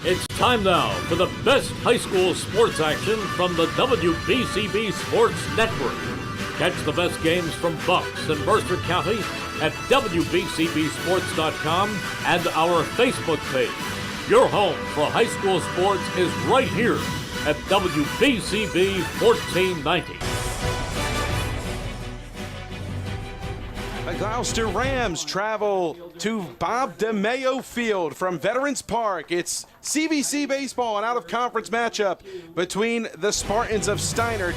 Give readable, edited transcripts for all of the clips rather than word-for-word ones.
It's time now for the best high school sports action from the WBCB Sports Network. Catch the best games from Bucks and Mercer County at WBCBsports.com and our Facebook page. Your home for high school sports is right here at WBCB 1490. The Gloucester Rams travel to Bob DeMayo Field from Veterans Park. It's CBC baseball, an out-of-conference matchup between the Spartans of Steinert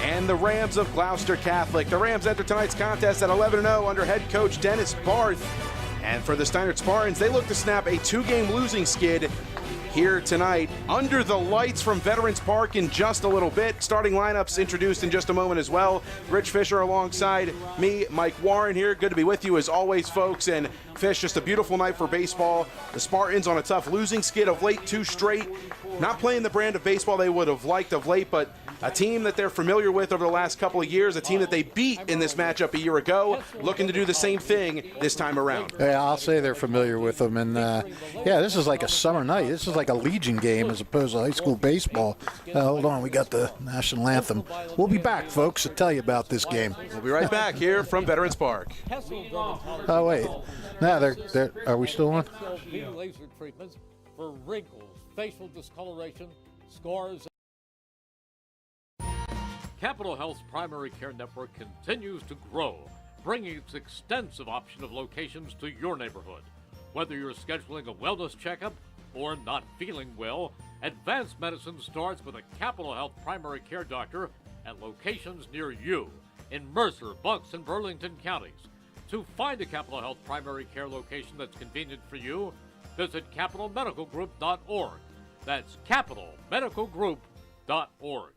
and the Rams of Gloucester Catholic. The Rams enter tonight's contest at 11-0 under head coach Dennis Barth. And for the Steinert Spartans, they look to snap a two-game losing skid here tonight under the lights from Veterans Park in just a little bit. Starting lineups introduced in just a moment as well. Rich Fisher alongside me, Mike Warren here. Good to be with you as always, folks. And Fish, just a beautiful night for baseball. The Spartans on a tough losing skid of late, 2 straight. Not playing the brand of baseball they would have liked of late, but a team that they're familiar with over the last couple of years, a team that they beat in this matchup a year ago, looking to do the same thing this time around. Yeah, I'll say they're familiar with them. And, yeah, this is like a summer night. This is like a Legion game as opposed to high school baseball. Hold on, we got the national anthem. We'll be back, folks, to tell you about this game. We'll be right back here from Veterans Park. Oh, wait. No, are we still on? Laser treatments for wrinkles, facial discoloration, scars. Capital Health's primary care network continues to grow, bringing its extensive option of locations to your neighborhood. Whether you're scheduling a wellness checkup or not feeling well, advanced medicine starts with a Capital Health primary care doctor at locations near you in Mercer, Bucks, and Burlington counties. To find a Capital Health primary care location that's convenient for you, visit capitalmedicalgroup.org. That's capitalmedicalgroup.org.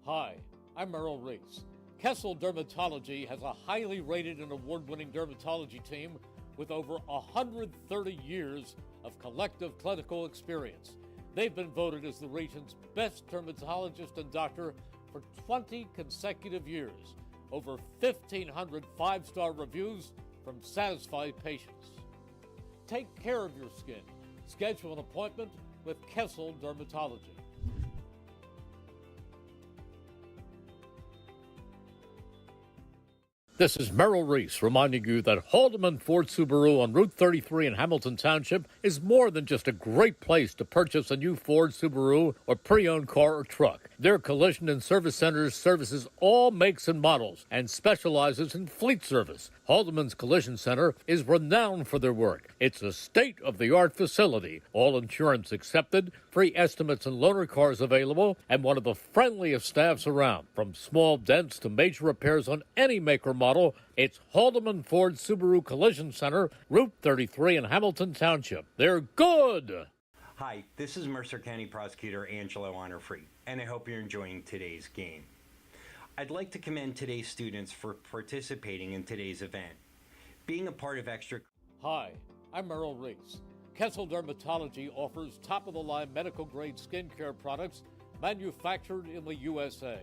Hi, I'm Merrill Reese. Kessel Dermatology has a highly rated and award-winning dermatology team with over 130 years of collective clinical experience. They've been voted as the region's best dermatologist and doctor for 20 consecutive years. Over 1,500 5-star reviews from satisfied patients. Take care of your skin. Schedule an appointment with Kessel Dermatology. This is Merrill Reese reminding you that Haldeman Ford Subaru on Route 33 in Hamilton Township is more than just a great place to purchase a new Ford Subaru or pre-owned car or truck. Their collision and service centers services all makes and models and specializes in fleet service. Haldeman's Collision Center is renowned for their work. It's a state-of-the-art facility, all insurance accepted, free estimates and loaner cars available, and one of the friendliest staffs around. From small dents to major repairs on any make or model, it's Haldeman Ford Subaru Collision Center, Route 33 in Hamilton Township. They're good! Hi, this is Mercer County Prosecutor Angelo Honorfree, and I hope you're enjoying today's game. I'd like to commend today's students for participating in today's event. Being a part of extra... Hi, I'm Merrill Reese. Kessel Dermatology offers top-of-the-line medical-grade skincare products manufactured in the USA.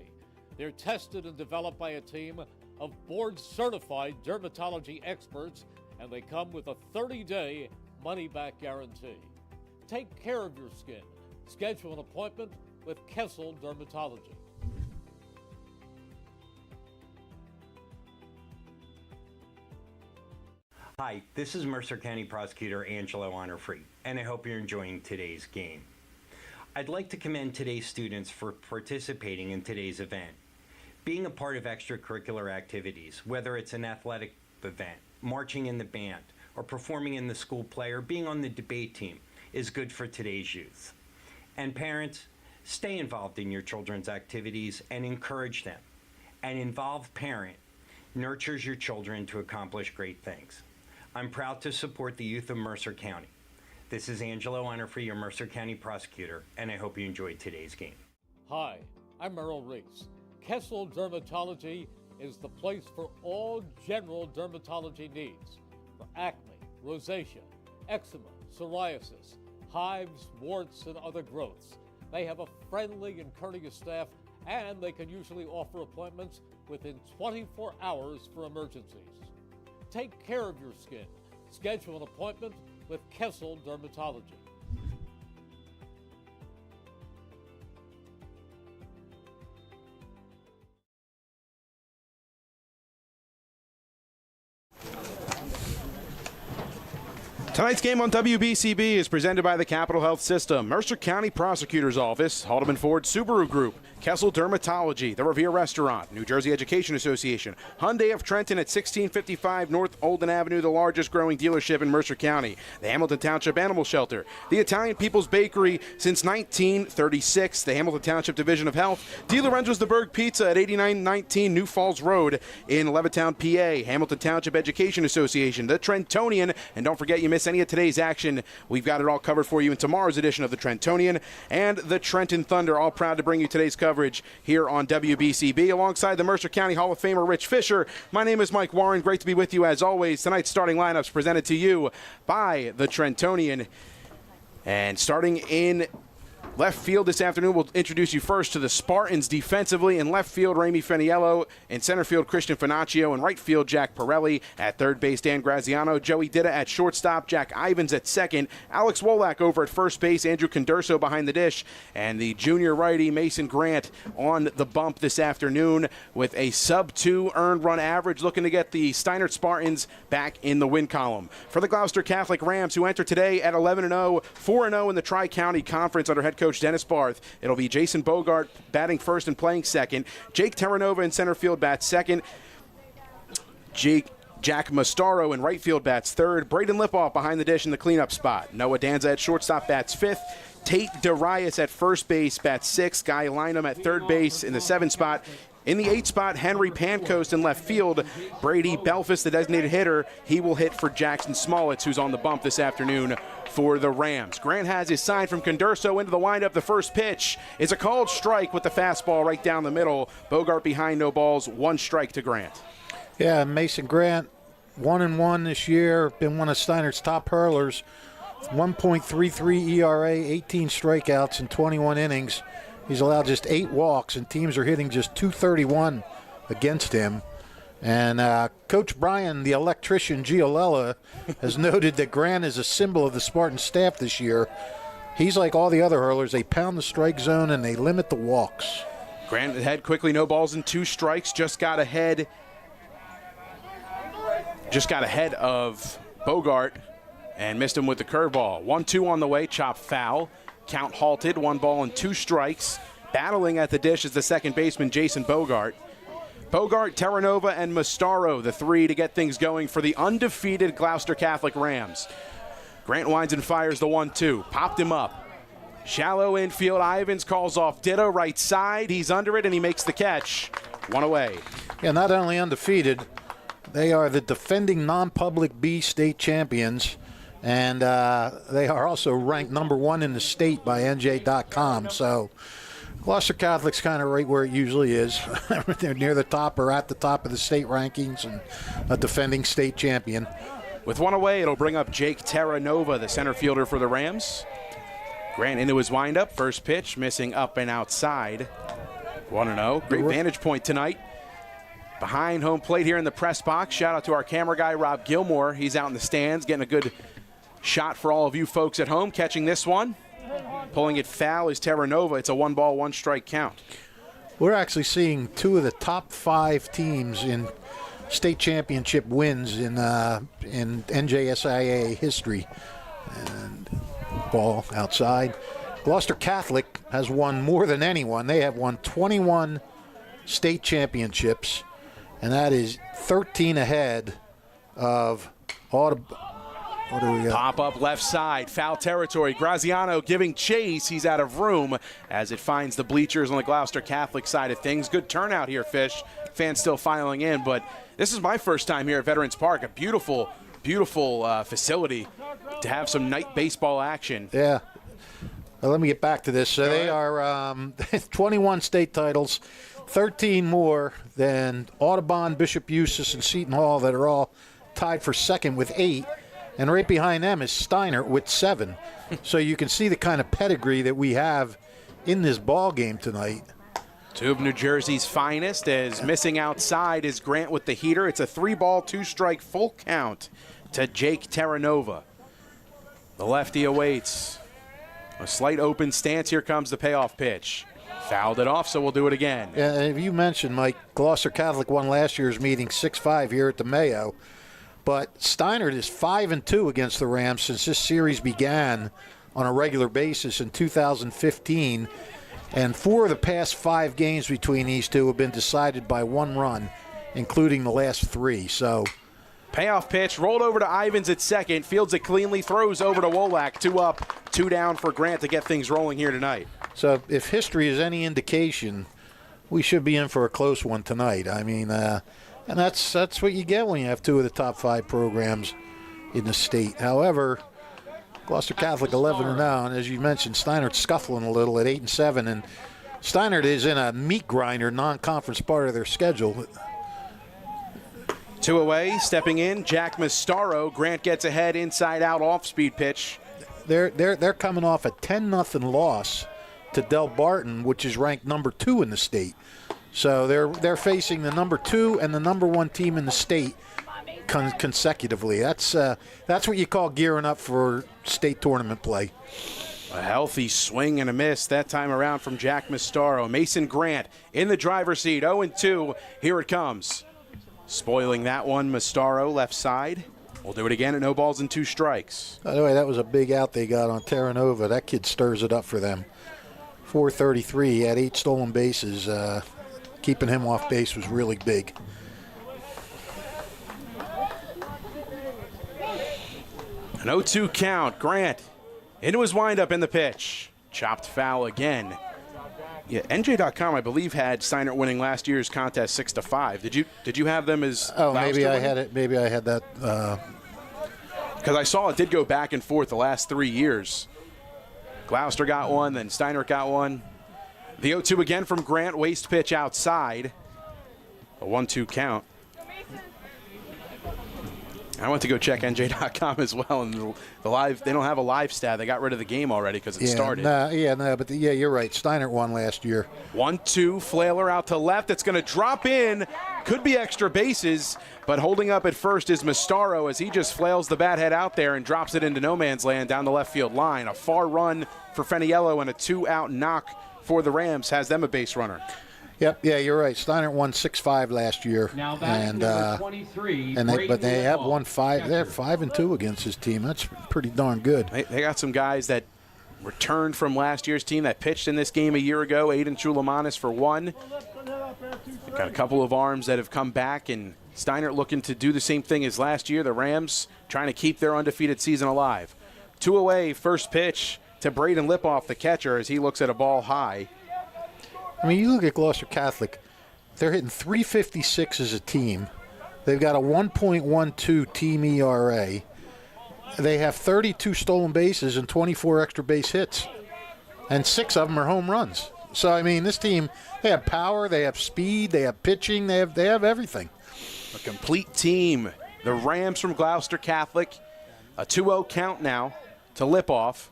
They're tested and developed by a team of board-certified dermatology experts, and they come with a 30-day money-back guarantee. Take care of your skin. Schedule an appointment with Kessel Dermatology. Hi, this is Mercer County Prosecutor Angelo Honorfree, and I hope you're enjoying today's game. I'd like to commend today's students for participating in today's event. Being a part of extracurricular activities, whether it's an athletic event, marching in the band, or performing in the school play, or being on the debate team, is good for today's youth. And parents, stay involved in your children's activities and encourage them. An involved parent nurtures your children to accomplish great things. I'm proud to support the youth of Mercer County. This is Angelo Honorfree, your Mercer County Prosecutor, and I hope you enjoyed today's game. Hi, I'm Merrill Reese. Kessel Dermatology is the place for all general dermatology needs. For acne, rosacea, eczema, psoriasis, hives, warts, and other growths. They have a friendly and courteous staff, and they can usually offer appointments within 24 hours for emergencies. Take care of your skin. Schedule an appointment with Kessel Dermatology. Tonight's game on WBCB is presented by the Capital Health System, Mercer County Prosecutor's Office, Haldeman Ford Subaru Group, Kessel Dermatology, the Revere Restaurant, New Jersey Education Association, Hyundai of Trenton at 1655 North Olden Avenue, the largest growing dealership in Mercer County, the Hamilton Township Animal Shelter, the Italian People's Bakery since 1936, the Hamilton Township Division of Health, D. Lorenzo's The Berg Pizza at 8919 New Falls Road in Levittown, PA, Hamilton Township Education Association, the Trentonian, and don't forget you miss any of today's action, we've got it all covered for you in tomorrow's edition of the Trentonian and the Trenton Thunder, all proud to bring you today's coverage here on WBCB alongside the Mercer County Hall of Famer Rich Fisher. My name is Mike Warren. Great to be with you as always. Tonight's starting lineups presented to you by the Trentonian. And starting in left field this afternoon, we'll introduce you first to the Spartans defensively. In left field, Ramey Feniello. In center field, Christian Finaccio. In right field, Jack Pirelli. At third base, Dan Graziano. Joey Ditta at shortstop. Jack Ivins at second. Alex Wolak over at first base. Andrew Condurso behind the dish. And the junior righty, Mason Grant, on the bump this afternoon with a sub-2 earned run average, looking to get the Steinert Spartans back in the win column. For the Gloucester Catholic Rams, who enter today at 11-0, 4-0 in the Tri-County Conference under head coach Dennis Barth. It'll be Jason Bogart batting first and playing second. Jake Terranova in center field bats second. Jack Mastaro in right field bats third. Braden Lipoff behind the dish in the cleanup spot. Noah Danza at shortstop bats fifth. Tate Darius at first base bats sixth. Guy Lynham at third base in the 7th spot. In the 8th spot, Henry Pancoast in left field. Brady Belfast, the designated hitter, he will hit for Jackson Smolitz, who's on the bump this afternoon for the Rams. Grant has his sign from Condurso into the windup. The first pitch is a called strike with the fastball right down the middle. Bogart behind, no balls, 1 strike to Grant. Yeah, Mason Grant, 1-1 this year, been one of Steinert's top hurlers. 1.33 ERA, 18 strikeouts in 21 innings. He's allowed just 8 walks, and teams are hitting just .231 against him. And Coach Brian, the electrician Giolella, has noted that Grant is a symbol of the Spartan staff this year. He's like all the other hurlers. They pound the strike zone, and they limit the walks. Grant ahead quickly, no balls and 2 strikes. Just got ahead of Bogart and missed him with the curveball. 1-2 on the way, chop foul. Count halted, 1 ball and 2 strikes. Battling at the dish is the second baseman, Jason Bogart. Bogart, Terranova, and Mastaro, the 3 to get things going for the undefeated Gloucester Catholic Rams. Grant winds and fires the 1-2. Popped him up. Shallow infield, Ivins calls off Ditto, right side. He's under it, and he makes the catch. 1 away. Yeah, not only undefeated, they are the defending non-public B state champions. And they are also ranked number 1 in the state by NJ.com. So Gloucester Catholic's kind of right where it usually is. They're near the top or at the top of the state rankings and a defending state champion. With 1 away, it'll bring up Jake Terranova, the center fielder for the Rams. Grant into his windup. First pitch, missing up and outside. 1-0. Great vantage point tonight. Behind home plate here in the press box. Shout out to our camera guy, Rob Gilmore. He's out in the stands getting a good shot for all of you folks at home. Catching this one. Pulling it foul is Terranova. It's a 1 ball, 1 strike count. We're actually seeing 2 of the top 5 teams in state championship wins in NJSIA history. And ball outside. Gloucester Catholic has won more than anyone. They have won 21 state championships, and that is 13 ahead of What do we got? Pop up left side, foul territory. Graziano giving chase. He's out of room as it finds the bleachers on the Gloucester Catholic side of things. Good turnout here, Fish. Fans still filing in, but this is my first time here at Veterans Park. A beautiful, beautiful facility to have some night baseball action. Yeah. Well, let me get back to this. So they are 21 state titles, 13 more than Audubon, Bishop Eustace, and Seton Hall that are all tied for second with 8. And right behind them is Steinert with 7. So you can see the kind of pedigree that we have in this ball game tonight. 2 of New Jersey's finest. As missing outside is Grant with the heater. It's a 3 ball, 2 strike full count to Jake Terranova. The lefty awaits. A slight open stance. Here comes the payoff pitch. Fouled it off, so we'll do it again. Yeah, you mentioned, Mike, Gloucester Catholic won last year's meeting 6-5 here at the Mayo. But Steinert is 5-2 against the Rams since this series began on a regular basis in 2015. And 4 of the past 5 games between these two have been decided by 1 run, including the last 3. So, payoff pitch rolled over to Ivins at second. Fields it cleanly, throws over to Wolak. 2 up, 2 down for Grant to get things rolling here tonight. So if history is any indication, we should be in for a close one tonight. I mean, and that's what you get when you have 2 of the top 5 programs in the state. However, Gloucester Catholic 11-0, and as you mentioned, Steinert's scuffling a little at 8-7, and Steinert is in a meat grinder non-conference part of their schedule. 2 away, stepping in, Jack Mastaro. Grant gets ahead, inside out, off-speed pitch. They're coming off a 10-0 loss to Del Barton, which is ranked number 2 in the state. So they're facing the number 2 and the number 1 team in the state consecutively. That's what you call gearing up for state tournament play. A healthy swing and a miss that time around from Jack Mastaro. Mason Grant in the driver's seat, 0-2. Here it comes. Spoiling that one, Mastaro left side. We'll do it again at no balls and 2 strikes. By the way, that was a big out they got on Terranova. That kid stirs it up for them. 433, he had 8 stolen bases. Keeping him off base was really big. An 0-2 count. Grant into his windup in the pitch. Chopped foul again. Yeah, NJ.com, I believe, had Steinert winning last year's contest 6-5. Did you have them as? Oh, maybe I had it. Maybe I had that. Because I saw it did go back and forth the last 3 years. Gloucester got one, then Steinert got one. The 0-2 again from Grant. Waste pitch outside. A 1-2 count. I went to go check NJ.com as well, and the live, they don't have a live stat. They got rid of the game already because it started. But you're right. Steinert won last year. 1-2, flailer out to left. It's going to drop in. Could be extra bases, but holding up at first is Mastaro as he just flails the bat head out there and drops it into no man's land down the left field line. A far run for Feniello and a 2-out knock for the Rams has them a base runner. Yep, yeah, you're right. Steinert won 6-5 last year, and but they have won 5. They're 5-2 against his team. That's pretty darn good. They got some guys that returned from last year's team that pitched in this game a year ago. Aiden Chulamanis for 1. They've got a couple of arms that have come back, and Steinert looking to do the same thing as last year. The Rams trying to keep their undefeated season alive. 2 away, first pitch to Braden Lipoff, the catcher, as he looks at a ball high. I mean, you look at Gloucester Catholic, they're hitting .356 as a team. They've got a 1.12 team ERA. They have 32 stolen bases and 24 extra base hits. And 6 of them are home runs. So, I mean, this team, they have power, they have speed, they have pitching, they have everything. A complete team. The Rams from Gloucester Catholic. A 2-0 count now to Lipoff.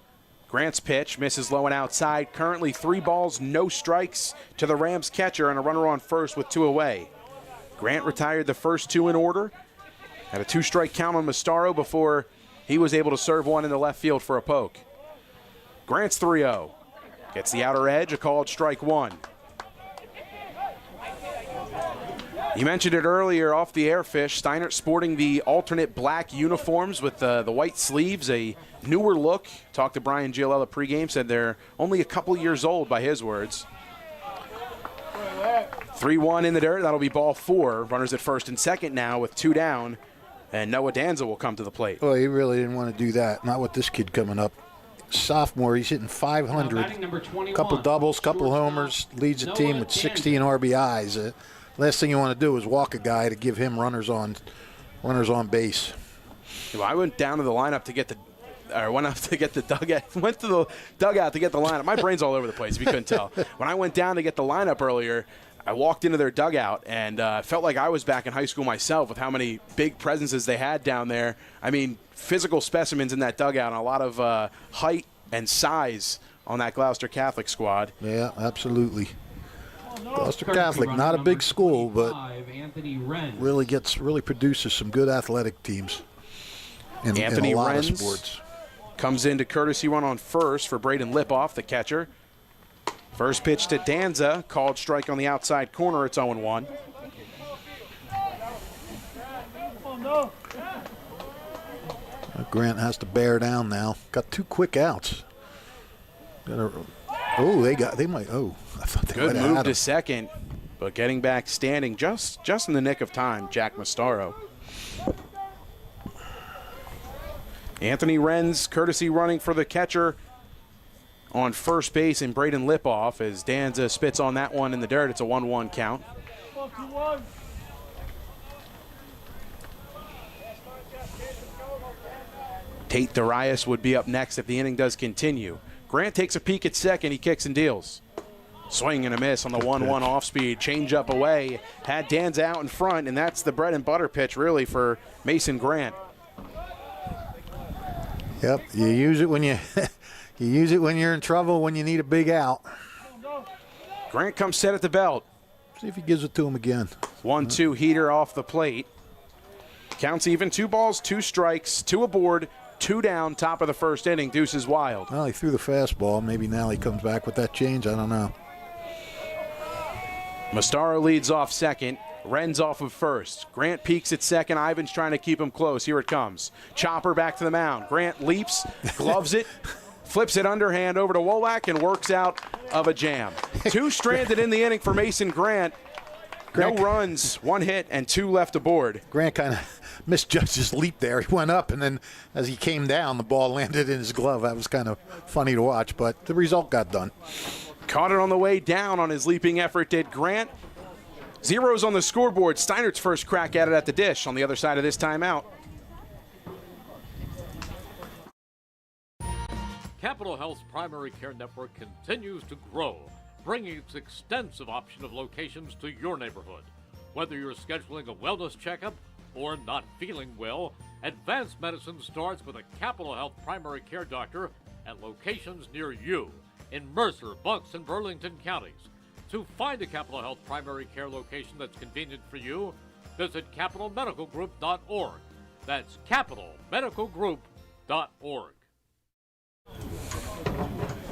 Grant's pitch misses low and outside. Currently 3 balls, no strikes to the Rams catcher and a runner on first with 2 away. Grant retired the first 2 in order. Had a 2-strike count on Mastaro before he was able to serve one in the left field for a poke. Grant's 3-0. Gets the outer edge, a called strike 1. You mentioned it earlier off the air, Fish. Steinert sporting the alternate black uniforms with the white sleeves, a newer look. Talked to Brian Giolella pregame, said they're only a couple years old by his words. 3-1 in the dirt. That'll be ball 4. Runners at first and second now with 2 down. And Noah Danza will come to the plate. Well, he really didn't want to do that. Not with this kid coming up. Sophomore, he's hitting .500. Couple doubles, couple homers. Leads the team with 16 RBIs. Last thing you want to do is walk a guy to give him runners on base. Well, I went down to the lineup to get went up to get the dugout. Went to the dugout to get the lineup. My brain's all over the place, if you couldn't tell. When I went down to get the lineup earlier, I walked into their dugout and felt like I was back in high school myself with how many big presences they had down there. I mean, physical specimens in that dugout and a lot of height and size on that Gloucester Catholic squad. Yeah, absolutely. Gloucester Catholic, not a big school, but really produces some good athletic teams in a lot of sports. Comes into courtesy run on first for Braden Lipoff, the catcher. First pitch to Danza, called strike on the outside corner. It's 0-1. Grant has to bear down now. Got 2 quick outs. I thought they might Good have move had to him. second, but getting back standing just in the nick of time, Jack Mastaro. Anthony Renz, courtesy running for the catcher on first base, and Braden Lipoff as Danza spits on that one in the dirt. It's a 1-1 count. Tate Darius would be up next if the inning does continue. Grant takes a peek at second. He kicks and deals. Swing and a miss on the 1-1 off speed. Change up away. Had Danza out in front, and that's the bread and butter pitch really for Mason Grant. Yep, you use it when you use it when you're in trouble, when you need a big out. Grant comes set at the belt. See if he gives it to him again. 1-2 heater off the plate. Counts even. 2 balls, 2 strikes, 2 aboard, 2 down, top of the first inning. Deuce is wild. Well, he threw the fastball. Maybe now he comes back with that change. I don't know. Mastaro leads off second. Renz off of first. Grant peeks at second. Ivan's trying to keep him close. Here it comes. Chopper back to the mound. Grant leaps, gloves it, flips it underhand over to Wolak, and works out of a jam. 2 stranded in the inning for Mason Grant. No runs, 1 hit, and 2 left aboard. Grant kind of misjudged his leap there. He went up, and then as he came down, the ball landed in his glove. That was kind of funny to watch, but the result got done. Caught it on the way down on his leaping effort, did Grant. Zeros on the scoreboard. Steinert's first crack at it at the dish on the other side of this timeout. Capital Health's primary care network continues to grow, bringing its extensive option of locations to your neighborhood. Whether you're scheduling a wellness checkup or not feeling well, advanced medicine starts with a Capital Health primary care doctor at locations near you in Mercer, Bucks, and Burlington counties. To find a Capital Health primary care location that's convenient for you, visit capitalmedicalgroup.org. That's capitalmedicalgroup.org.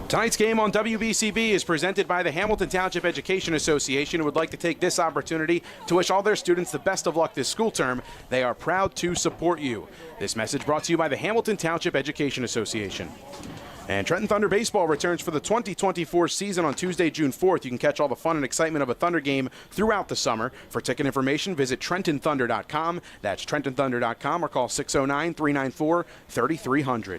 Tonight's game on WBCB is presented by the Hamilton Township Education Association, who would like to take this opportunity to wish all their students the best of luck this school term. They are proud to support you. This message brought to you by the Hamilton Township Education Association. And Trenton Thunder Baseball returns for the 2024 season on Tuesday, June 4th. You can catch all the fun and excitement of a Thunder game throughout the summer. For ticket information, visit TrentonThunder.com. That's TrentonThunder.com, or call 609-394-3300.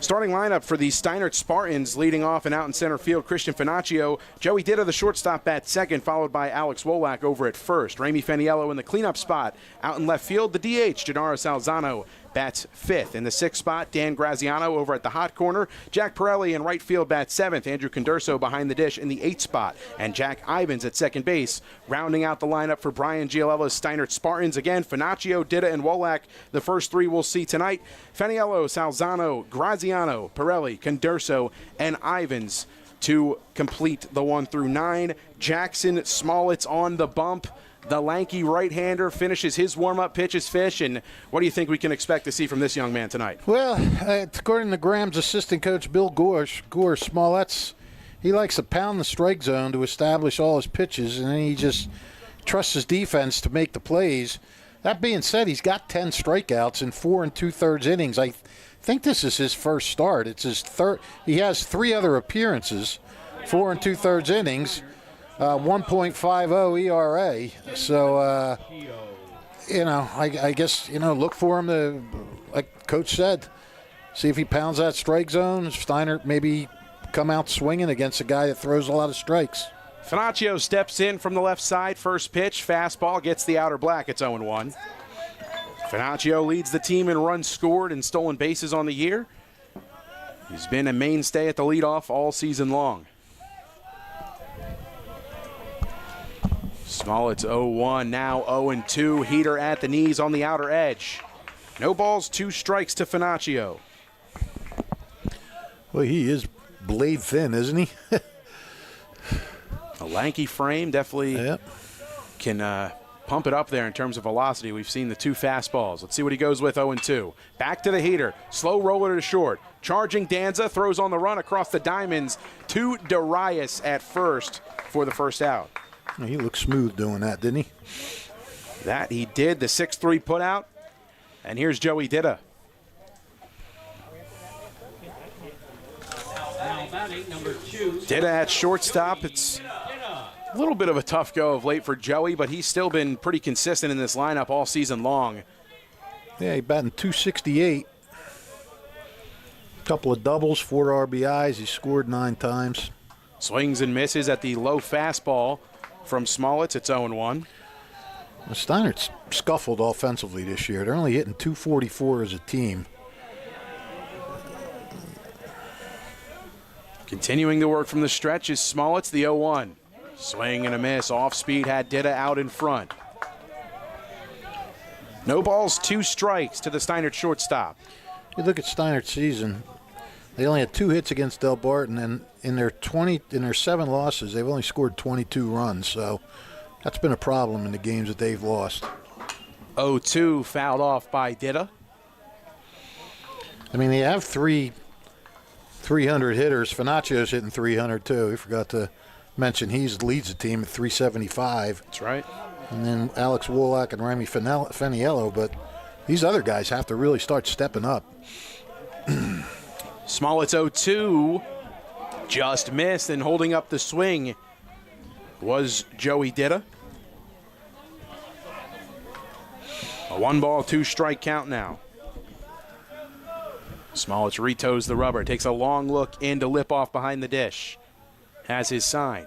Starting lineup for the Steinert Spartans, leading off and out in center field, Christian Finaccio. Joey Ditta, the shortstop, bats second, followed by Alex Wolak over at first. Ramey Faniello in the cleanup spot. Out in left field, the DH, Gennaro Salzano, bats fifth. In the sixth spot, Dan Graziano over at the hot corner. Jack Pirelli in right field bats seventh. Andrew Condurso behind the dish in the eighth spot. And Jack Ivins at second base. Rounding out the lineup for Brian Giolello's Steinert Spartans. Again, Finaccio, Ditta, and Wolak, the first 3 we'll see tonight. Faniello, Salzano, Graziano, Pirelli, Condurso, and Ivins to complete the 1 through 9. Jackson Smollett's on the bump. The lanky right-hander finishes his warm-up pitch as Fish. And what do you think we can expect to see from this young man tonight? Well, according to Graham's assistant coach, Bill Gore Smollett's, he likes to pound the strike zone to establish all his pitches, and then he just trusts his defense to make the plays. That being said, he's got 10 strikeouts in 4 2/3 innings. I think this is his first start. It's his third. He has 3 other appearances, 4 2/3 innings. 1.50 ERA. So, I guess, look for him to, like Coach said, see if he pounds that strike zone. Steinert maybe come out swinging against a guy that throws a lot of strikes. Finaccio steps in from the left side. First pitch, fastball, gets the outer black. It's 0-1. Finaccio leads the team in runs scored and stolen bases on the year. He's been a mainstay at the leadoff all season long. Smollett's 0-1, now 0-2. Heater at the knees on the outer edge. No balls, 2 strikes to Finaccio. Well, he is blade thin, isn't he? A lanky frame definitely can pump it up there in terms of velocity. We've seen the 2 fastballs. Let's see what he goes with. 0-2. Back to the heater. Slow roller to short. Charging Danza, throws on the run across the diamonds to Darius at first for the first out. He looked smooth doing that, didn't he? That he did. The 6-3 put out. And here's Joey Ditta. Did at shortstop. It's a little bit of a tough go of late for Joey, but he's still been pretty consistent in this lineup all season long. Yeah, he batting .268. Couple of doubles, 4 RBIs. He scored 9 times. Swings and misses at the low fastball from Smolitz. It's 0-1. Well, Steinert's scuffled offensively this year. They're only hitting .244 as a team. Continuing to work from the stretch is Smolitz, the 0-1. Swing and a miss. Off speed had Ditta out in front. No balls, 2 strikes to the Steinert shortstop. You look at Steinert's season, they only had 2 hits against Del Barton, and in their 7 losses, they've only scored 22 runs. So that's been a problem in the games that they've lost. 0-2 fouled off by Ditta. I mean, they have 300 hitters. Fanaccio's hitting 300 too. We forgot to mention he leads the team at 375. That's right. And then Alex Wolak and Remy Feniello, but these other guys have to really start stepping up. Smolitz 0-2, just missed, and holding up the swing was Joey Ditta. A 1-ball, 2-strike count now. Smolitz retoes the rubber, takes a long look in to lip off behind the dish. Has his sign.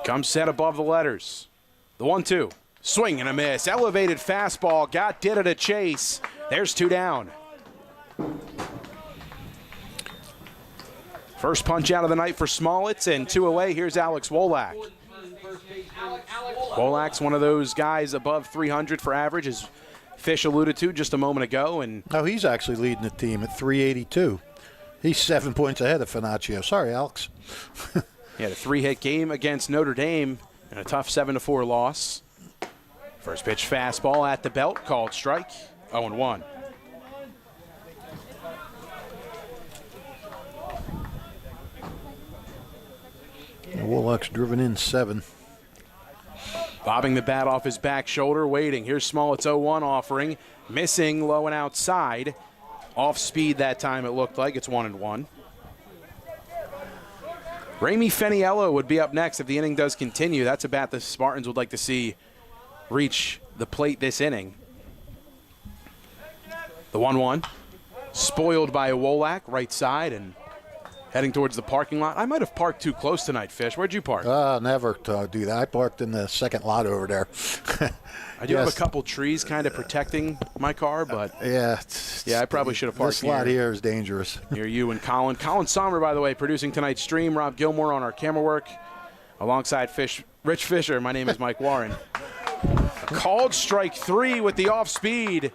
Comes set above the letters. The 1-2. Swing and a miss. Elevated fastball. Got Ditta to chase. There's 2 down. First punch out of the night for Smolitz, and 2 away. Here's Alex Wolak. Wolak's one of those guys above 300 for average, as Fish alluded to just a moment ago. And oh, he's actually leading the team at 382. He's 7 points ahead of Fanaccio. Sorry, Alex. He had a 3-hit game against Notre Dame and a tough 7-4 loss. First pitch fastball at the belt, called strike, 0-1. Wolak's driven in 7. Bobbing the bat off his back shoulder, waiting. Here's Smolitz 0-1 offering, missing low and outside. Off speed that time, it looked like. It's 1-1. Remy Feniello would be up next if the inning does continue. That's a bat the Spartans would like to see reach the plate this inning. The 1-1, spoiled by Wolak, right side, and heading towards the parking lot. I might have parked too close tonight, Fish. Where'd you park? Never do that. I parked in the second lot over there. I do have a couple trees kind of protecting my car, but yeah, I probably should have parked this lot here is dangerous. Near you and Colin. Colin Sommer, by the way, producing tonight's stream. Rob Gilmore on our camera work. Alongside Rich Fisher, my name is Mike Warren. Called strike 3 with the off speed.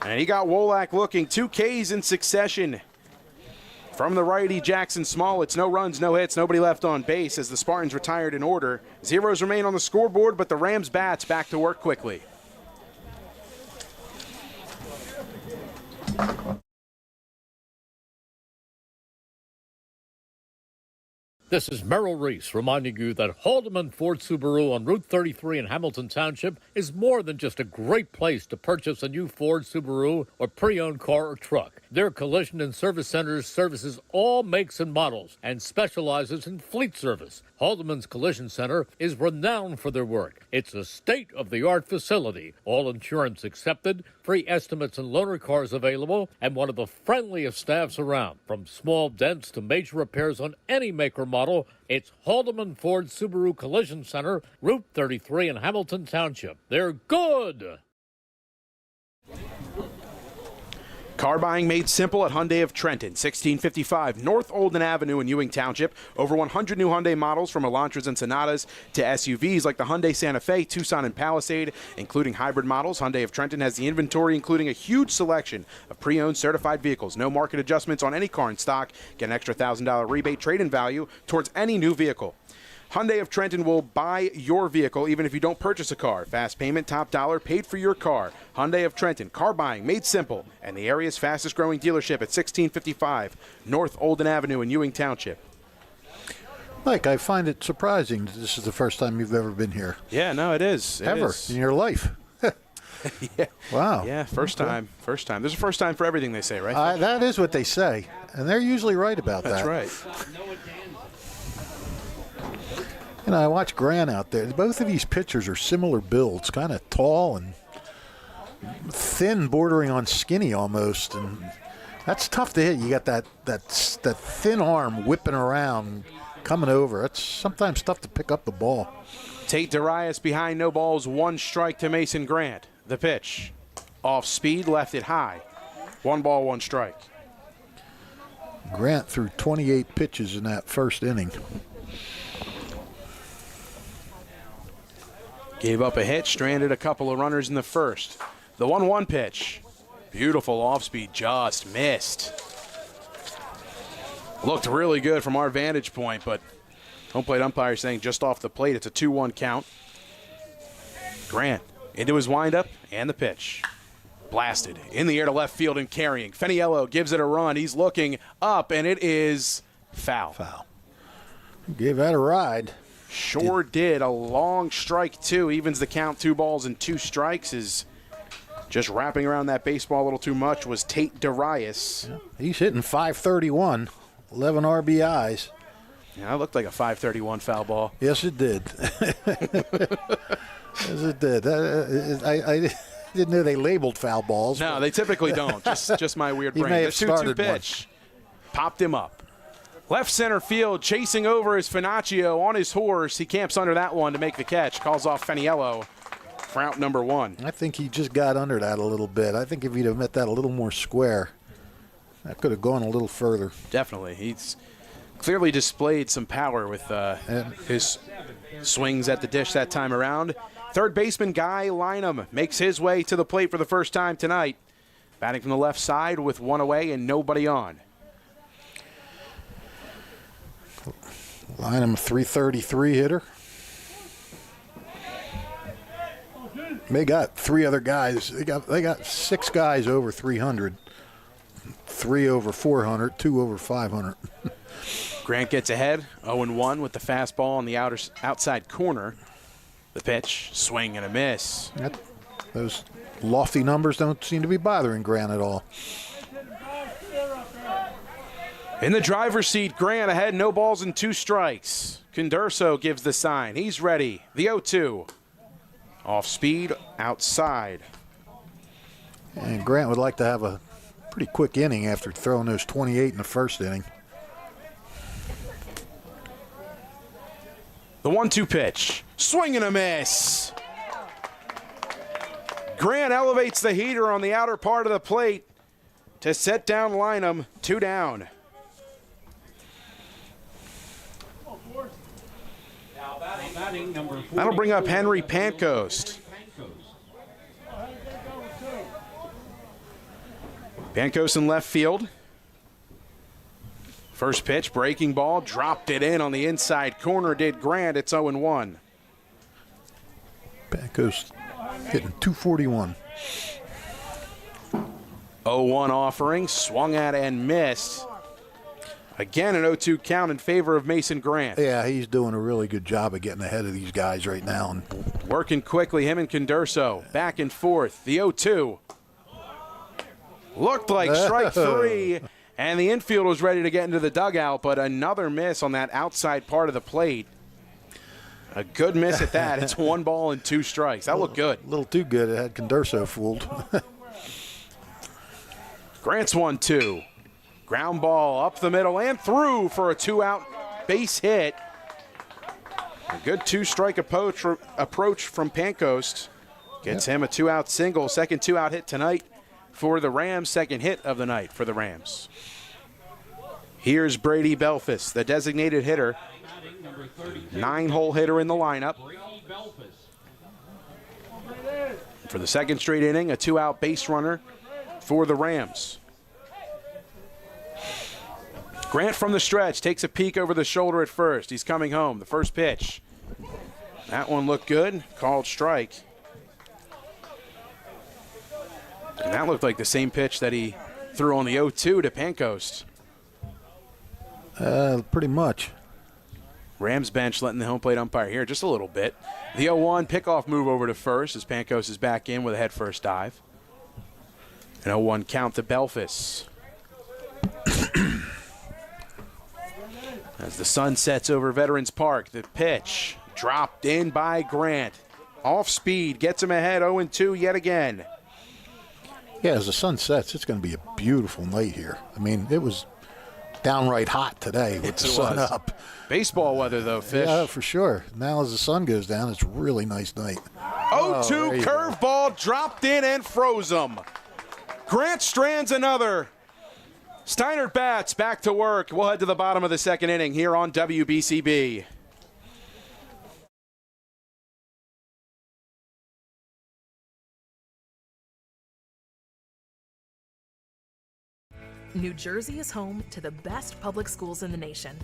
And he got Wolak looking. 2 Ks in succession. From the righty, Jackson Smolitz. No runs, no hits, nobody left on base as the Spartans retired in order. Zeros remain on the scoreboard, but the Rams bats back to work quickly. This is Merrill Reese reminding you that Haldeman Ford Subaru on Route 33 in Hamilton Township is more than just a great place to purchase a new Ford Subaru or pre-owned car or truck. Their collision and service centers services all makes and models and specializes in fleet service. Haldeman's Collision Center is renowned for their work. It's a state-of-the-art facility, all insurance accepted, free estimates and loaner cars available, and one of the friendliest staffs around. From small dents to major repairs on any make or model, it's Haldeman Ford Subaru Collision Center, Route 33 in Hamilton Township. They're good! Car buying made simple at Hyundai of Trenton, 1655 North Olden Avenue in Ewing Township. Over 100 new Hyundai models from Elantras and Sonatas to SUVs like the Hyundai Santa Fe, Tucson, and Palisade, including hybrid models. Hyundai of Trenton has the inventory, including a huge selection of pre-owned certified vehicles. No market adjustments on any car in stock. Get an extra $1,000 rebate trade-in value towards any new vehicle. Hyundai of Trenton will buy your vehicle even if you don't purchase a car. Fast payment, top dollar, paid for your car. Hyundai of Trenton, car buying made simple, and the area's fastest growing dealership at 1655 North Olden Avenue in Ewing Township. Mike, I find it surprising that this is the first time you've ever been here. Yeah, no, it is. Ever in your life. Yeah. Wow. Yeah, first time. First time. There's a first time for everything, they say, right? That is what they say, and they're usually right about That's that. right. You know, I watch Grant out there. Both of these pitchers are similar builds, kind of tall and thin, bordering on skinny almost, and that's tough to hit. You got that thin arm whipping around, coming over. It's sometimes tough to pick up the ball. Tate Darius behind, no balls, 1 strike to Mason Grant. The pitch. Off speed, left it high. 1 ball, 1 strike. Grant threw 28 pitches in that first inning. Gave up a hit, stranded a couple of runners in the first. The 1-1 pitch. Beautiful off speed, just missed. Looked really good from our vantage point, but home plate umpire saying just off the plate. It's a 2-1 count. Grant into his windup and the pitch. Blasted in the air to left field and carrying. Feniello gives it a run. He's looking up, and it is foul. Foul. Gave that a ride. Sure did. A long strike, too. Evens the count. 2 balls and 2 strikes. Is just wrapping around that baseball a little too much was Tate Darius. Yeah. He's hitting .531, 11 RBIs. Yeah, it looked like a .531 foul ball. Yes, it did. Yes, it did. I didn't know they labeled foul balls. No, they typically don't. Just my weird He brain. may The have 2-2 started pitch popped him up. Left center field, chasing over is Finaccio on his horse. He camps under that one to make the catch. Calls off Feniello for out number 1. I think he just got under that a little bit. I think if he'd have met that a little more square, that could have gone a little further. Definitely. He's clearly displayed some power with his swings at the dish that time around. Third baseman Guy Lynham makes his way to the plate for the first time tonight. Batting from the left side with 1 away and nobody on. Lynham, a .333 hitter. They got 3 other guys. They got 6 guys over 300, 3 over 400, 2 over 500. Grant gets ahead, 0-1 with the fastball on the outside corner. The pitch, swing and a miss. Those lofty numbers don't seem to be bothering Grant at all. In the driver's seat, Grant ahead, no balls and 2 strikes. Condurso gives the sign. He's ready. The 0-2. Off speed, outside. And Grant would like to have a pretty quick inning after throwing those 28 in the first inning. The 1-2 pitch. Swing and a miss. Grant elevates the heater on the outer part of the plate to set down Lynham. 2 down. That'll bring up Henry Pancoast. Pancoast in left field. First pitch, breaking ball, dropped it in on the inside corner, did Grant. It's 0-1. Pancoast hitting .241. 0-1 offering, swung at and missed. Again, an 0-2 count in favor of Mason Grant. Yeah, he's doing a really good job of getting ahead of these guys right now. And working quickly, him and Condurso, back and forth. The 0-2. Looked like strike 3, and the infield was ready to get into the dugout, but another miss on that outside part of the plate. A good miss at that. It's 1 ball and 2 strikes. That looked good. A little too good. It had Condurso fooled. Grant's 1-2. Ground ball up the middle and through for a 2-out base hit. A good 2-strike approach from Pancoast. Gets him a 2-out single. Second 2-out hit tonight for the Rams. Second hit of the night for the Rams. Here's Brady Belfus, the designated hitter. 9-hole hitter in the lineup. For the second straight inning, a 2-out base runner for the Rams. Grant from the stretch takes a peek over the shoulder at first. He's coming home. The first pitch. That one looked good. Called strike. And that looked like the same pitch that he threw on the 0-2 to Pancoast. Pretty much. Rams bench letting the home plate umpire here just a little bit. The 0-1 pickoff move over to first as Pankos is back in with a head first dive. An 0-1 count to Belfus. As the sun sets over Veterans Park, the pitch dropped in by Grant. Off speed, gets him ahead, 0-2 yet again. Yeah, as the sun sets, it's going to be a beautiful night here. I mean, it was downright hot today with the sun up. Baseball weather, though, Fish. Yeah, for sure. Now as the sun goes down, it's a really nice night. 0-2 curveball dropped in and froze him. Grant strands another. Steinert bats back to work. We'll head to the bottom of the second inning here on WBCB. New Jersey is home to the best public schools in the nation.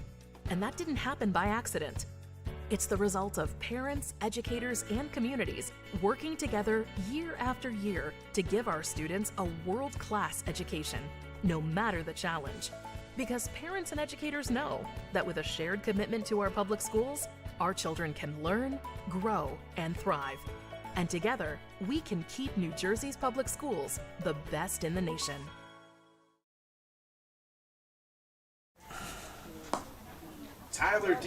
And that didn't happen by accident. It's the result of parents, educators, and communities working together year after year to give our students a world-class education, no matter the challenge. Because parents and educators know that with a shared commitment to our public schools, our children can learn, grow, and thrive. And together, we can keep New Jersey's public schools the best in the nation. Tyler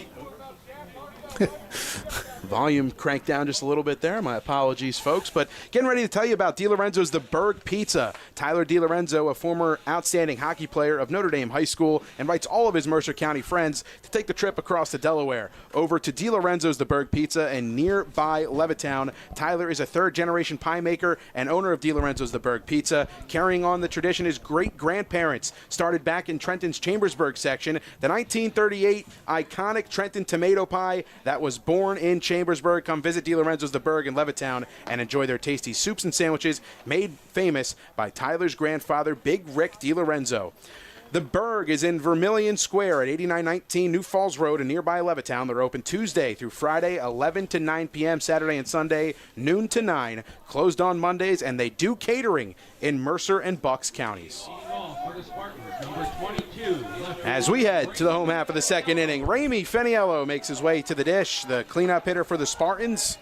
Volume cranked down just a little bit there. My apologies, folks. But getting ready to tell you about DiLorenzo's The Berg Pizza. Tyler DiLorenzo, a former outstanding hockey player of Notre Dame High School, invites all of his Mercer County friends to take the trip across to Delaware over to DiLorenzo's The Berg Pizza in nearby Levittown. Tyler is a third-generation pie maker and owner of DiLorenzo's The Berg Pizza, carrying on the tradition his great-grandparents started back in Trenton's Chambersburg section, the 1938 iconic Trenton tomato pie that was born in Chambersburg. Come visit DiLorenzo's The Berg in Levittown and enjoy their tasty soups and sandwiches made famous by Tyler's grandfather, Big Rick DiLorenzo. The Berg is in Vermilion Square at 8919 New Falls Road in nearby Levittown. They're open Tuesday through Friday, 11 to 9 p.m., Saturday and Sunday, noon to 9, closed on Mondays, and they do catering in Mercer and Bucks counties. As we head to the home half of the second inning, Ramey Feniello makes his way to the dish, the cleanup hitter for the Spartans.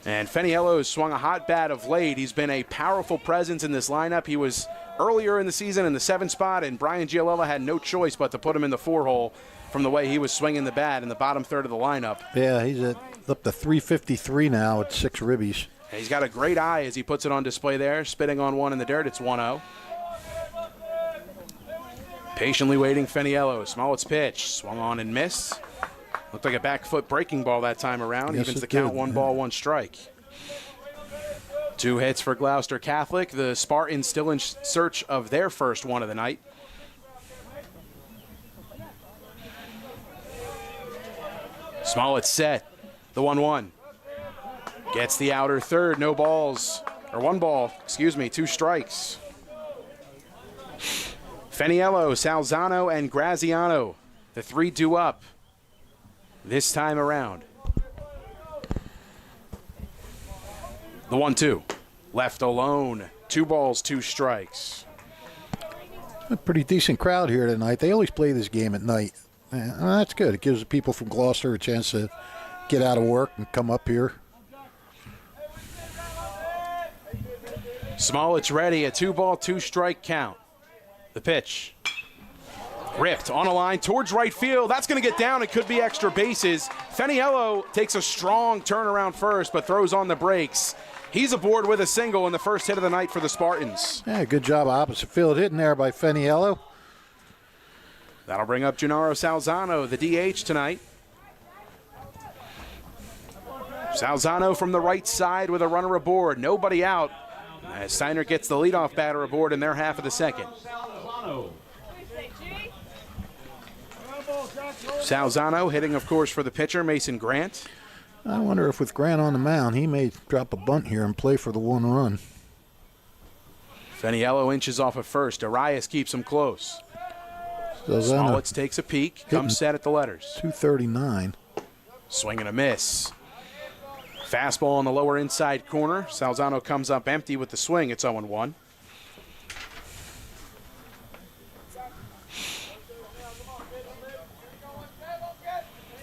And Feniello has swung a hot bat of late. He's been a powerful presence in this lineup. He was earlier in the season in the 7 spot, and Brian Giolella had no choice but to put him in the 4 hole from the way he was swinging the bat in the bottom third of the lineup. Yeah, he's up to 353 now at 6 ribbies. And he's got a great eye as he puts it on display there, spitting on one in the dirt. It's 1-0. Patiently waiting Feniello. Smollett's pitch. Swung on and missed. Looked like a back foot breaking ball that time around. Yes, Evens the count, 1 ball, 1 strike. 2 hits for Gloucester Catholic. The Spartans still in search of their first one of the night. Smollett set. The 1-1. Gets the outer third. No balls. Or 1 ball, 2 strikes. Feniello, Salzano, and Graziano. The 3 due up this time around. The 1-2. Left alone. 2 balls, 2 strikes. A pretty decent crowd here tonight. They always play this game at night. That's good. It gives the people from Gloucester a chance to get out of work and come up here. Smollett's ready. A 2 ball, 2 strike count. The pitch. Ripped on a line towards right field. That's going to get down. It could be extra bases. Feniello takes a strong turnaround first, but throws on the brakes. He's aboard with a single in the first hit of the night for the Spartans. Yeah, good job opposite field hitting there by Feniello. That'll bring up Gennaro Salzano, the DH tonight. Salzano from the right side with a runner aboard. Nobody out as Steinert gets the leadoff batter aboard in their half of the second. Salzano hitting, of course, for the pitcher, Mason Grant. I wonder if with Grant on the mound, he may drop a bunt here and play for the 1 run. Feniello inches off at first. Arias keeps him close. Smollett takes a peek, comes set at the letters. 239. Swing and a miss. Fastball on the lower inside corner. Salzano comes up empty with the swing. It's 0-1.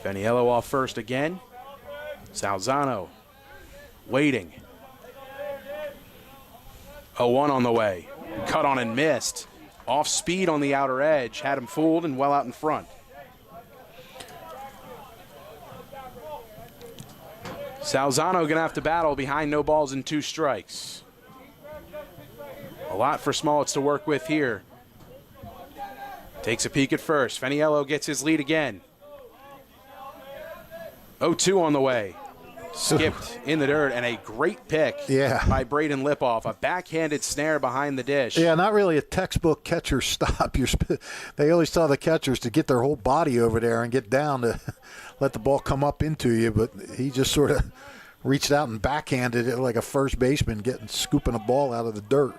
Feniello off first again. Salzano waiting. 0-1 on the way. Cut on and missed. Off speed on the outer edge. Had him fooled and well out in front. Salzano going to have to battle behind no balls and 2 strikes. A lot for Smolitz to work with here. Takes a peek at first. Feniello gets his lead again. 0-2 on the way. Skipped in the dirt, and a great pick by Braden Lipoff. A backhanded snare behind the dish. Yeah, not really a textbook catcher stop. They always tell the catchers to get their whole body over there and get down to let the ball come up into you, but he just sort of reached out and backhanded it like a first baseman scooping a ball out of the dirt.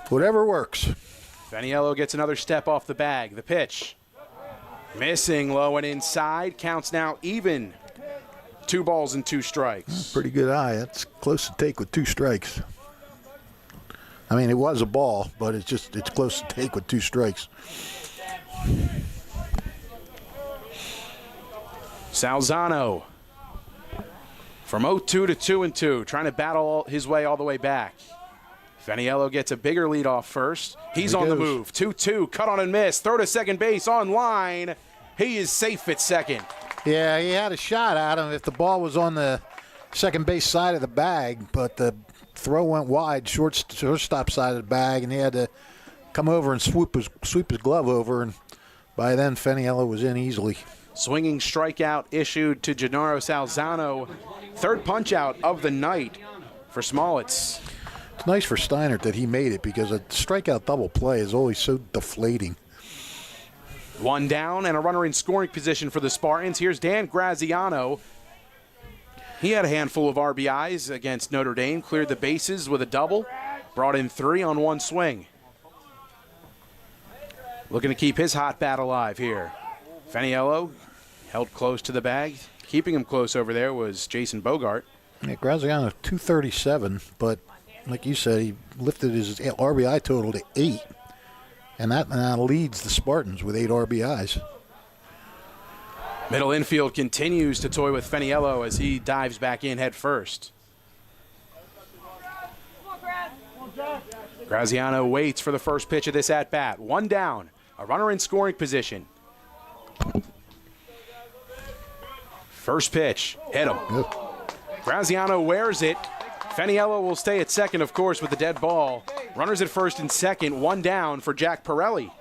Whatever works. Feniello gets another step off the bag. The pitch. Missing low and inside. Counts now even. 2 balls and 2 strikes. Pretty good eye. That's close to take with 2 strikes. I mean, it was a ball, but it's close to take with 2 strikes. Salzano from 0-2 to 2-2, trying to battle his way all the way back. Feniello gets a bigger lead off first. He's on the move. 2-2, cut on and miss. Throw to second base on line. He is safe at second. Yeah, he had a shot at him if the ball was on the second base side of the bag, but the throw went wide, shortstop side of the bag, and he had to come over and sweep his glove over, and by then Feniello was in easily. Swinging strikeout issued to Gennaro Salzano. 3rd punch out of the night for Smolitz. It's nice for Steinert that he made it because a strikeout double play is always so deflating. 1 down and a runner in scoring position for the Spartans. Here's Dan Graziano. He had a handful of RBIs against Notre Dame, cleared the bases with a double, brought in 3 on 1 swing. Looking to keep his hot bat alive here. Feniello held close to the bag. Keeping him close over there was Jason Bogart. Yeah, Graziano 237, but like you said, he lifted his RBI total to 8. And that now leads the Spartans with 8 RBIs. Middle infield continues to toy with Feniello as he dives back in head first. Graziano waits for the first pitch of this at-bat. 1 down, a runner in scoring position. First pitch, hit him. Good. Graziano wears it. Feniello will stay at second, of course, with the dead ball. Runners at first and second, 1 down for Jack Pirelli.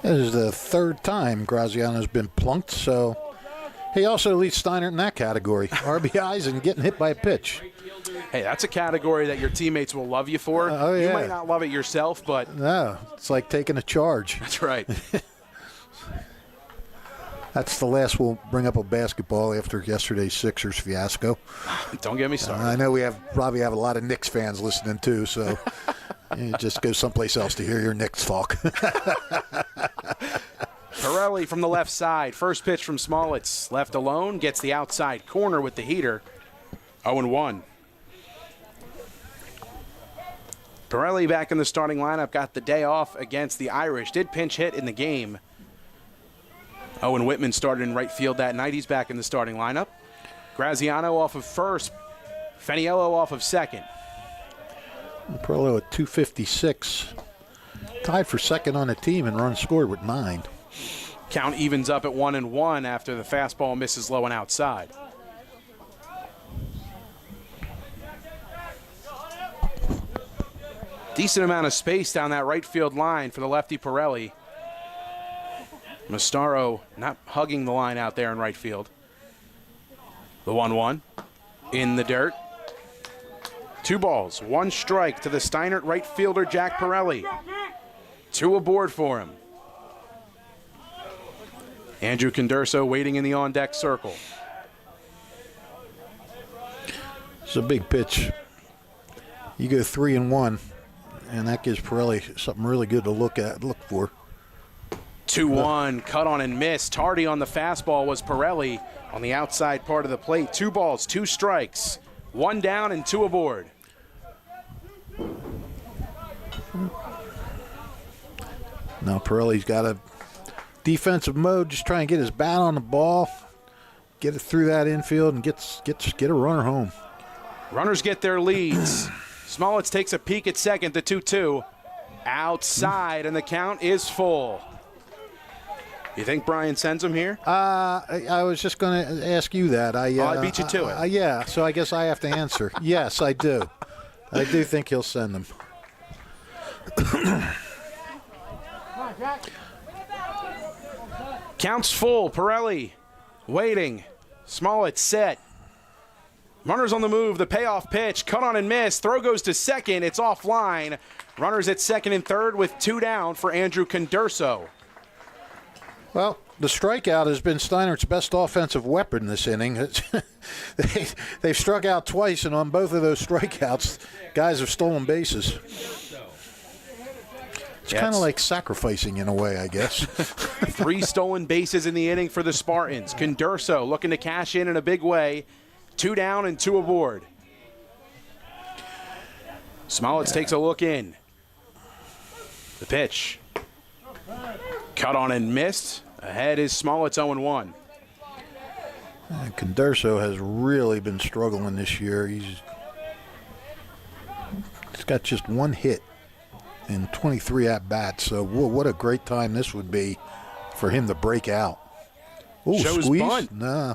This is the 3rd time Graziano's been plunked, so he also leads Steinert in that category. RBIs and getting hit by a pitch. Hey, that's a category that your teammates will love you for. Oh, yeah. You might not love it yourself, but... No, it's like taking a charge. That's right. That's the last we'll bring up of basketball after yesterday's Sixers fiasco. Don't get me started. I know we probably have a lot of Knicks fans listening too, so you just go someplace else to hear your Knicks talk. Pirelli from the left side. First pitch from Smolitz. Left alone, gets the outside corner with the heater. 0-1. Pirelli back in the starting lineup, got the day off against the Irish. Did pinch hit in the game. Owen Whitman started in right field that night. He's back in the starting lineup. Graziano off of first. Feniello off of second. Pirelli at 256. Tied for second on the team and runs scored with 9. Count evens up at 1-1 after the fastball misses low and outside. Decent amount of space down that right field line for the lefty Pirelli. Mastaro not hugging the line out there in right field. The 1-1 in the dirt. 2 balls, 1 strike to the Steinert right fielder Jack Pirelli. 2 aboard for him. Andrew Condurso waiting in the on-deck circle. It's a big pitch. You go 3-1, and that gives Pirelli something really good to look for. 2-1, cut on and miss. Tardy on the fastball was Pirelli on the outside part of the plate. 2 balls, 2 strikes. 1 down and 2 aboard. Now Pirelli's got to defensive mode, just try and get his bat on the ball, get it through that infield, and get a runner home. Runners get their leads. Smolitz takes a peek at second, the 2-2. Outside, and the count is full. You think Brian sends him here? I was just going to ask you that. I beat you to it. Yeah, so I guess I have to answer. Yes, I do. I do think he'll send them. Counts full. Pirelli waiting. Smolitz set. Runners on the move. The payoff pitch. Cut on and miss. Throw goes to second. It's offline. Runners at second and third with 2 down for Andrew Condurso. Well, the strikeout has been Steinert's best offensive weapon this inning. They've struck out twice, and on both of those strikeouts, guys have stolen bases. It's kind of like sacrificing in a way, I guess. 3 stolen bases in the inning for the Spartans. Condurso looking to cash in a big way. 2 down and 2 aboard. Smolitz takes a look in. The pitch. Cut on and missed. Ahead is Smolitz 0-1. Condurso has really been struggling this year. He's got just 1 hit in 23 at-bats, so what a great time this would be for him to break out. Oh, squeeze? Bunt. Nah,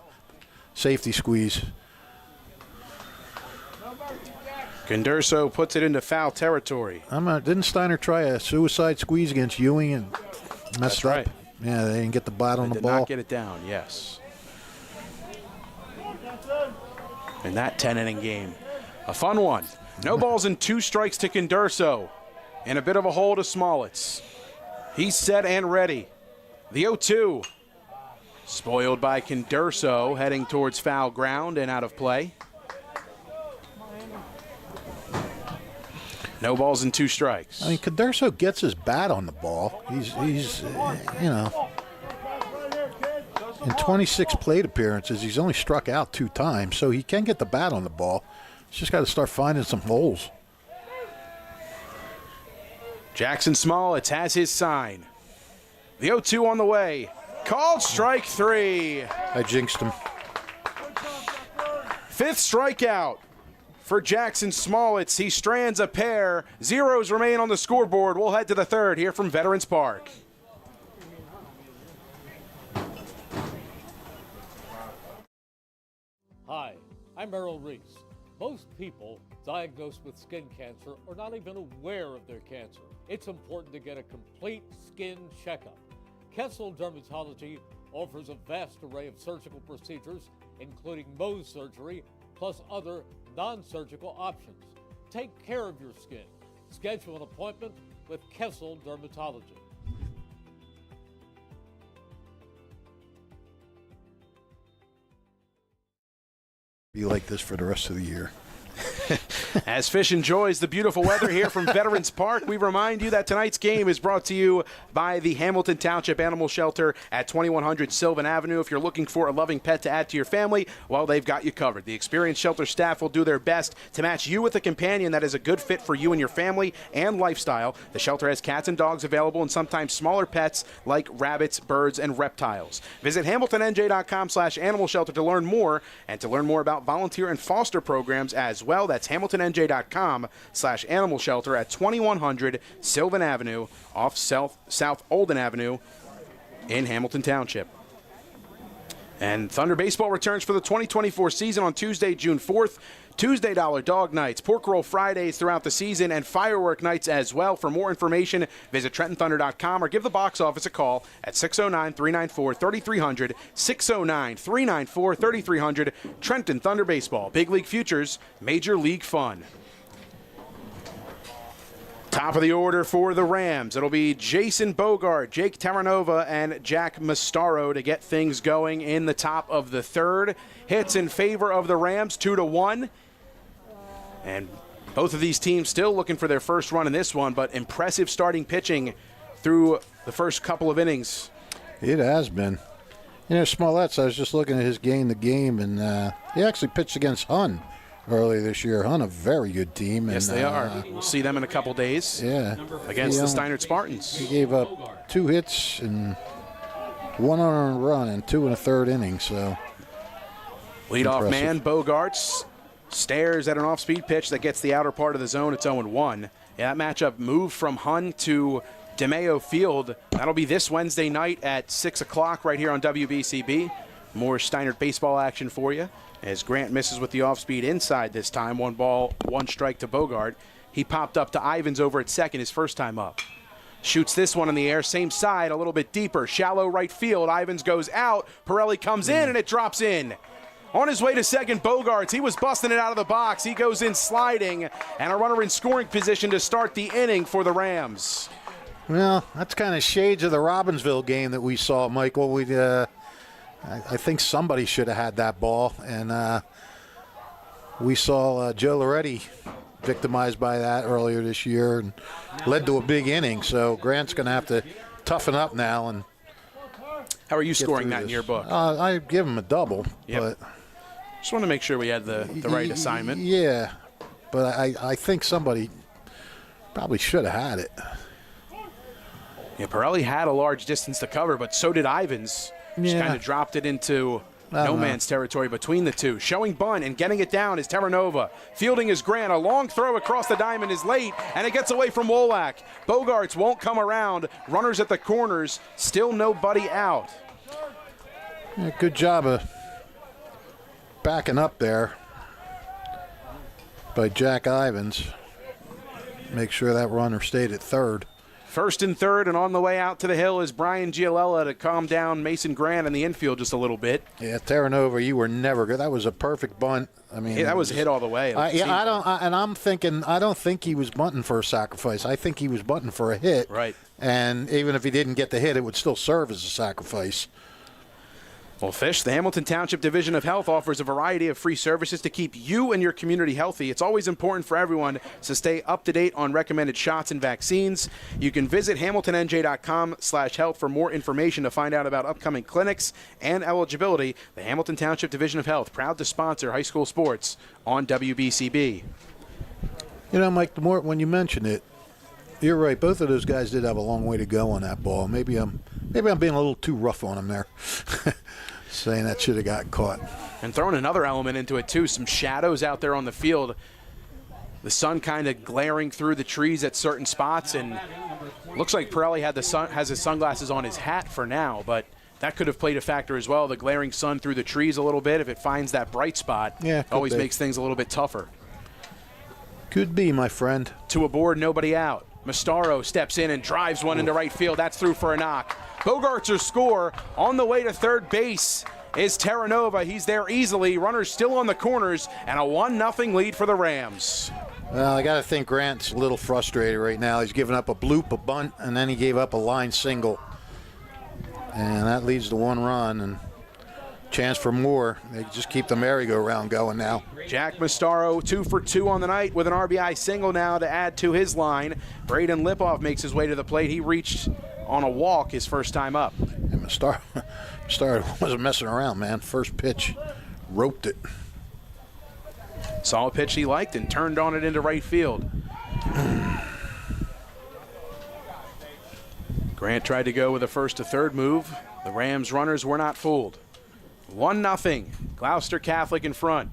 safety squeeze. Condurso puts it into foul territory. Didn't Steiner try a suicide squeeze against Ewing and messed up? Right. Yeah, they didn't get the bat on the did ball. Not get it down, yes. In that 10-inning game. A fun one. No balls and 2 strikes to Condurso. And a bit of a hole to Smolitz. He's set and ready. The 0-2. Spoiled by Condurso, heading towards foul ground and out of play. No balls and 2 strikes. I mean, Condurso gets his bat on the ball. He's in 26 plate appearances, he's only struck out 2 times, so he can get the bat on the ball. He's just got to start finding some holes. Jackson Smolitz has his sign. The 0-2 on the way. Called strike 3. I jinxed him. 5th strikeout for Jackson Smolitz. He strands a pair. Zeros remain on the scoreboard. We'll head to the 3rd here from Veterans Park. Hi, I'm Errol Reese. Most people diagnosed with skin cancer are not even aware of their cancer. It's important to get a complete skin checkup. Kessel Dermatology offers a vast array of surgical procedures, including Mohs surgery, plus other non-surgical options. Take care of your skin. Schedule an appointment with Kessel Dermatology. Be like this for the rest of the year. As Fish enjoys the beautiful weather here from Veterans Park, we remind you that tonight's game is brought to you by the Hamilton Township Animal Shelter at 2100 Sylvan Avenue. If you're looking for a loving pet to add to your family, well, they've got you covered. The experienced shelter staff will do their best to match you with a companion that is a good fit for you and your family and lifestyle. The shelter has cats and dogs available and sometimes smaller pets like rabbits, birds, and reptiles. Visit HamiltonNJ.com/animal shelter to learn more and to learn more about volunteer and foster programs as well. That's HamiltonNJ.com/animal shelter at 2100 Sylvan Avenue off South Olden Avenue in Hamilton Township. And Thunder Baseball returns for the 2024 season on Tuesday, June 4th. Tuesday Dollar Dog Nights, Pork Roll Fridays throughout the season, and firework nights as well. For more information, visit TrentonThunder.com or give the box office a call at 609-394-3300, 609-394-3300. Trenton Thunder Baseball, Big League Futures, Major League Fun. Top of the order for the Rams. It'll be Jason Bogart, Jake Terranova, and Jack Mastaro to get things going in the top of the 3rd. Hits in favor of the Rams, 2-1. And both of these teams still looking for their first run in this one, but impressive starting pitching through the first couple of innings. It has been. You know, Smolitz, I was just looking at his game, and he actually pitched against Hun earlier this year. Hun, a very good team. Yes, and, they are. We'll see them in a couple days. Yeah. Against the Steinert Spartans. He gave up 2 hits and 1 earned run and 2 in the third inning. So leadoff man Bogarts stares at an off-speed pitch that gets the outer part of the zone. It's 0-1. Yeah, that matchup moved from Hun to DeMayo Field. That'll be this Wednesday night at 6 o'clock right here on WBCB. More Steinert baseball action for you as Grant misses with the off-speed inside this time. 1 ball, 1 strike to Bogart. He popped up to Ivins over at second his first time up. Shoots this one in the air, same side, a little bit deeper. Shallow right field. Ivins goes out. Pirelli comes in, and it drops in. On his way to second, Bogarts. He was busting it out of the box. He goes in sliding, and a runner in scoring position to start the inning for the Rams. Well, that's kind of shades of the Robbinsville game that we saw, Michael. I think somebody should have had that ball, and we saw Joe Loretti victimized by that earlier this year and led to a big inning. So Grant's going to have to toughen up now. And how are you scoring that in your book? I give him a double. Yep. But just want to make sure we had the right assignment. Yeah, but I think somebody probably should have had it. Yeah, Pirelli had a large distance to cover, but so did Ivins. Just kind of dropped it into no man's territory between the two. Showing bunt and getting it down is Terranova. Fielding is Grant. A long throw across the diamond is late, and it gets away from Wolak. Bogarts won't come around. Runners at the corners. Still nobody out. Yeah, good job of backing up there by Jack Ivins. Make sure that runner stayed at third. First and third, and on the way out to the hill is Brian Giolella to calm down Mason Grant in the infield just a little bit. Yeah, Terranova, you were never good. That was a perfect bunt. I mean, that was a hit all the way. I'm thinking, I don't think he was bunting for a sacrifice. I think he was bunting for a hit. Right. And even if he didn't get the hit, it would still serve as a sacrifice. Well, Fish, the Hamilton Township Division of Health offers a variety of free services to keep you and your community healthy. It's always important for everyone to stay up to date on recommended shots and vaccines. You can visit hamiltonnj.com/health for more information to find out about upcoming clinics and eligibility. The Hamilton Township Division of Health, proud to sponsor high school sports on WBCB. You know, Mike, the more when you mention it, you're right. Both of those guys did have a long way to go on that ball. Maybe I'm being a little too rough on them there. Saying that should have gotten caught. And throwing another element into it, too. Some shadows out there on the field. The sun kind of glaring through the trees at certain spots. And looks like Pirelli has his sunglasses on his hat for now. But that could have played a factor as well. The glaring sun through the trees a little bit. If it finds that bright spot, always makes things a little bit tougher. Could be, my friend. To a board, nobody out. Mastaro steps in and drives one into right field. That's through for a knock. Bogarts will score. On the way to third base is Terranova. He's there easily. Runners still on the corners, and a 1-0 lead for the Rams. Well, I got to think Grant's a little frustrated right now. He's given up a bloop, a bunt, and then he gave up a line single. And that leads to 1 run, and chance for more. They just keep the merry-go-round going now. Jack Mastaro 2 for 2 on the night with an RBI single now to add to his line. Braden Lipoff makes his way to the plate. He reached on a walk his first time up. And Mastaro wasn't messing around, man. First pitch, roped it. Saw a pitch he liked and turned on it into right field. Grant tried to go with a first to third move. The Rams runners were not fooled. 1-0. Gloucester Catholic in front.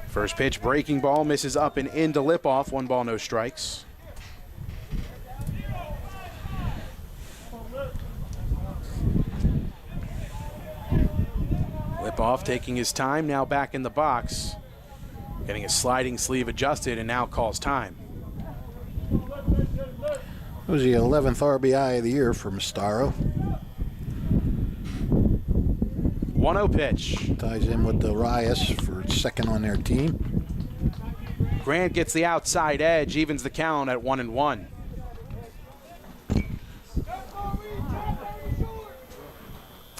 First pitch, breaking ball, misses up and into Lipoff. 1 ball, no strikes. Lipoff taking his time, now back in the box. Getting his sliding sleeve adjusted and now calls time. It was the 11th RBI of the year for Mastaro. 1-0 pitch. Ties in with the Rias for second on their team. Grant gets the outside edge, evens the count at 1-1.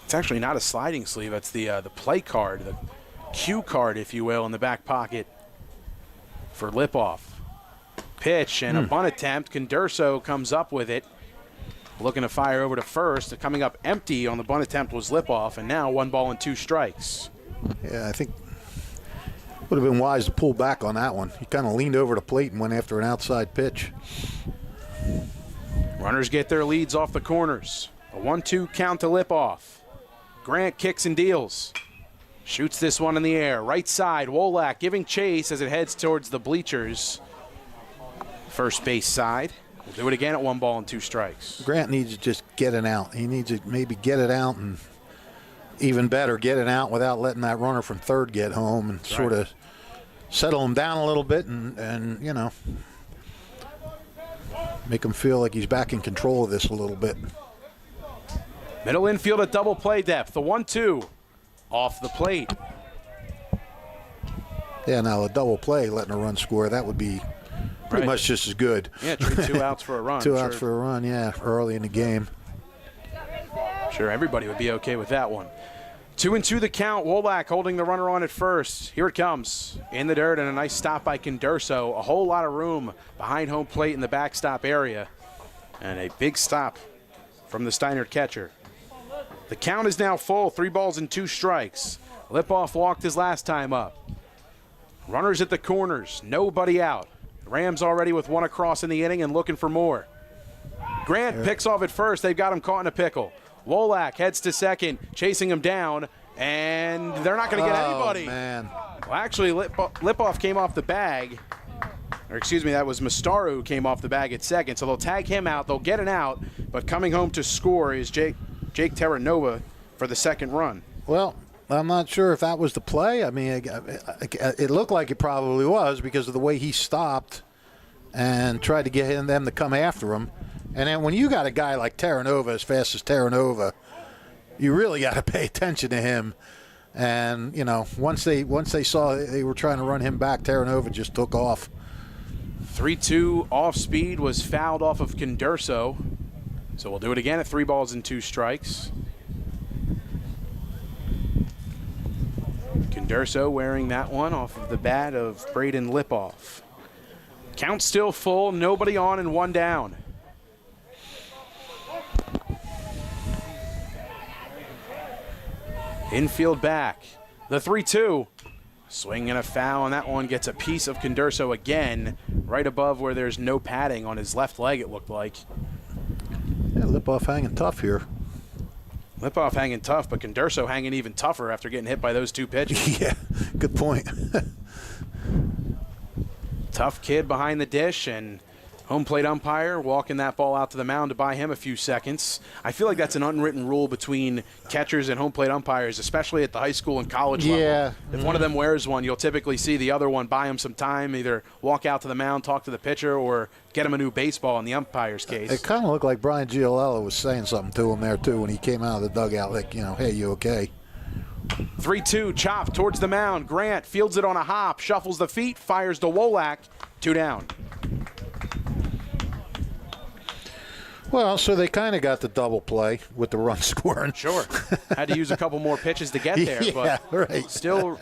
It's actually not a sliding sleeve. It's the play card, the cue card, if you will, in the back pocket for Lipoff. Pitch and a bunt attempt. Condurso comes up with it. Looking to fire over to first. Coming up empty on the bunt attempt was Lipoff, and now 1 ball and 2 strikes. Yeah, I think it would have been wise to pull back on that one. He kind of leaned over the plate and went after an outside pitch. Runners get their leads off the corners. A 1-2 count to Lipoff. Grant kicks and deals. Shoots this one in the air. Right side, Wolak giving chase as it heads towards the bleachers. First base side. We'll do it again at 1 ball and 2 strikes. Grant needs to just get it out. He needs to maybe get it out, and even better, get it out without letting that runner from third get home, and sort of settle him down a little bit and you know, make him feel like he's back in control of this a little bit. Middle infield at double play depth. The 1-2 off the plate. Yeah, now a double play, letting a run score, that would be pretty much just as good. Yeah, trade 2 outs for a run. 2 outs for a run, yeah, early in the game. Sure, everybody would be okay with that one. 2-2 the count. Wolak holding the runner on at first. Here it comes. In the dirt, and a nice stop by Condurso. A whole lot of room behind home plate in the backstop area. And a big stop from the Steinert catcher. The count is now full. 3 balls and 2 strikes. Lipoff walked his last time up. Runners at the corners. Nobody out. Rams already with 1 across in the inning and looking for more. Grant picks off at first. They've got him caught in a pickle. Wolak heads to second, chasing him down, and they're not going to get anybody. Man. Well, actually, Lipoff came off the bag. Or excuse me, that was Mastaru who came off the bag at second. So they'll tag him out. They'll get an out. But coming home to score is Jake Terranova for the second run. Well, I'm not sure if that was the play. I mean, it looked like it probably was because of the way he stopped and tried to get them to come after him. And then when you got a guy like Terranova, as fast as Terranova, you really got to pay attention to him. And, you know, once they saw they were trying to run him back, Terranova just took off. 3-2 off speed was fouled off of Condurso. So we'll do it again at 3 balls and 2 strikes. Condurso wearing that one off of the bat of Braden Lipoff. Count still full, nobody on and 1 down. Infield back. The 3-2. Swing and a foul, and that one gets a piece of Condurso again, right above where there's no padding on his left leg, it looked like. Yeah, Lipoff hanging tough here. Lipoff hanging tough, but Condurso hanging even tougher after getting hit by those 2 pitches. Yeah, good point. Tough kid behind the dish, and home plate umpire walking that ball out to the mound to buy him a few seconds. I feel like that's an unwritten rule between catchers and home plate umpires, especially at the high school and college level. If one of them wears one, you'll typically see the other one buy him some time, either walk out to the mound, talk to the pitcher, or get him a new baseball in the umpire's case. It kind of looked like Brian Giolella was saying something to him there, too, when he came out of the dugout, like, you know, hey, you okay? 3-2, chop towards the mound. Grant fields it on a hop, shuffles the feet, fires to Wolak, 2 down. Well, so they kind of got the double play with the run scoring. Sure. Had to use a couple more pitches to get there. Yeah, but right. Still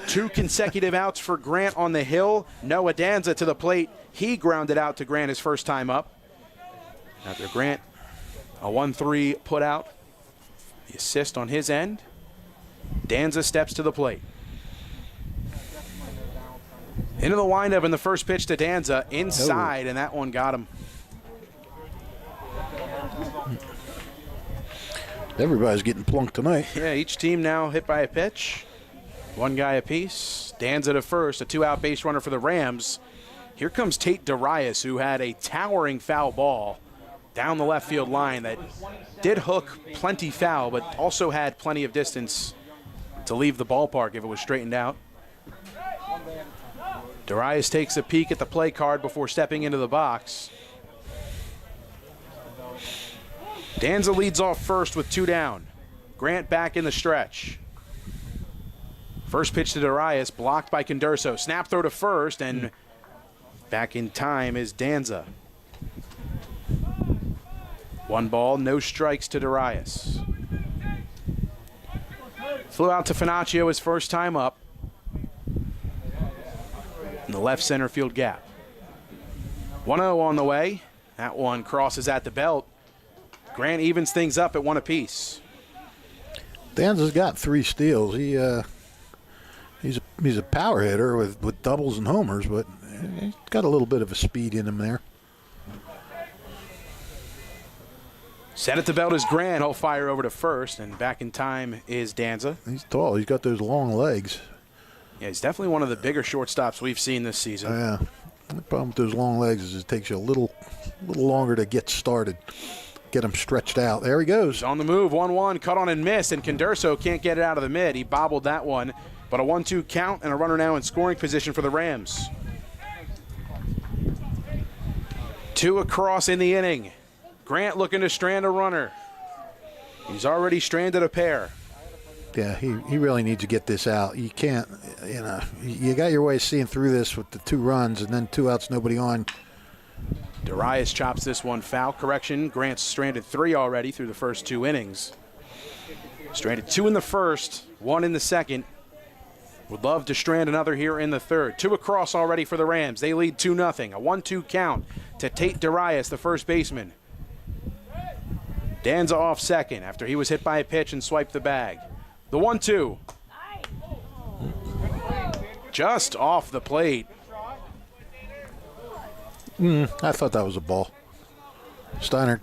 2 consecutive outs for Grant on the hill. Noah Danza to the plate. He grounded out to Grant his first time up. After Grant, a 1-3 put out. The assist on his end. Danza steps to the plate. Into the windup in the first pitch to Danza. Inside, and that one got him. Everybody's getting plunked tonight. Yeah, each team now hit by a pitch. 1 guy apiece. Danza to first, a 2-out base runner for the Rams. Here comes Tate Darius, who had a towering foul ball down the left field line that did hook plenty foul, but also had plenty of distance to leave the ballpark if it was straightened out. Darius takes a peek at the play card before stepping into the box. Danza leads off first with 2 down. Grant back in the stretch. First pitch to Darius, blocked by Condurso. Snap throw to first, and back in time is Danza. 1 ball, no strikes to Darius. Flew out to Finaccio his first time up. In the left center field gap. 1-0 on the way. That one crosses at the belt. Grant evens things up at 1 apiece. Danza's got 3 steals. He's a power hitter with doubles and homers, but he's got a little bit of a speed in him there. Set at the belt is Grant. He'll fire over to first, and back in time is Danza. He's tall. He's got those long legs. Yeah, he's definitely one of the bigger shortstops we've seen this season. Yeah. The problem with those long legs is it takes you a little longer to get started, get him stretched out. There he goes. He's on the move, 1-1, cut on and missed, and Condurso can't get it out of the mid. He bobbled that one, but a 1-2 count and a runner now in scoring position for the Rams. 2 across in the inning. Grant looking to strand a runner. He's already stranded a pair. Yeah, he really needs to get this out. You can't, you got your way of seeing through this with the 2 runs and then 2 outs, nobody on. Darius chops this one foul. Correction, Grant's stranded 3 already through the first 2 innings. Stranded 2 in the first, 1 in the second. Would love to strand another here in the third. 2 across already for the Rams. They lead 2-0. A 1-2 count to Tate Darius, the first baseman. Danza off second after he was hit by a pitch and swiped the bag. The 1-2. Just off the plate. I thought that was a ball. Steinert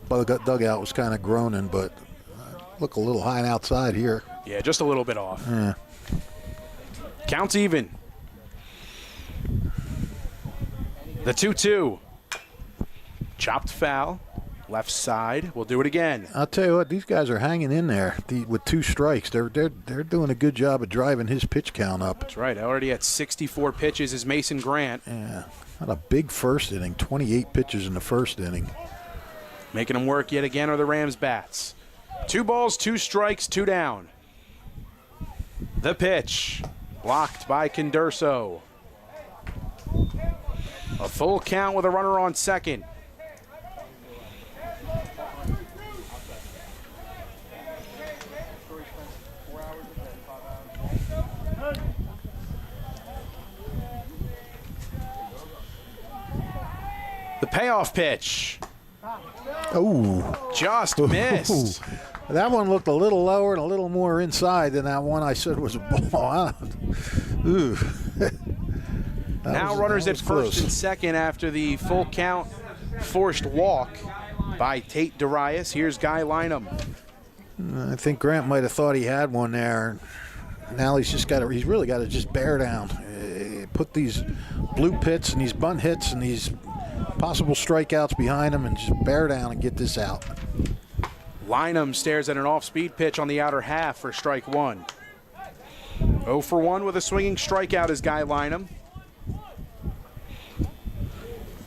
by the dugout was kind of groaning, but look a little high and outside here. Yeah, just a little bit off. Yeah. Counts even. The 2-2. Chopped foul. Left side. We'll do it again. I'll tell you what, these guys are hanging in there with 2 strikes. They're doing a good job of driving his pitch count up. That's right. Already at 64 pitches is Mason Grant. Yeah. Had a big first inning, 28 pitches in the first inning. Making them work yet again are the Rams bats. 2 balls, 2 strikes, 2 down. The pitch. Blocked by Condurso. A full count with a runner on second. The payoff pitch. Oh, Just missed. That one looked a little lower and a little more inside than that one I said was a ball. Ooh. Now runners at first and second after the full count forced walk by Tate Darius. Here's Guy Lynham. I think Grant might have thought he had one there. Now he's really got to just bear down. Put these blue pits and these bunt hits and these possible strikeouts behind him and just bear down and get this out. Lynham stares at an off-speed pitch on the outer half for strike 1. 0 for 1 with a swinging strikeout is Guy Lynham.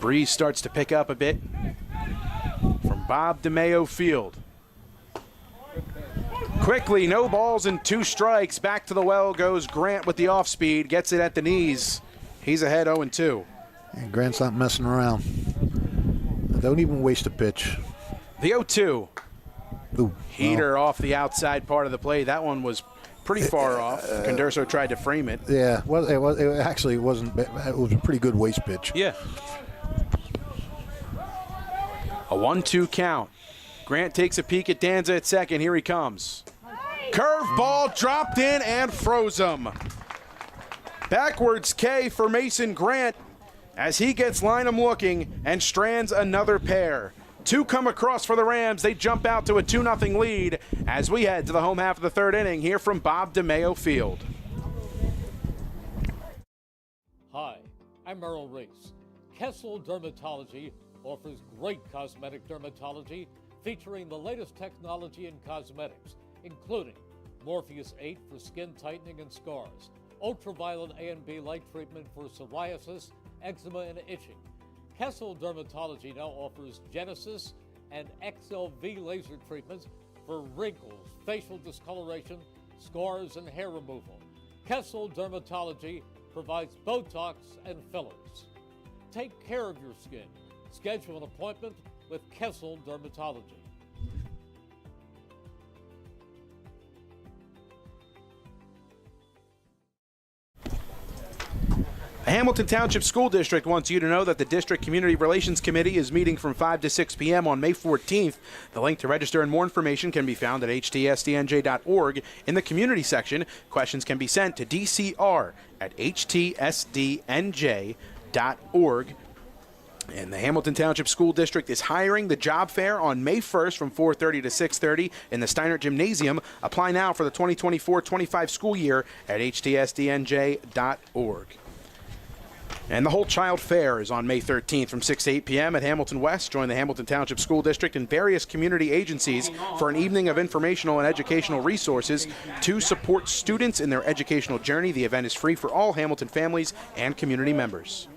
Breeze starts to pick up a bit from Bob DeMayo Field. Quickly, no balls and 2 strikes. Back to the well goes Grant with the off-speed. Gets it at the knees. He's ahead 0-2. And Grant's not messing around. Don't even waste a pitch. The 0-2. Ooh, Heater off the outside part of the play. That one was pretty far off. Condurso tried to frame it. Yeah, it actually wasn't. It was a pretty good waste pitch. Yeah. A 1-2 count. Grant takes a peek at Danza at second. Here he comes. Curveball dropped in and froze him. Backwards K for Mason Grant as he gets Lynham looking and strands another pair. 2 come across for the Rams. They jump out to a 2-0 lead as we head to the home half of the third inning here from Bob DeMayo Field. Hi, I'm Merrill Reese. Kessel Dermatology offers great cosmetic dermatology featuring the latest technology in cosmetics, including Morpheus 8 for skin tightening and scars, ultraviolet A and B light treatment for psoriasis, eczema, and itching. Kessel Dermatology now offers Genesis and XLV laser treatments for wrinkles, facial discoloration, scars, and hair removal. Kessel Dermatology provides Botox and fillers. Take care of your skin. Schedule an appointment with Kessel Dermatology. The Hamilton Township School District wants you to know that the District Community Relations Committee is meeting from 5 to 6 p.m. on May 14th. The link to register and more information can be found at htsdnj.org. In the community section, questions can be sent to dcr@htsdnj.org. And the Hamilton Township School District is hiring the job fair on May 1st from 4:30 to 6:30 in the Steinert Gymnasium. Apply now for the 2024-25 school year at htsdnj.org. And the Whole Child Fair is on May 13th from 6 to 8 p.m. at Hamilton West. Join the Hamilton Township School District and various community agencies for an evening of informational and educational resources to support students in their educational journey. The event is free for all Hamilton families and community members.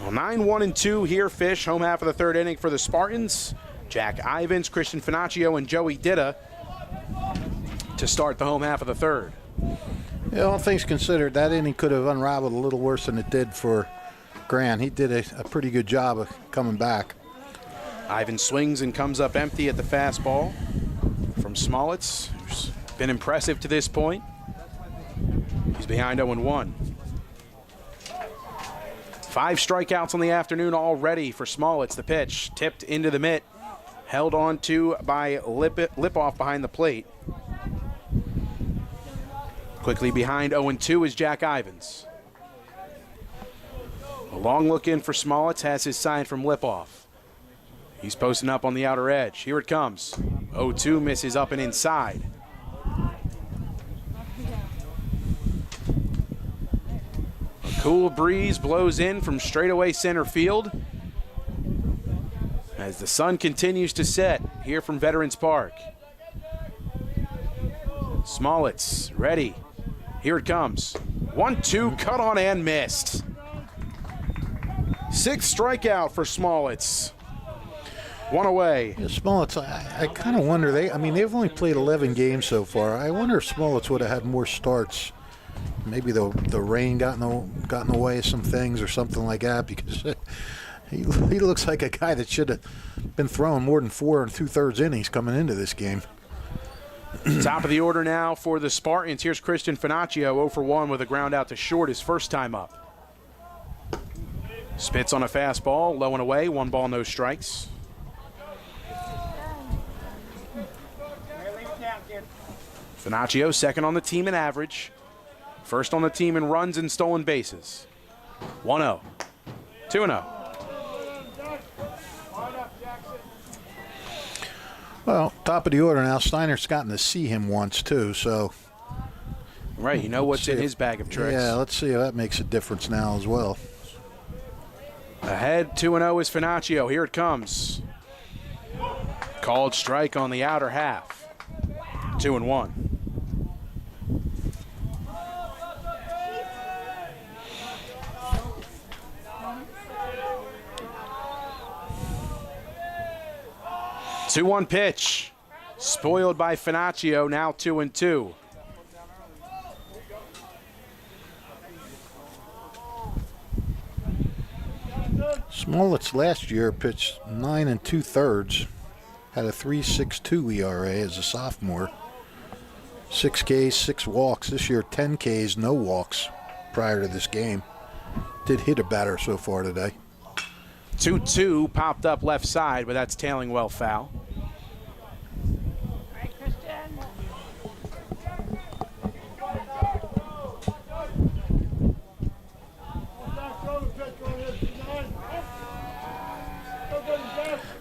Well, 9-1-2 here, Fish. Home half of the third inning for the Spartans. Jack Ivins, Christian Finaccio, and Joey Ditta to start the home half of the third. Yeah, all things considered, that inning could have unraveled a little worse than it did for Grant. He did a pretty good job of coming back. Ivan swings and comes up empty at the fastball from Smolitz, who's been impressive to this point. He's behind 0-1. 5 strikeouts on the afternoon already for Smolitz. The pitch tipped into the mitt, held on to by Lipoff behind the plate. Quickly behind 0-2 is Jack Ivins. A long look in for Smolitz, has his sign from Lipoff. He's posting up on the outer edge. Here it comes. 0-2 misses up and inside. A cool breeze blows in from straightaway center field as the sun continues to set here from Veterans Park. Smolitz ready. Here it comes. 1-2, cut on and missed. 6th strikeout for Smolitz. 1 away. Yeah, Smolitz, I kind of wonder, they've only played 11 games so far. I wonder if Smolitz would have had more starts. Maybe the rain got in the way of some things or something like that, because he looks like a guy that should have been throwing more than 4 2/3 innings coming into this game. Top of the order now for the Spartans. Here's Christian Finaccio, 0-for-1 with a ground out to short, his first time up. Spits on a fastball, low and away, 1 ball, no strikes. Finaccio, second on the team in average. First on the team in runs and stolen bases. 1-0. 2-0. Well, top of the order now. Steinert's gotten to see him once, too, so. Right, you know what's in his bag of tricks. Yeah, let's see how that makes a difference now as well. Ahead, 2-0 is Finaccio. Here it comes. Called strike on the outer half. 2-1. Two-one pitch. Spoiled by Finaccio, now 2-2. Smolitz last year pitched 9 2/3, had a 3.62 ERA as a sophomore. 6 Ks, 6 walks. This year, 10 Ks, no walks prior to this game. Did hit a batter so far today. 2-2 popped up left side, but that's tailing well foul.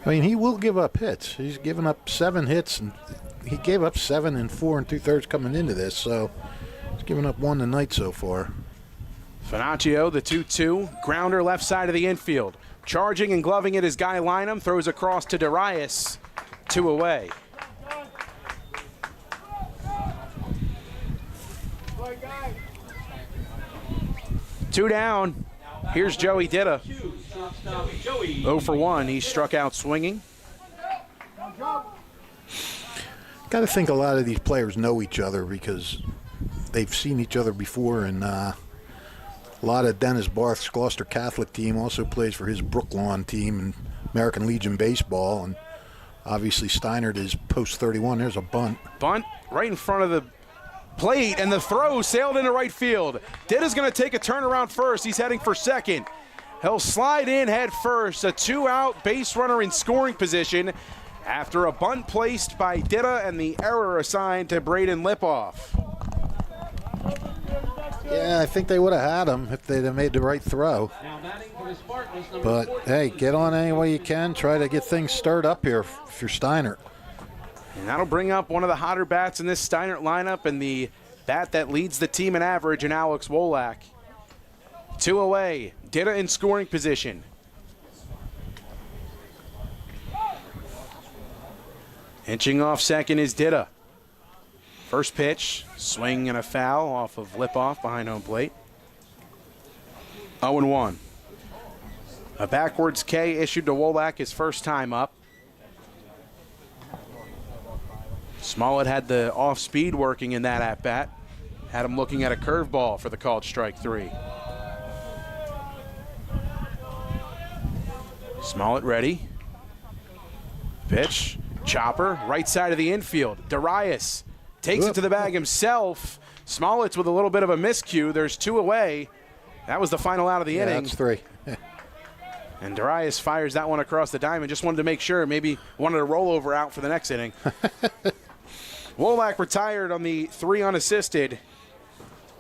He will give up hits. He's given up 7 hits, and he gave up 7 4 2/3 coming into this, so he's given up 1 tonight so far. Finaccio, the 2-2, grounder left side of the infield. Charging and gloving it is Guy Lynham, throws across to Darius, 2 away. Two down. Here's Joey Ditta. 0-for-1. He struck out swinging. Got to think a lot of these players know each other because they've seen each other before, and a lot of Dennis Barth's Gloucester Catholic team also plays for his Brooklawn team in American Legion Baseball, and obviously Steinert is post 31. There's a bunt. Bunt right in front of the plate, and the throw sailed into right field. Ditta's going to take a turn around first. He's heading for second. He'll slide in head first. A 2-out base runner in scoring position after a bunt placed by Ditta and the error assigned to Braden Lipoff. Yeah, I think they would have had him if they'd have made the right throw. But, hey, get on any way you can. Try to get things stirred up here if you're Steinert. And that'll bring up one of the hotter bats in this Steinert lineup and the bat that leads the team in average in Alex Wolak. 2 away. Ditta in scoring position. Inching off second is Ditta. First pitch, swing and a foul off of lip off behind home plate. 0-1. A backwards K issued to Wolak his first time up. Smollett had the off speed working in that at bat. Had him looking at a curveball for the called strike 3. Smollett ready. Pitch. Chopper, right side of the infield. Darius takes it to the bag himself. Smollett's with a little bit of a miscue. There's 2 away. That was the final out of the inning. That's 3. And Darius fires that one across the diamond. Just wanted to make sure, maybe wanted a rollover out for the next inning. Wolak retired on the 3 unassisted.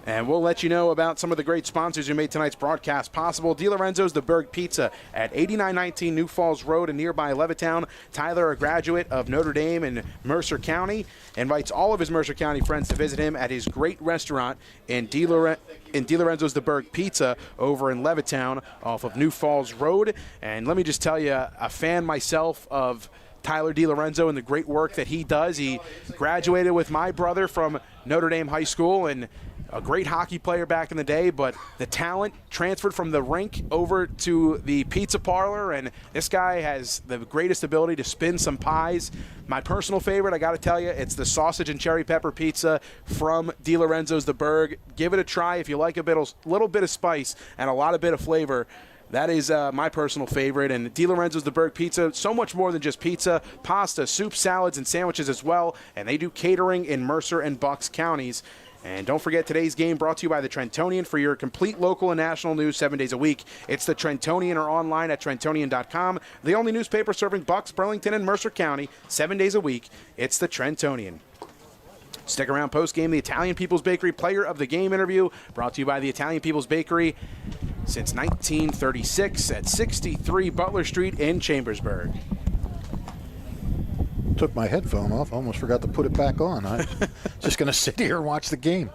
And we'll let you know about some of the great sponsors who made tonight's broadcast possible. DiLorenzo's The Berg Pizza at 8919 New Falls Road in nearby Levittown. Tyler, a graduate of Notre Dame in Mercer County, invites all of his Mercer County friends to visit him at his great restaurant in DiLorenzo's The Berg Pizza over in Levittown off of New Falls Road. And let me just tell you, a fan myself of Tyler DiLorenzo and the great work that he does. He graduated with my brother from Notre Dame High School and a great hockey player back in the day, but the talent transferred from the rink over to the pizza parlor, and this guy has the greatest ability to spin some pies. My personal favorite, I got to tell you, it's the sausage and cherry pepper pizza from DiLorenzo's The Berg. Give it a try if you like a little bit of spice and a lot of bit of flavor. That is my personal favorite. And DiLorenzo's The Berg Pizza, so much more than just pizza, pasta, soup, salads, and sandwiches as well. And they do catering in Mercer and Bucks counties. And don't forget, today's game brought to you by the Trentonian. For your complete local and national news 7 days a week, it's the Trentonian or online at Trentonian.com. The only newspaper serving Bucks, Burlington, and Mercer County 7 days a week. It's the Trentonian. Stick around post-game, the Italian People's Bakery Player of the Game interview, brought to you by the Italian People's Bakery since 1936 at 63 Butler Street in Chambersburg. Took my headphone off. Almost forgot to put it back on. I was just going to sit here and watch the game.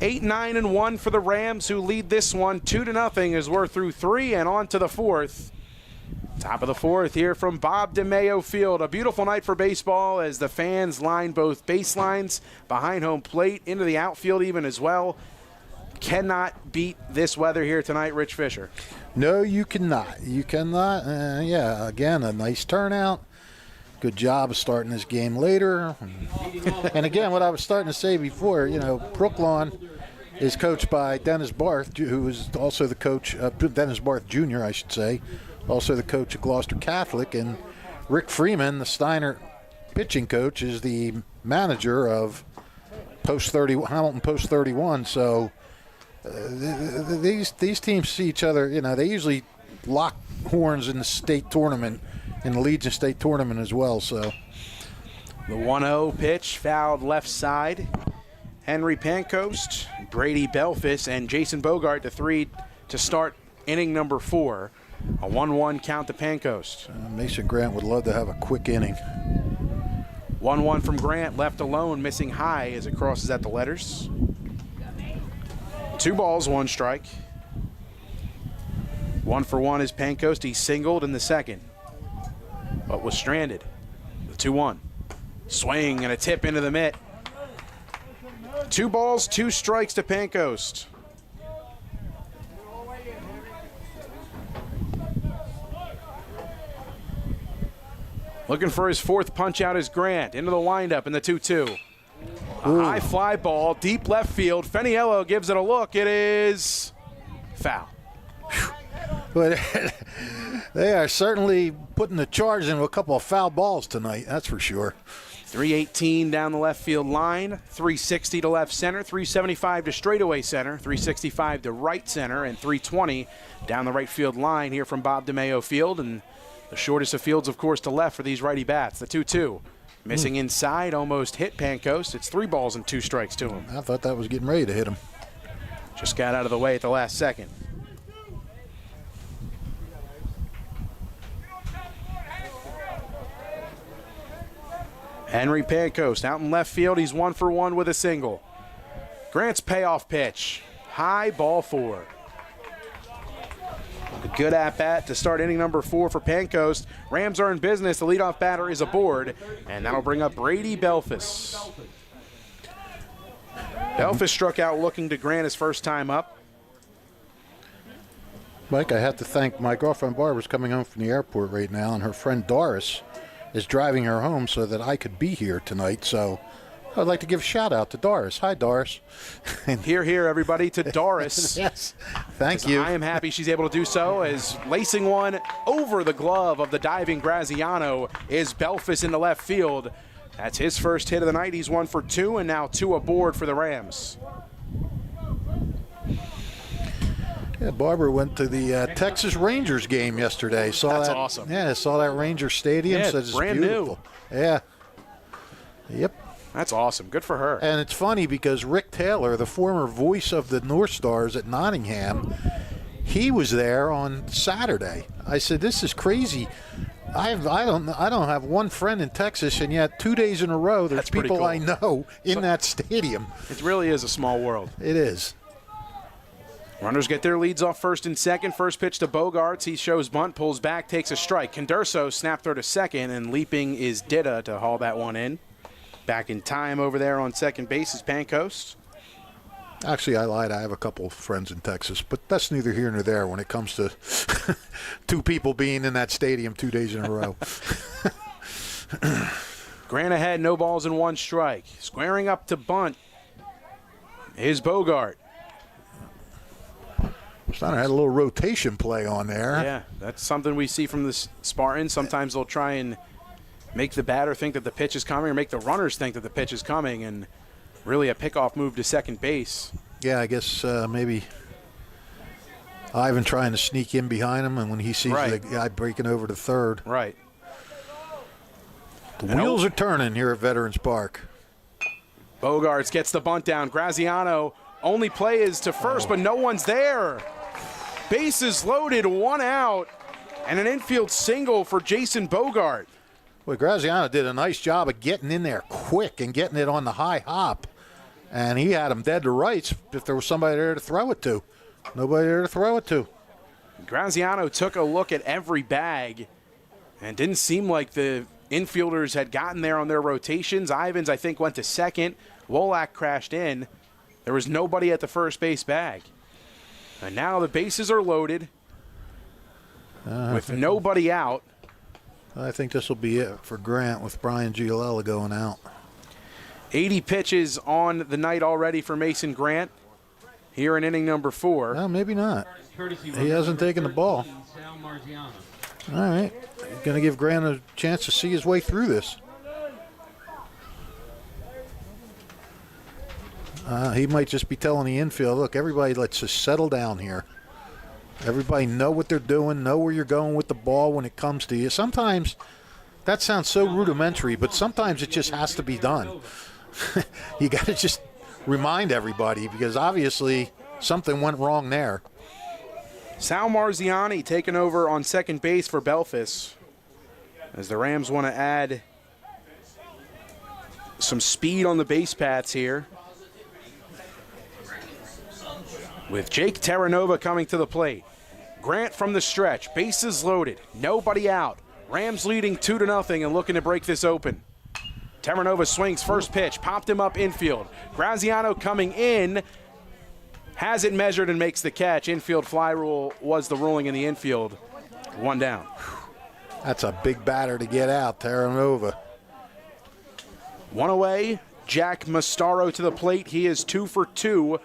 8-9-1 for the Rams, who lead this one 2-0 as we're through 3 and on to the 4th. Top of the 4th here from Bob DeMayo Field. A beautiful night for baseball as the fans line both baselines behind home plate into the outfield even as well. Cannot beat this weather here tonight, Rich Fisher. No, you cannot. You cannot. Yeah, again, a nice turnout. Good job of starting this game later. And again, what I was starting to say before, Brooklawn is coached by Dennis Barth, who is also the coach, Dennis Barth Jr., I should say, also the coach of Gloucester Catholic. And Rick Freeman, the Steinert pitching coach, is the manager of Hamilton Post 31. So these teams see each other. They usually lock horns in the state tournament, in the Legion State tournament as well. So the 1-0 pitch fouled left side. Henry Pancoast, Brady Belfus, and Jason Bogart, the 3 to start inning number 4. A 1-1 count to Pancoast. Mason Grant would love to have a quick inning. 1-1 from Grant, left alone, missing high as it crosses at the letters. 2 balls, 1 strike. 1 for 1 is Pancoast. He singled in the second, but was stranded. The 2-1. Swing and a tip into the mitt. 2 balls, 2 strikes to Pancoast. Looking for his 4th punch out is Grant. Into the windup in the 2-2. A high fly ball, deep left field. Feniello gives it a look. It is foul. But they are certainly putting the charge into a couple of foul balls tonight, that's for sure. 318 down the left field line, 360 to left center, 375 to straightaway center, 365 to right center, and 320 down the right field line here from Bob DeMayo Field. And the shortest of fields, of course, to left for these righty bats. The 2-2. Missing inside, almost hit Pancoast. It's 3 balls and 2 strikes to him. I thought that was getting ready to hit him. Just got out of the way at the last second. Henry Pancoast out in left field. He's 1 for 1 with a single. Grant's payoff pitch. High, ball 4. A good at-bat to start inning number 4 for Pancoast. Rams are in business. The leadoff batter is aboard, and that'll bring up Brady Belfus. Belfus struck out looking to Grant his first time up. Mike, I have to thank my girlfriend Barbara's coming home from the airport right now, and her friend Doris is driving her home so that I could be here tonight. So I'd like to give a shout out to Doris. Hi, Doris. Hear, hear, everybody, to Doris. Yes, thank you. I am happy she's able to do so, as lacing one over the glove of the diving Graziano is Belfus in the left field. That's his first hit of the night. He's 1 for 2, and now 2 aboard for the Rams. Yeah, Barbara went to the Texas Rangers game yesterday. That's awesome. Yeah, saw that Ranger Stadium. Yeah, Said it's brand beautiful. new. Yeah. Yep. That's awesome. Good for her. And it's funny because Rick Taylor, the former voice of the North Stars at Nottingham, he was there on Saturday. I said, "This is crazy. I don't have one friend in Texas, and yet 2 days in a row there's That's pretty people cool. I know in that stadium." It really is a small world. It is. Runners get their leads off first and second. First pitch to Bogarts. He shows bunt, pulls back, takes a strike. Condurso snap throw to second, and leaping is Ditta to haul that one in. Back in time over there on second base is Pancoast. Actually, I lied. I have a couple of friends in Texas, but that's neither here nor there when it comes to 2 people being in that stadium 2 days in a row. Grant ahead, no balls and 1 strike. Squaring up to bunt is Bogart. Steiner had a little rotation play on there. Yeah, that's something we see from the Spartans. Sometimes they'll try and make the batter think that the pitch is coming, or make the runners think that the pitch is coming, and really a pickoff move to second base. Yeah, I guess maybe Ivan trying to sneak in behind him, and when he sees the guy breaking over to third. Right. The wheels are turning here at Veterans Park. Bogarts gets the bunt down. Graziano, only play is to first, but no one's there. Bases loaded, 1 out, and an infield single for Jason Bogart. Well, Graziano did a nice job of getting in there quick and getting it on the high hop. And he had him dead to rights if there was somebody there to throw it to. Nobody there to throw it to. Graziano took a look at every bag and didn't seem like the infielders had gotten there on their rotations. Ivans, I think, went to second. Wolak crashed in. There was nobody at the first base bag. And now the bases are loaded with nobody out. I think this will be it for Grant with Brian Giolella going out. 80 pitches on the night already for Mason Grant here in inning number 4. No, maybe not. He hasn't taken the ball. All right. Going to give Grant a chance to see his way through this. He might just be telling the infield, look, everybody, let's just settle down here. Everybody know what they're doing, know where you're going with the ball when it comes to you. Sometimes that sounds so rudimentary, but sometimes it just has to be done. You got to just remind everybody, because obviously something went wrong there. Sal Marziani taking over on second base for Belfus, as the Rams want to add some speed on the base paths here, with Jake Terranova coming to the plate. Grant from the stretch, bases loaded, nobody out. Rams leading 2-0 and looking to break this open. Terranova swings first pitch, popped him up infield. Graziano coming in, has it measured and makes the catch. Infield fly rule was the ruling in the infield. 1 down. That's a big batter to get out, Terranova. 1 away, Jack Mastaro to the plate. He is 2 for 2.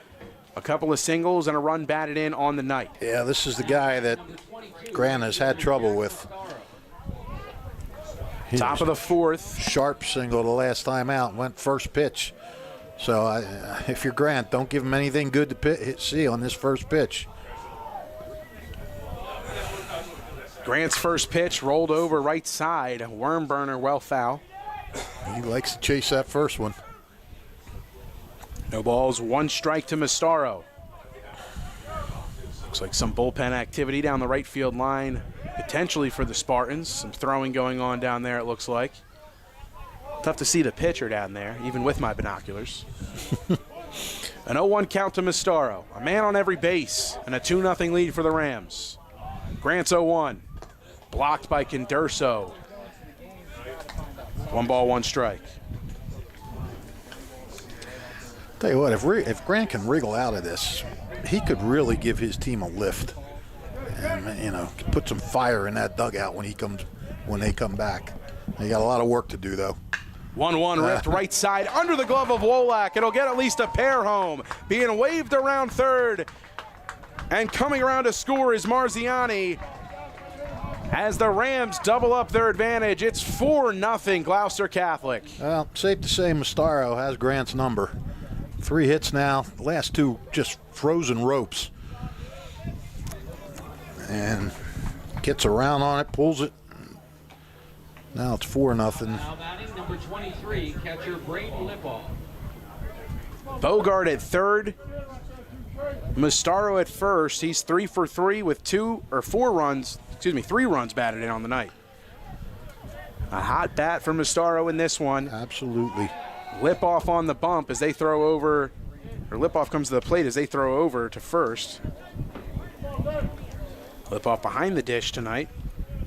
A couple of singles and a run batted in on the night. Yeah, this is the guy that Grant has had trouble with. Top of the 4th. Sharp single the last time out, went first pitch. So if you're Grant, don't give him anything good to see on this first pitch. Grant's first pitch rolled over right side. Worm burner, well foul. He likes to chase that first one. No balls, 1 strike to Mastaro. Looks like some bullpen activity down the right field line, potentially for the Spartans. Some throwing going on down there, it looks like. Tough to see the pitcher down there, even with my binoculars. An 0-1 count to Mastaro. A man on every base, and a 2-0 lead for the Rams. Grant's 0-1. Blocked by Condurso. 1 ball, 1 strike. Tell you what, if Grant can wriggle out of this, he could really give his team a lift, and put some fire in that dugout when they come back. They got a lot of work to do, though. 1-1 ripped right side under the glove of Wolak. It'll get at least a pair home. Being waved around third, and coming around to score is Marziani. As the Rams double up their advantage, it's 4-0 Gloucester Catholic. Well, safe to say Mastaro has Grant's number. 3 hits now, the last 2 just frozen ropes. And gets around on it, pulls it. Now it's 4-0. Now batting number 23, catcher Braden Lipoff. Bogart at third. Mastaro at first. He's 3 for 3 with 3 runs batted in on the night. A hot bat for Mastaro in this one. Absolutely. Lipoff on the bump as they throw over, or Lipoff comes to the plate as they throw over to first. Lipoff behind the dish tonight.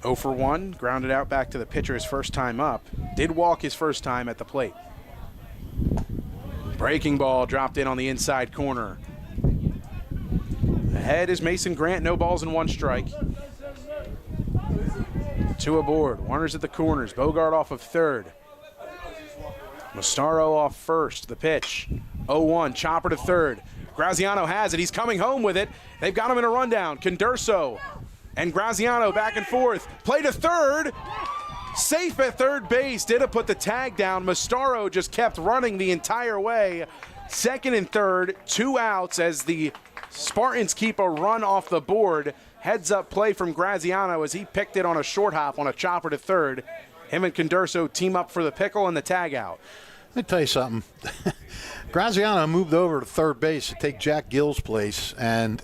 0 for 1, grounded out back to the pitcher his first time up. Did walk his first time at the plate. Breaking ball dropped in on the inside corner. Ahead is Mason Grant, no balls and 1 strike. 2 aboard, runners at the corners. Bogart off of third. Mastaro off first, the pitch. 0-1, chopper to third. Graziano has it, he's coming home with it. They've got him in a rundown. Condurso and Graziano back and forth. Play to third. Safe at third base. Did put the tag down. Mastaro just kept running the entire way. Second and third, 2 outs as the Spartans keep a run off the board. Heads up play from Graziano as he picked it on a short hop on a chopper to third. Him and Condurso team up for the pickle and the tag out. Let me tell you something. Graziano moved over to third base to take Jack Gill's place, and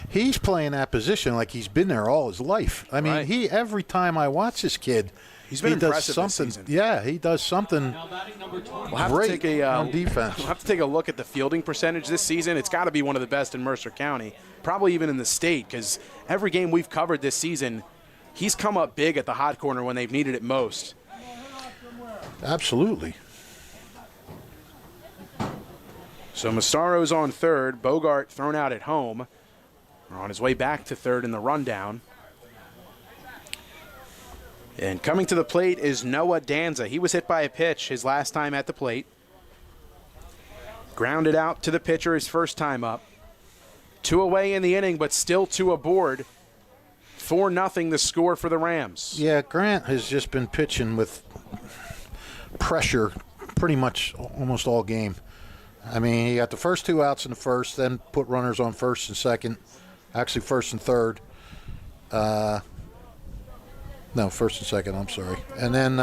he's playing that position like he's been there all his life. I mean, Right. Every time I watch this kid, He's been he does impressive something. this season. Yeah, he does something Now batting number 20. We'll have great to take on defense. We'll have to take a look at the fielding percentage this season. It's got to be one of the best in Mercer County, probably even in the state, because every game we've covered this season, he's come up big at the hot corner when they've needed it most. Absolutely. So Mastaro's on third. Bogart thrown out at home. We're on his way back to third in the rundown. And coming to the plate is Noah Danza. He was hit by a pitch his last time at the plate. Grounded out to the pitcher his first time up. 2 away in the inning, but still 2 aboard. 4-0 the score for the Rams. Yeah, Grant has just been pitching with pressure pretty much almost all game. I mean, he got the first 2 outs in the first, then put runners on first and second. Actually, first and third. No, first and second, I'm sorry. And then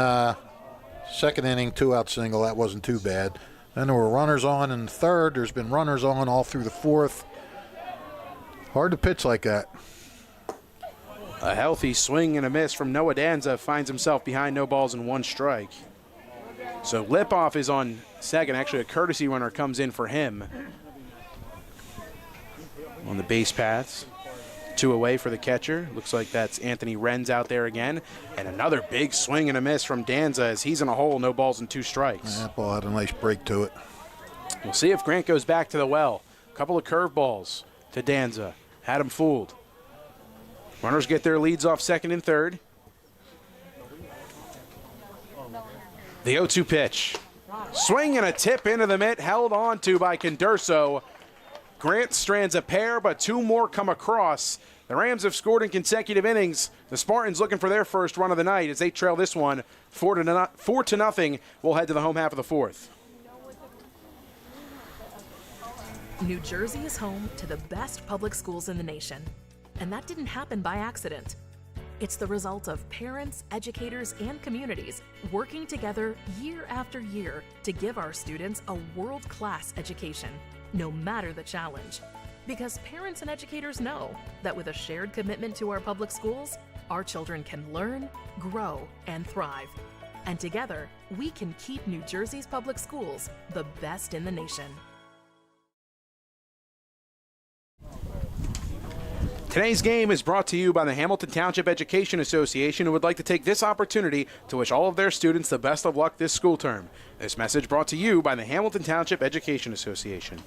second inning, 2-out single. That wasn't too bad. Then there were runners on in the third. There's been runners on all through the fourth. Hard to pitch like that. A healthy swing and a miss from Noah Danza finds himself behind no balls and 1 strike. So Lipoff is on second. Actually, a courtesy runner comes in for him on the base paths. 2 away for the catcher. Looks like that's Anthony Renz out there again. And another big swing and a miss from Danza as he's in a hole, no balls and 2 strikes. That ball had a nice break to it. We'll see if Grant goes back to the well. A couple of curveballs to Danza. Had him fooled. Runners get their leads off second and third. The 0-2 pitch. Swing and a tip into the mitt, held on to by Condurso. Grant strands a pair, but 2 more come across. The Rams have scored in consecutive innings. The Spartans looking for their first run of the night as they trail this one 4-0. We'll head to the home half of the fourth. New Jersey is home to the best public schools in the nation. And that didn't happen by accident. It's the result of parents, educators, and communities working together year after year to give our students a world-class education, no matter the challenge. Because parents and educators know that with a shared commitment to our public schools, our children can learn, grow, and thrive. And together, we can keep New Jersey's public schools the best in the nation. Today's game is brought to you by the Hamilton Township Education Association, who would like to take this opportunity to wish all of their students the best of luck this school term. This message brought to you by the Hamilton Township Education Association.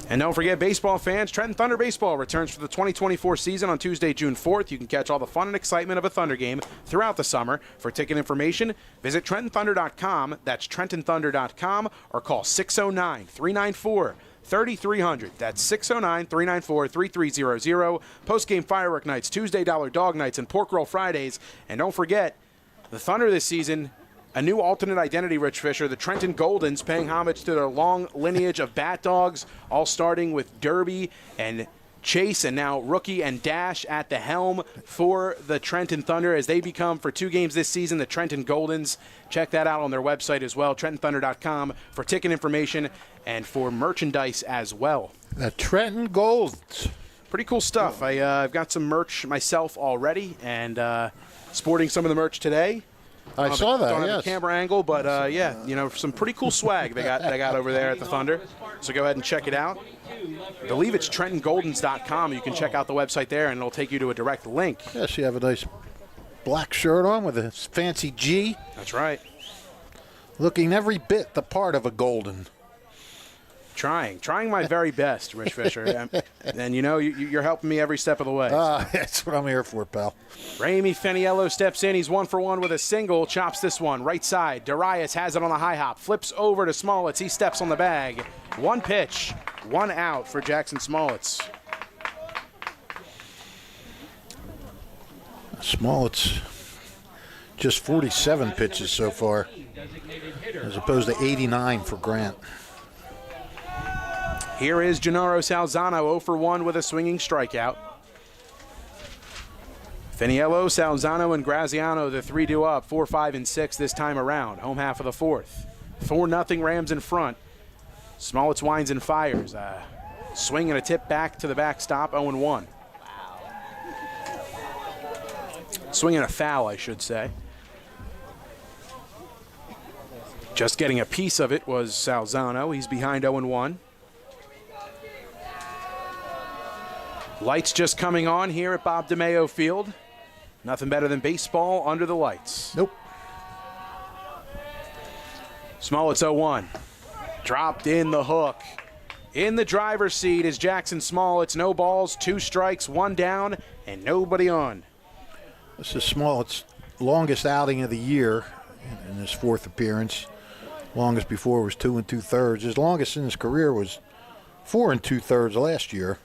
And don't forget, baseball fans, Trenton Thunder Baseball returns for the 2024 season on Tuesday, June 4th. You can catch all the fun and excitement of a Thunder game throughout the summer. For ticket information, visit TrentonThunder.com. That's TrentonThunder.com, or call 609-394-3300. That's 609-394-3300. Post-game firework nights, Tuesday Dollar Dog Nights, and Pork Roll Fridays. And don't forget, the Thunder this season, a new alternate identity, Rich Fisher, the Trenton Goldens, paying homage to their long lineage of bat dogs, all starting with Derby and Chase, and now Rookie and Dash at the helm for the Trenton Thunder as they become, for 2 games this season, the Trenton Goldens. Check that out on their website as well, TrentonThunder.com, for ticket information and for merchandise as well. The Trenton Goldens. Pretty cool stuff. I've got some merch myself already, and sporting some of the merch today. I saw that, Don't have yes. a camera angle, but yeah, you know, some pretty cool swag they got over there at the Thunder. So go ahead and check it out. I believe it's TrentonGoldens.com. You can check out the website there, and it'll take you to a direct link. Yes, you have a nice black shirt on with a fancy G. That's right. Looking every bit the part of a Golden. Trying my very best, Rich Fisher. And you know, you're helping me every step of the way. That's what I'm here for, pal. Ramey Feniello steps in. He's 1 for 1 with a single. Chops this one. Right side. Darius has it on the high hop. Flips over to Smolitz. He steps on the bag. 1 pitch, 1 out for Jackson Smolitz. Smolitz, just 47 pitches so far, as opposed to 89 for Grant. Here is Gennaro Salzano, 0 for 1 with a swinging strikeout. Feniello, Salzano, and Graziano, the 3-2 up, 4, 5, and 6 this time around. Home half of the 4th. 4-0 Rams in front. Smolitz winds and fires. Swing and a tip back to the backstop, 0-1. Swing and a foul, I should say. Just getting a piece of it was Salzano. He's behind 0-1. Lights just coming on here at Bob DeMayo Field. Nothing better than baseball under the lights. Nope. Smolitz 0-1. Dropped in the hook. In the driver's seat is Jackson Smolitz. No balls, 2 strikes, 1 down, and nobody on. This is Smolitz's longest outing of the year in his 4th appearance. Longest before was 2 2/3. His longest in his career was 4 2/3 last year.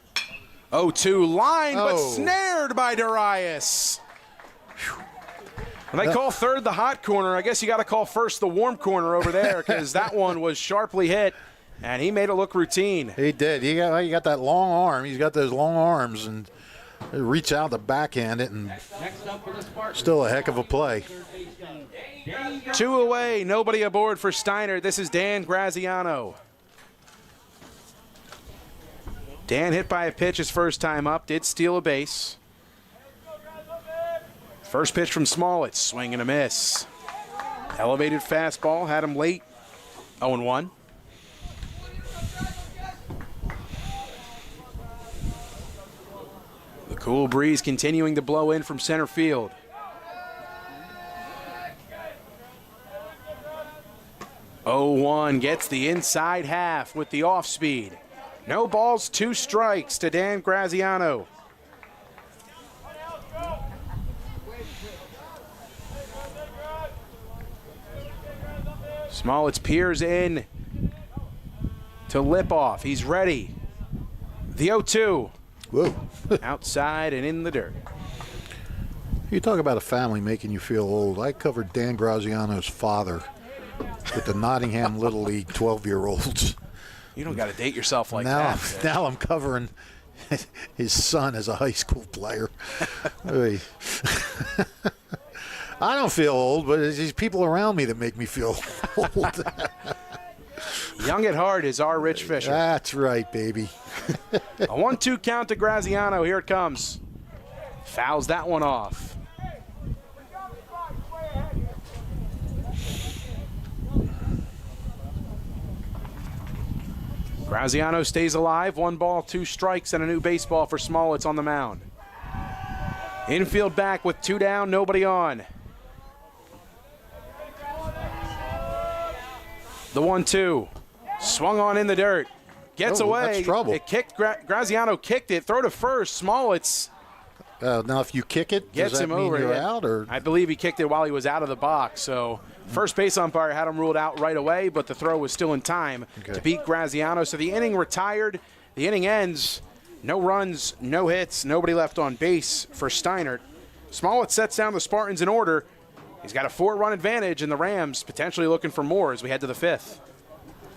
0-2 line, but snared by Darius. When they call third the hot corner, I guess you got to call first the warm corner over there, because that one was sharply hit, and he made it look routine. He did. He got that long arm. He's got those long arms, and reach out to backhand it, and still a heck of a play. 2 away, nobody aboard for Steinert. This is Dan Graziano. Dan hit by a pitch his first time up, did steal a base. First pitch from Smolitz, swing and a miss. Elevated fastball, had him late, 0-1. The cool breeze continuing to blow in from center field. Oh-1 gets the inside half with the off speed. No balls, 2 strikes to Dan Graziano. Smolitz peers in to Lipoff. He's ready. The 0-2. Whoa. Outside and in the dirt. You talk about a family making you feel old. I covered Dan Graziano's father with the Nottingham Little League 12-year-olds. You don't got to date yourself like now, that. Now I'm covering his son as a high school player. I don't feel old, but it's these people around me that make me feel old. Young at heart is our Rich Fisher. That's right, baby. A 1-2 count to Graziano. Here it comes. Fouls that one off. Graziano stays alive. 1 ball, 2 strikes, and a new baseball for Smollett's on the mound. Infield back with 2 down, nobody on. The 1-2. Swung on in the dirt. Gets away. That's trouble. It kicked. Graziano kicked it. Throw to first. Smollett's now, if you kick it, gets does that him mean over. you're out? Or I believe he kicked it while he was out of the box. So first base umpire had him ruled out right away, but the throw was still in time to beat Graziano. So the inning retired. The inning ends. No runs, no hits, nobody left on base for Steinert. Smollett sets down the Spartans in order. He's got a 4-run advantage, and the Rams potentially looking for more as we head to the 5th.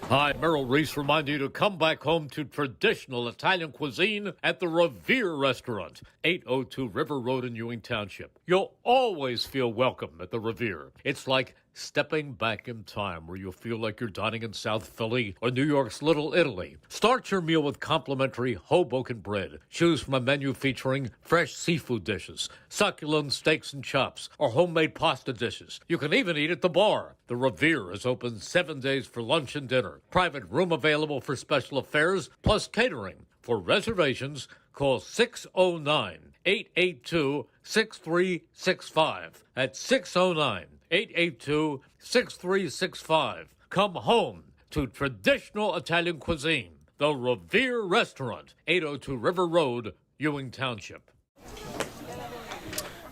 Hi, Merrill Reese reminding you to come back home to traditional Italian cuisine at the Revere Restaurant, 802 River Road in Ewing Township. You'll always feel welcome at the Revere. It's like stepping back in time where you'll feel like you're dining in South Philly or New York's Little Italy. Start your meal with complimentary Hoboken bread. Choose from a menu featuring fresh seafood dishes, succulent steaks and chops, or homemade pasta dishes. You can even eat at the bar. The Revere is open 7 days for lunch and dinner. Private room available for special affairs, plus catering. For reservations, call 609-882-6365. That's 609-882-6365. Come home to traditional Italian cuisine. The Revere Restaurant, 802 River Road, Ewing Township.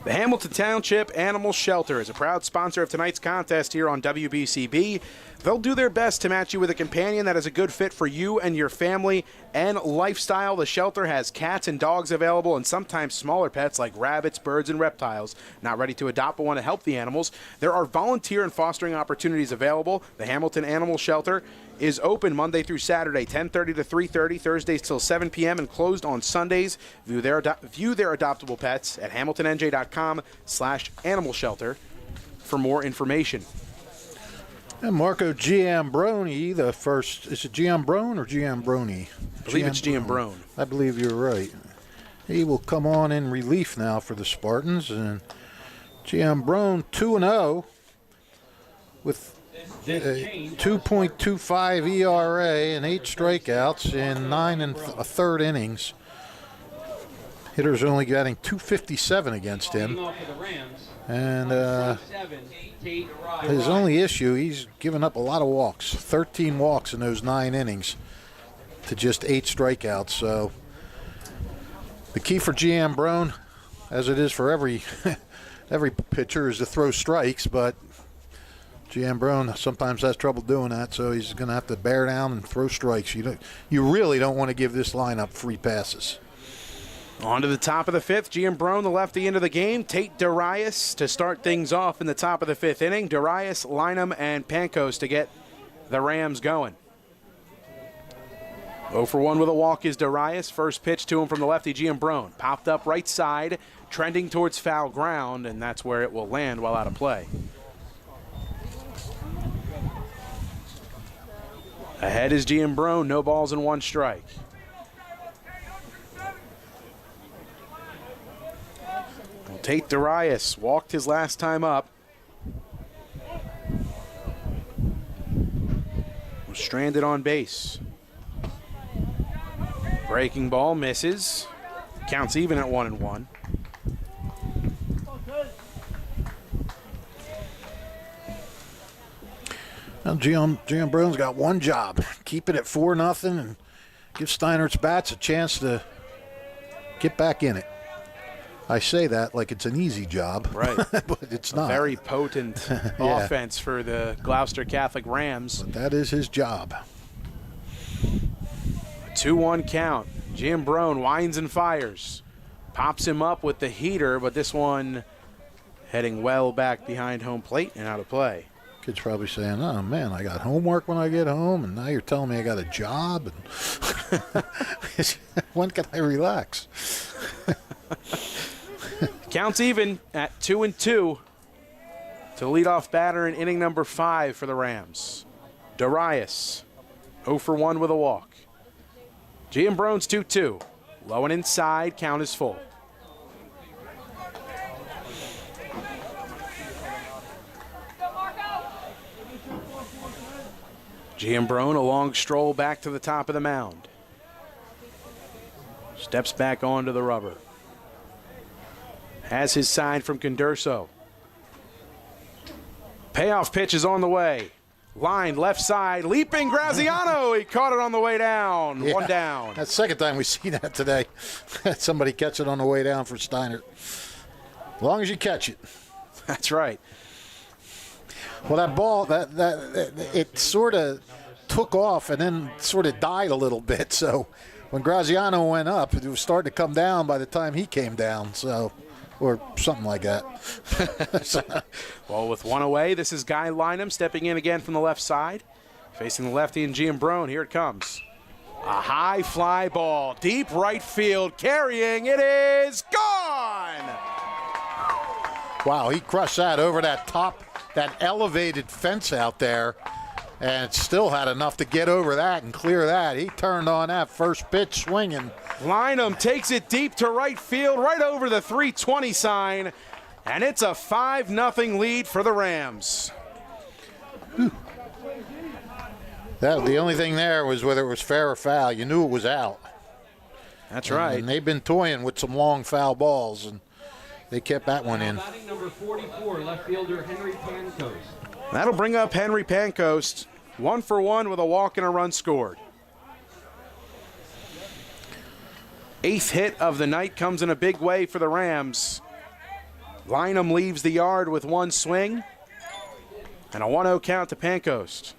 The Hamilton Township Animal Shelter is a proud sponsor of tonight's contest here on WBCB. They'll do their best to match you with a companion that is a good fit for you and your family and lifestyle. The shelter has cats and dogs available and sometimes smaller pets like rabbits, birds, and reptiles. Not ready to adopt but want to help the animals? There are volunteer and fostering opportunities available. The Hamilton Animal Shelter is open Monday through Saturday, 10:30 to 3:30, Thursdays till 7 p.m., and closed on Sundays. View their adoptable pets at hamiltonnj.com/animal shelter for more information. And Marco Giambroni, the first, is it Giambrone or Giambroni? I believe it's Giambrone. I believe you're right. He will come on in relief now for the Spartans. And Giambrone 2-0 with a 2.25 ERA and 8 strikeouts in 9 1/3 innings. Hitters only getting 257 against him. And his only issue, he's given up a lot of walks. 13 walks in those 9 innings to just 8 strikeouts. So the key for Giambrone, as it is for every pitcher, is to throw strikes, but Giambrone sometimes has trouble doing that, so he's going to have to bear down and throw strikes. You really don't want to give this lineup free passes. On to the top of the 5th. Giambrone, the lefty, into the game. Tate Darius to start things off in the top of the 5th inning. Darius, Lynham, and Pankos to get the Rams going. 0 for 1 with a walk is Darius. First pitch to him from the lefty, Giambrone. Popped up right side, trending towards foul ground, and that's where it will land while out of play. Ahead is Giambrone, no balls and 1 strike. Tate Darius walked his last time up. Was stranded on base. Breaking ball misses. Counts even at 1-1. Now Giambrone's got one job: keep it at 4-0 and give Steinert's bats a chance to get back in it. I say that like it's an easy job, right? But it's not. Very potent offense for the Gloucester Catholic Rams. But that is his job. 2-1 count. Giambrone winds and fires. Pops him up with the heater, but this one heading well back behind home plate and out of play. Kid's probably saying, oh, man, I got homework when I get home, and now you're telling me I got a job? And when can I relax? Counts even at 2-2 to leadoff batter in inning number 5 for the Rams. Darius, 0 for 1 with a walk. Giambrone's 2-2. Low and inside, count is full. Giambrone, a long stroll back to the top of the mound. Steps back onto the rubber. Has his sign from Condurso. Payoff pitch is on the way. Line left side, leaping Graziano. He caught it on the way down. Yeah, one down. That's the second time we've seen that today. Somebody catch it on the way down for Steinert. As long as you catch it. That's right. Well, that ball, it sort of took off and then sort of died a little bit. So when Graziano went up, it was starting to come down by the time he came down. So, or something like that. Well, with one away, this is Guy Lynham stepping in again from the left side. Facing the lefty and Giambrone. Here it comes. A high fly ball, deep right field, carrying. It is gone! Wow, he crushed that over that top, that elevated fence out there, and still had enough to get over that and clear that. He turned on that first pitch swinging. Lynham takes it deep to right field, right over the 320 sign, and it's a 5-0 lead for the Rams. The only thing there was whether it was fair or foul. You knew it was out. That's right. And they've been toying with some long foul balls, and they kept that one in. Batting number 44, left fielder Henry Pancoast. That'll bring up Henry Pancoast, 1 for 1 with a walk and a run scored. 8th hit of the night comes in a big way for the Rams. Lynham leaves the yard with one swing, and a 1-0 count to Pancoast.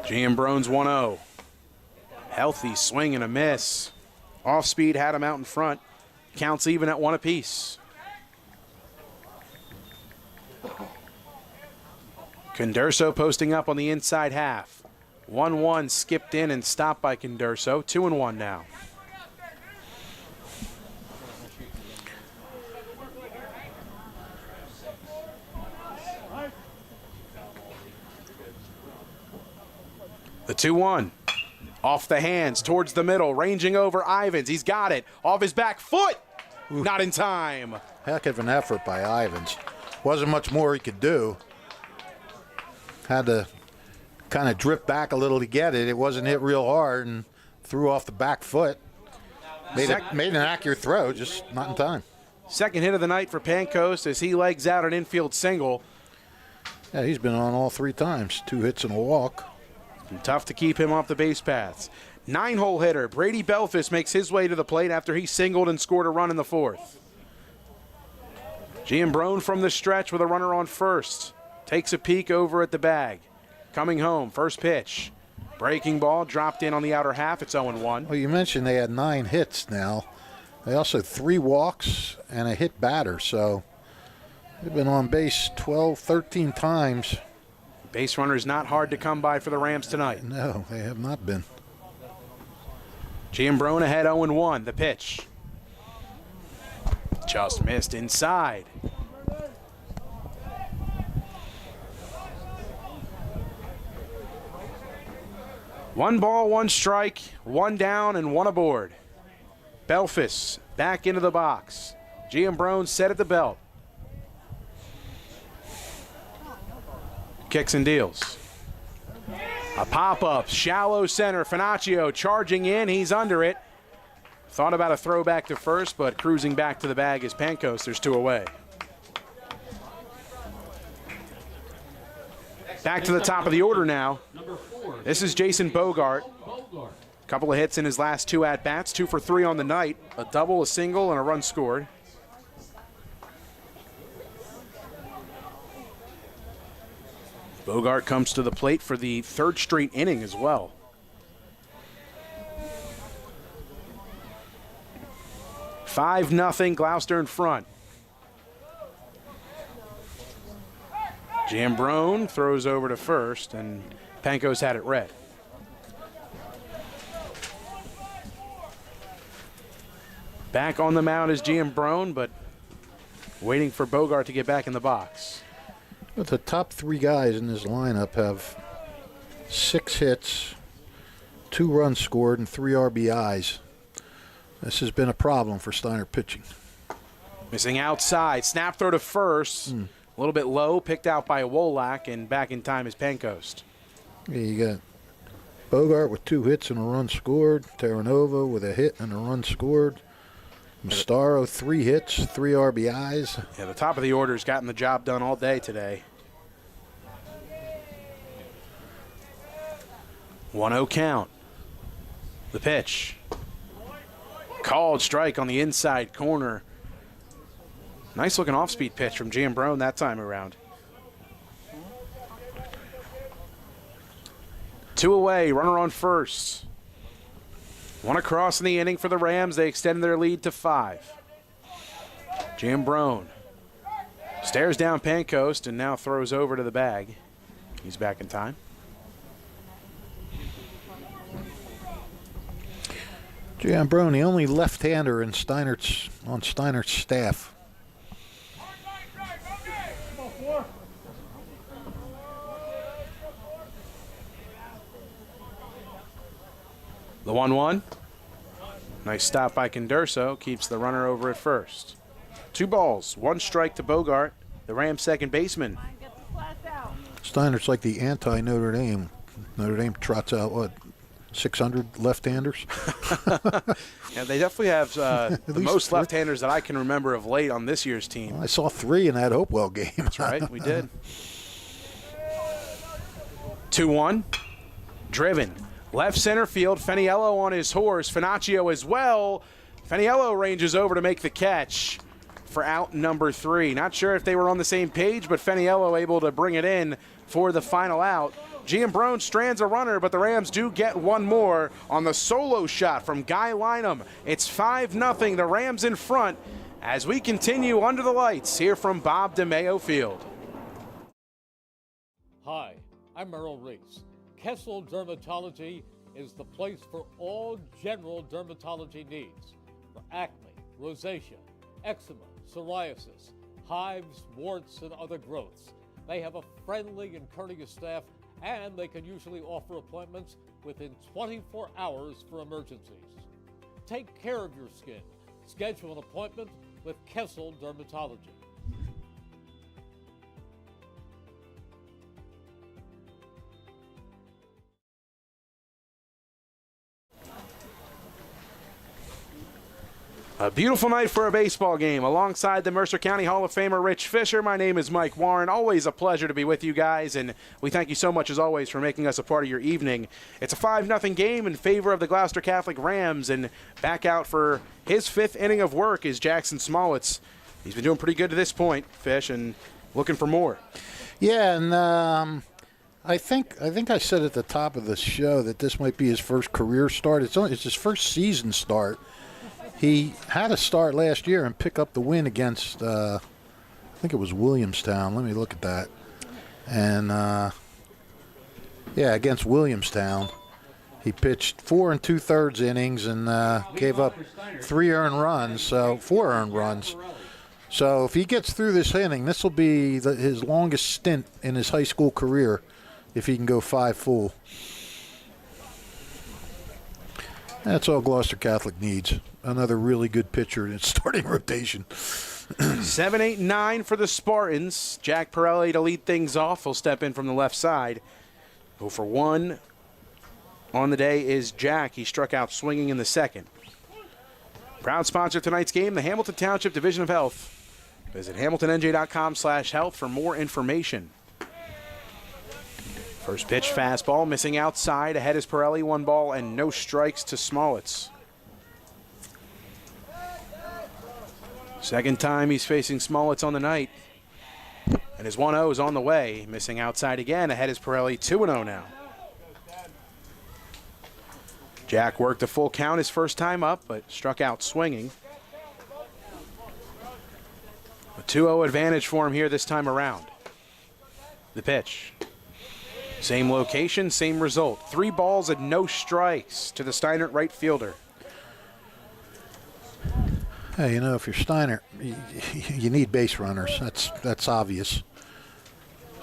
Giambrone's 1-0. Healthy swing and a miss. Off speed had him out in front. Counts even at 1 apiece. Condurso posting up on the inside half. 1-1 skipped in and stopped by Condurso. 2-1 now. The 2-1. Off the hands, towards the middle, ranging over Ivins. He's got it. Off his back foot. Ooh. Not in time. Heck of an effort by Ivins. Wasn't much more he could do. Had to kind of drip back a little to get it. It wasn't hit real hard and threw off the back foot. Made an accurate throw, just not in time. Second hit of the night for Pancoast as he legs out an infield single. Yeah, he's been on all 3 times. 2 hits and a walk. Tough to keep him off the base paths. 9-hole hitter Brady Belfus makes his way to the plate after he singled and scored a run in the 4th. Giambrone from the stretch with a runner on first. Takes a peek over at the bag. Coming home, first pitch. Breaking ball dropped in on the outer half. It's 0-1. Well, you mentioned they had 9 hits now. They also 3 walks and a hit batter, so they've been on base 12, 13 times. Base runners not hard to come by for the Rams tonight. No, they have not been. Giambrone ahead 0-1. The pitch. Just missed inside. One ball, one strike, 1 down, and 1 aboard. Belfus back into the box. Giambrone set at the belt. Kicks and deals. A pop-up, shallow center. Finaccio charging in. He's under it. Thought about a throw back to first, but cruising back to the bag is Pancoast. There's 2 away. Back to the top of the order now. This is Jason Bogart. Couple of hits in his last 2 at-bats. 2 for 3 on the night. A double, a single, and a run scored. Bogart comes to the plate for the 3rd straight inning as well. "5-0, Gloucester in front. Giambrone throws over to first, and Pancoast had it read. Back on the mound is Giambrone, but waiting for Bogart to get back in the box. But the top 3 guys in this lineup have 6 hits, 2 runs scored, and 3 RBIs. This has been a problem for Steinert pitching. Missing outside. Snap throw to first. A little bit low, picked out by Wolak, and back in time is Pancoast. Yeah, you got Bogart with 2 hits and a run scored. Terranova with a hit and a run scored. Mastaro, 3 hits, 3 RBIs. Yeah, the top of the order's gotten the job done all day today. 1-0 count. The pitch. Called strike on the inside corner. Nice looking off-speed pitch from Giambrone that time around. 2 away, runner on first. 1 across in the inning for the Rams. They extend their lead to 5. Giambrone stares down Pancoast and now throws over to the bag. He's back in time. Giambrone, the only left-hander on Steinert's staff. The 1-1. Nice stop by Condurso. Keeps the runner over at first. 2 balls, 1 strike to Bogart, the Rams' second baseman. Steinert's like the anti-Notre Dame. Notre Dame trots out, 600 left-handers? Yeah, they definitely have the most left-handers that I can remember of late on this year's team. Well, I saw 3 in that Hopewell game. That's right, we did. 2-1. Driven. Left center field. Feniello on his horse. Finaccio as well. Feniello ranges over to make the catch for out number 3. Not sure if they were on the same page, but Feniello able to bring it in for the final out. Giambrone strands a runner, but the Rams do get 1 more on the solo shot from Guy Lynham. It's 5-0, the Rams in front as we continue under the lights here from Bob DeMeo Field. Hi, I'm Merrill Reese. Kessel Dermatology is the place for all general dermatology needs. For acne, rosacea, eczema, psoriasis, hives, warts, and other growths. They have a friendly and courteous staff, and they can usually offer appointments within 24 hours for emergencies. Take care of your skin. Schedule an appointment with Kessel Dermatology. A beautiful night for a baseball game. Alongside the Mercer County Hall of Famer Rich Fisher, my name is Mike Warren. Always a pleasure to be with you guys, and we thank you so much, as always, for making us a part of your evening. It's a 5-0 game in favor of the Gloucester Catholic Rams, and back out for his 5th inning of work is Jackson Smolitz. He's been doing pretty good to this point, Fish, and looking for more. Yeah, and I think I said at the top of the show that this might be his first career start. It's his first season start. He had a start last year and pick up the win against, I think it was Williamstown. Let me look at that. And, against Williamstown. He pitched 4 2/3 innings and gave up 3 earned runs, so 4 earned runs. So if he gets through this inning, this will be his longest stint in his high school career if he can go 5 full. That's all Gloucester Catholic needs. Another really good pitcher in its starting rotation. 7, 8, 9 for the Spartans. Jack Pirelli to lead things off. He'll step in from the left side. 0 for 1 on the day is Jack. He struck out swinging in the second. Proud sponsor of tonight's game, the Hamilton Township Division of Health. Visit hamiltonnj.com/health for more information. First pitch fastball, missing outside. Ahead is Pirelli, 1 ball and no strikes to Smolitz. Second time he's facing Smolitz on the night. And his 1-0 is on the way. Missing outside again. Ahead is Pirelli, 2-0 now. Jack worked a full count his first time up, but struck out swinging. A 2-0 advantage for him here this time around. The pitch. Same location, same result. 3 balls and no strikes to the Steinert right fielder. Hey, if you're Steinert, you need base runners. That's obvious.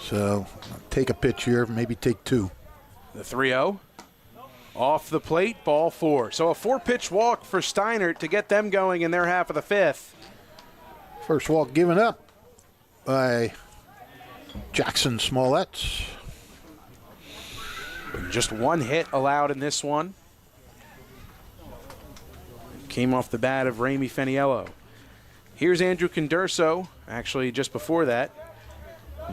So take a pitch here, maybe take 2. The 3-0. Off the plate, ball 4. So a 4-pitch walk for Steinert to get them going in their half of the 5th. First walk given up by Jackson Smollett. Just one hit allowed in this one. Came off the bat of Ramey Feniello. Here's Andrew Condurso. Actually, just before that,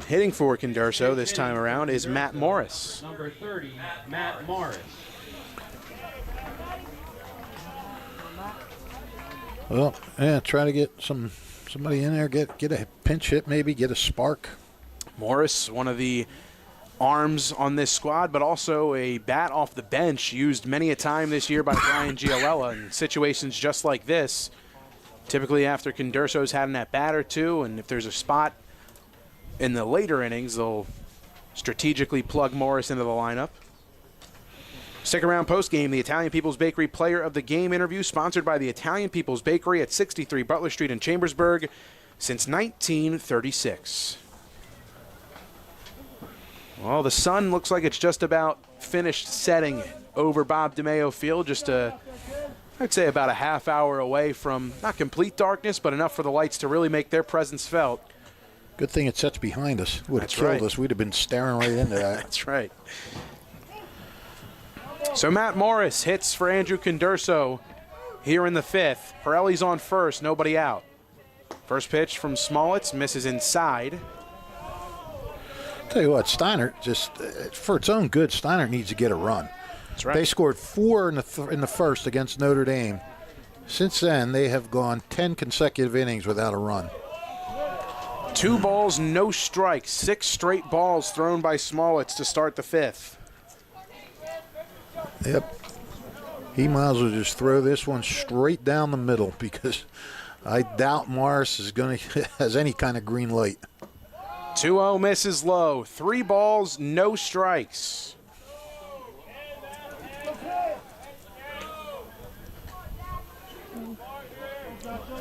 hitting for Condurso this time around is Matt Morris. Number 30, Matt Morris. Well, yeah, try to get somebody in there, get a pinch hit, maybe get a spark. Morris, one of the arms on this squad, but also a bat off the bench used many a time this year by Brian Giolella in situations just like this. Typically after Condurso's had an at-bat or two, and if there's a spot in the later innings, they'll strategically plug Morris into the lineup. Stick around post-game, the Italian People's Bakery Player of the Game interview, sponsored by the Italian People's Bakery at 63 Butler Street in Chambersburg since 1936. Well, the sun looks like it's just about finished setting over Bob DeMeo Field, just I'd say about a half hour away from not complete darkness, but enough for the lights to really make their presence felt. Good thing it sets behind us. Would have That's killed right. us. We'd have been staring right into that. That's right. So Matt Morris hits for Andrew Condurso here in the fifth. Pirelli's on first, nobody out. First pitch from Smollett misses inside. Tell you what, Steinert, just for its own good, Steinert needs to get a run. That's right. They scored 4 in the first against Notre Dame. Since then, they have gone 10 consecutive innings without a run. 2 balls, no strikes. 6 straight balls thrown by Smollett to start the fifth. Yep. He might as well just throw this one straight down the middle because I doubt Morris is going to has any kind of green light. 2-0 misses low. 3 balls, no strikes.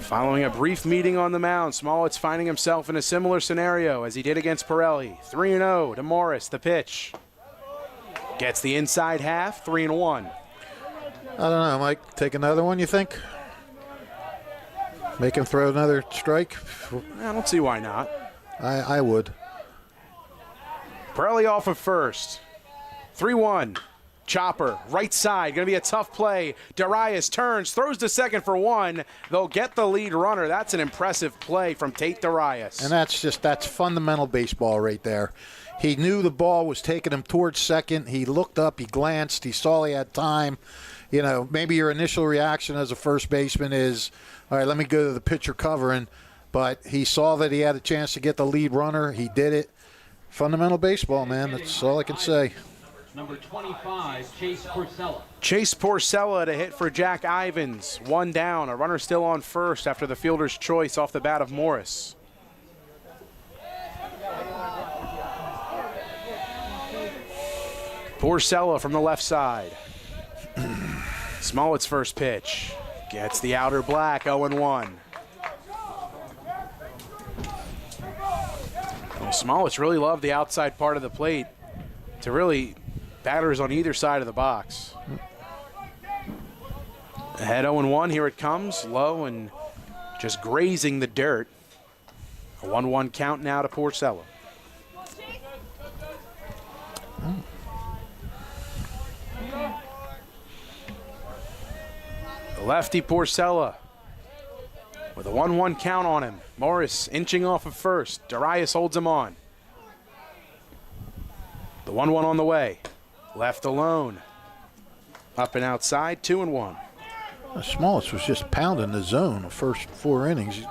Following a brief meeting on the mound, Smollett's finding himself in a similar scenario as he did against Pirelli. 3-0 to Morris, the pitch. Gets the inside half, 3-1. I don't know, Mike. Take another one, you think? Make him throw another strike? I don't see why not. I would. Pirelli off of first. 3-1. Chopper, right side, going to be a tough play. Darius turns, throws to second for 1. They'll get the lead runner. That's an impressive play from Tate Darius. And that's fundamental baseball right there. He knew the ball was taking him towards second. He looked up, he glanced, he saw he had time. You know, maybe your initial reaction as a first baseman is, all right, let me go to the pitcher covering. But he saw that he had a chance to get the lead runner. He did it. Fundamental baseball, man. That's all I can say. Number 25, Chase Porcella. Chase Porcella to hit for Jack Ivins. 1 down. A runner still on first after the fielder's choice off the bat of Morris. Porcella from the left side. Smollett's first pitch. Gets the outer black, 0-1. Well, Smollett's really loved the outside part of the plate to really batters on either side of the box. Ahead 0-1, here it comes, low and just grazing the dirt. A 1-1 count now to Porcella. Lefty Porcella with a 1-1 count on him. Morris inching off of first. Darius holds him on. The 1-1 on the way. Left alone. Up and outside, 2-1. Smollett was just pounding the zone the first 4 innings. He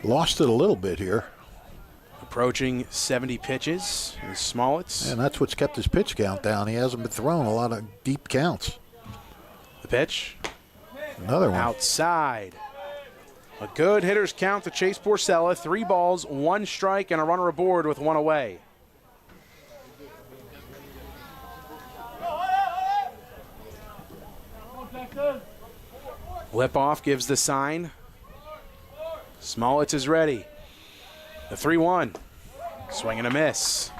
lost it a little bit here. Approaching 70 pitches is Smollett's. And that's what's kept his pitch count down. He hasn't been throwing a lot of deep counts. The pitch. Another one. Outside. A good hitter's count to Chase Porcella. 3 balls, 1 strike, and a runner aboard with 1 away. Lipoff gives the sign. Smollett is ready. The 3-1. Swing and a miss.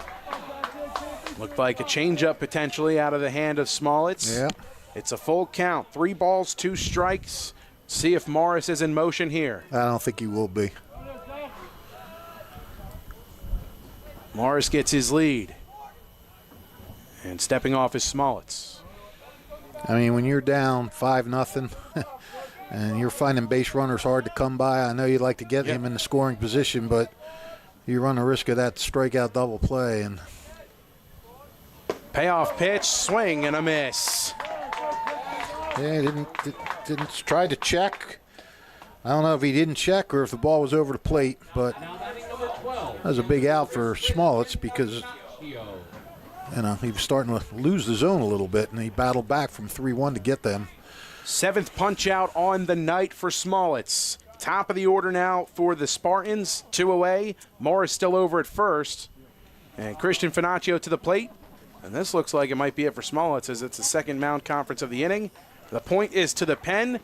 Looked like a changeup potentially out of the hand of Smollett. Yeah. It's a full count. 3 balls, 2 strikes. See if Morris is in motion here. I don't think he will be. Morris gets his lead. And stepping off is Smolitz. I mean, when you're down 5-0 and you're finding base runners hard to come by, I know you'd like to get him in the scoring position, but you run the risk of that strikeout double play. And payoff pitch, swing and a miss. yeah, didn't try to check. I don't know if he didn't check or if the ball was over the plate, but that was a big out for Smolitz because he was starting to lose the zone a little bit, and he battled back from 3-1 to get them. 7th punch out on the night for Smolitz. Top of the order now for the Spartans, 2 away. Morris still over at first. And Christian Finaccio to the plate. And this looks like it might be it for Smolitz as it's the second mound conference of the inning. The point is to the pen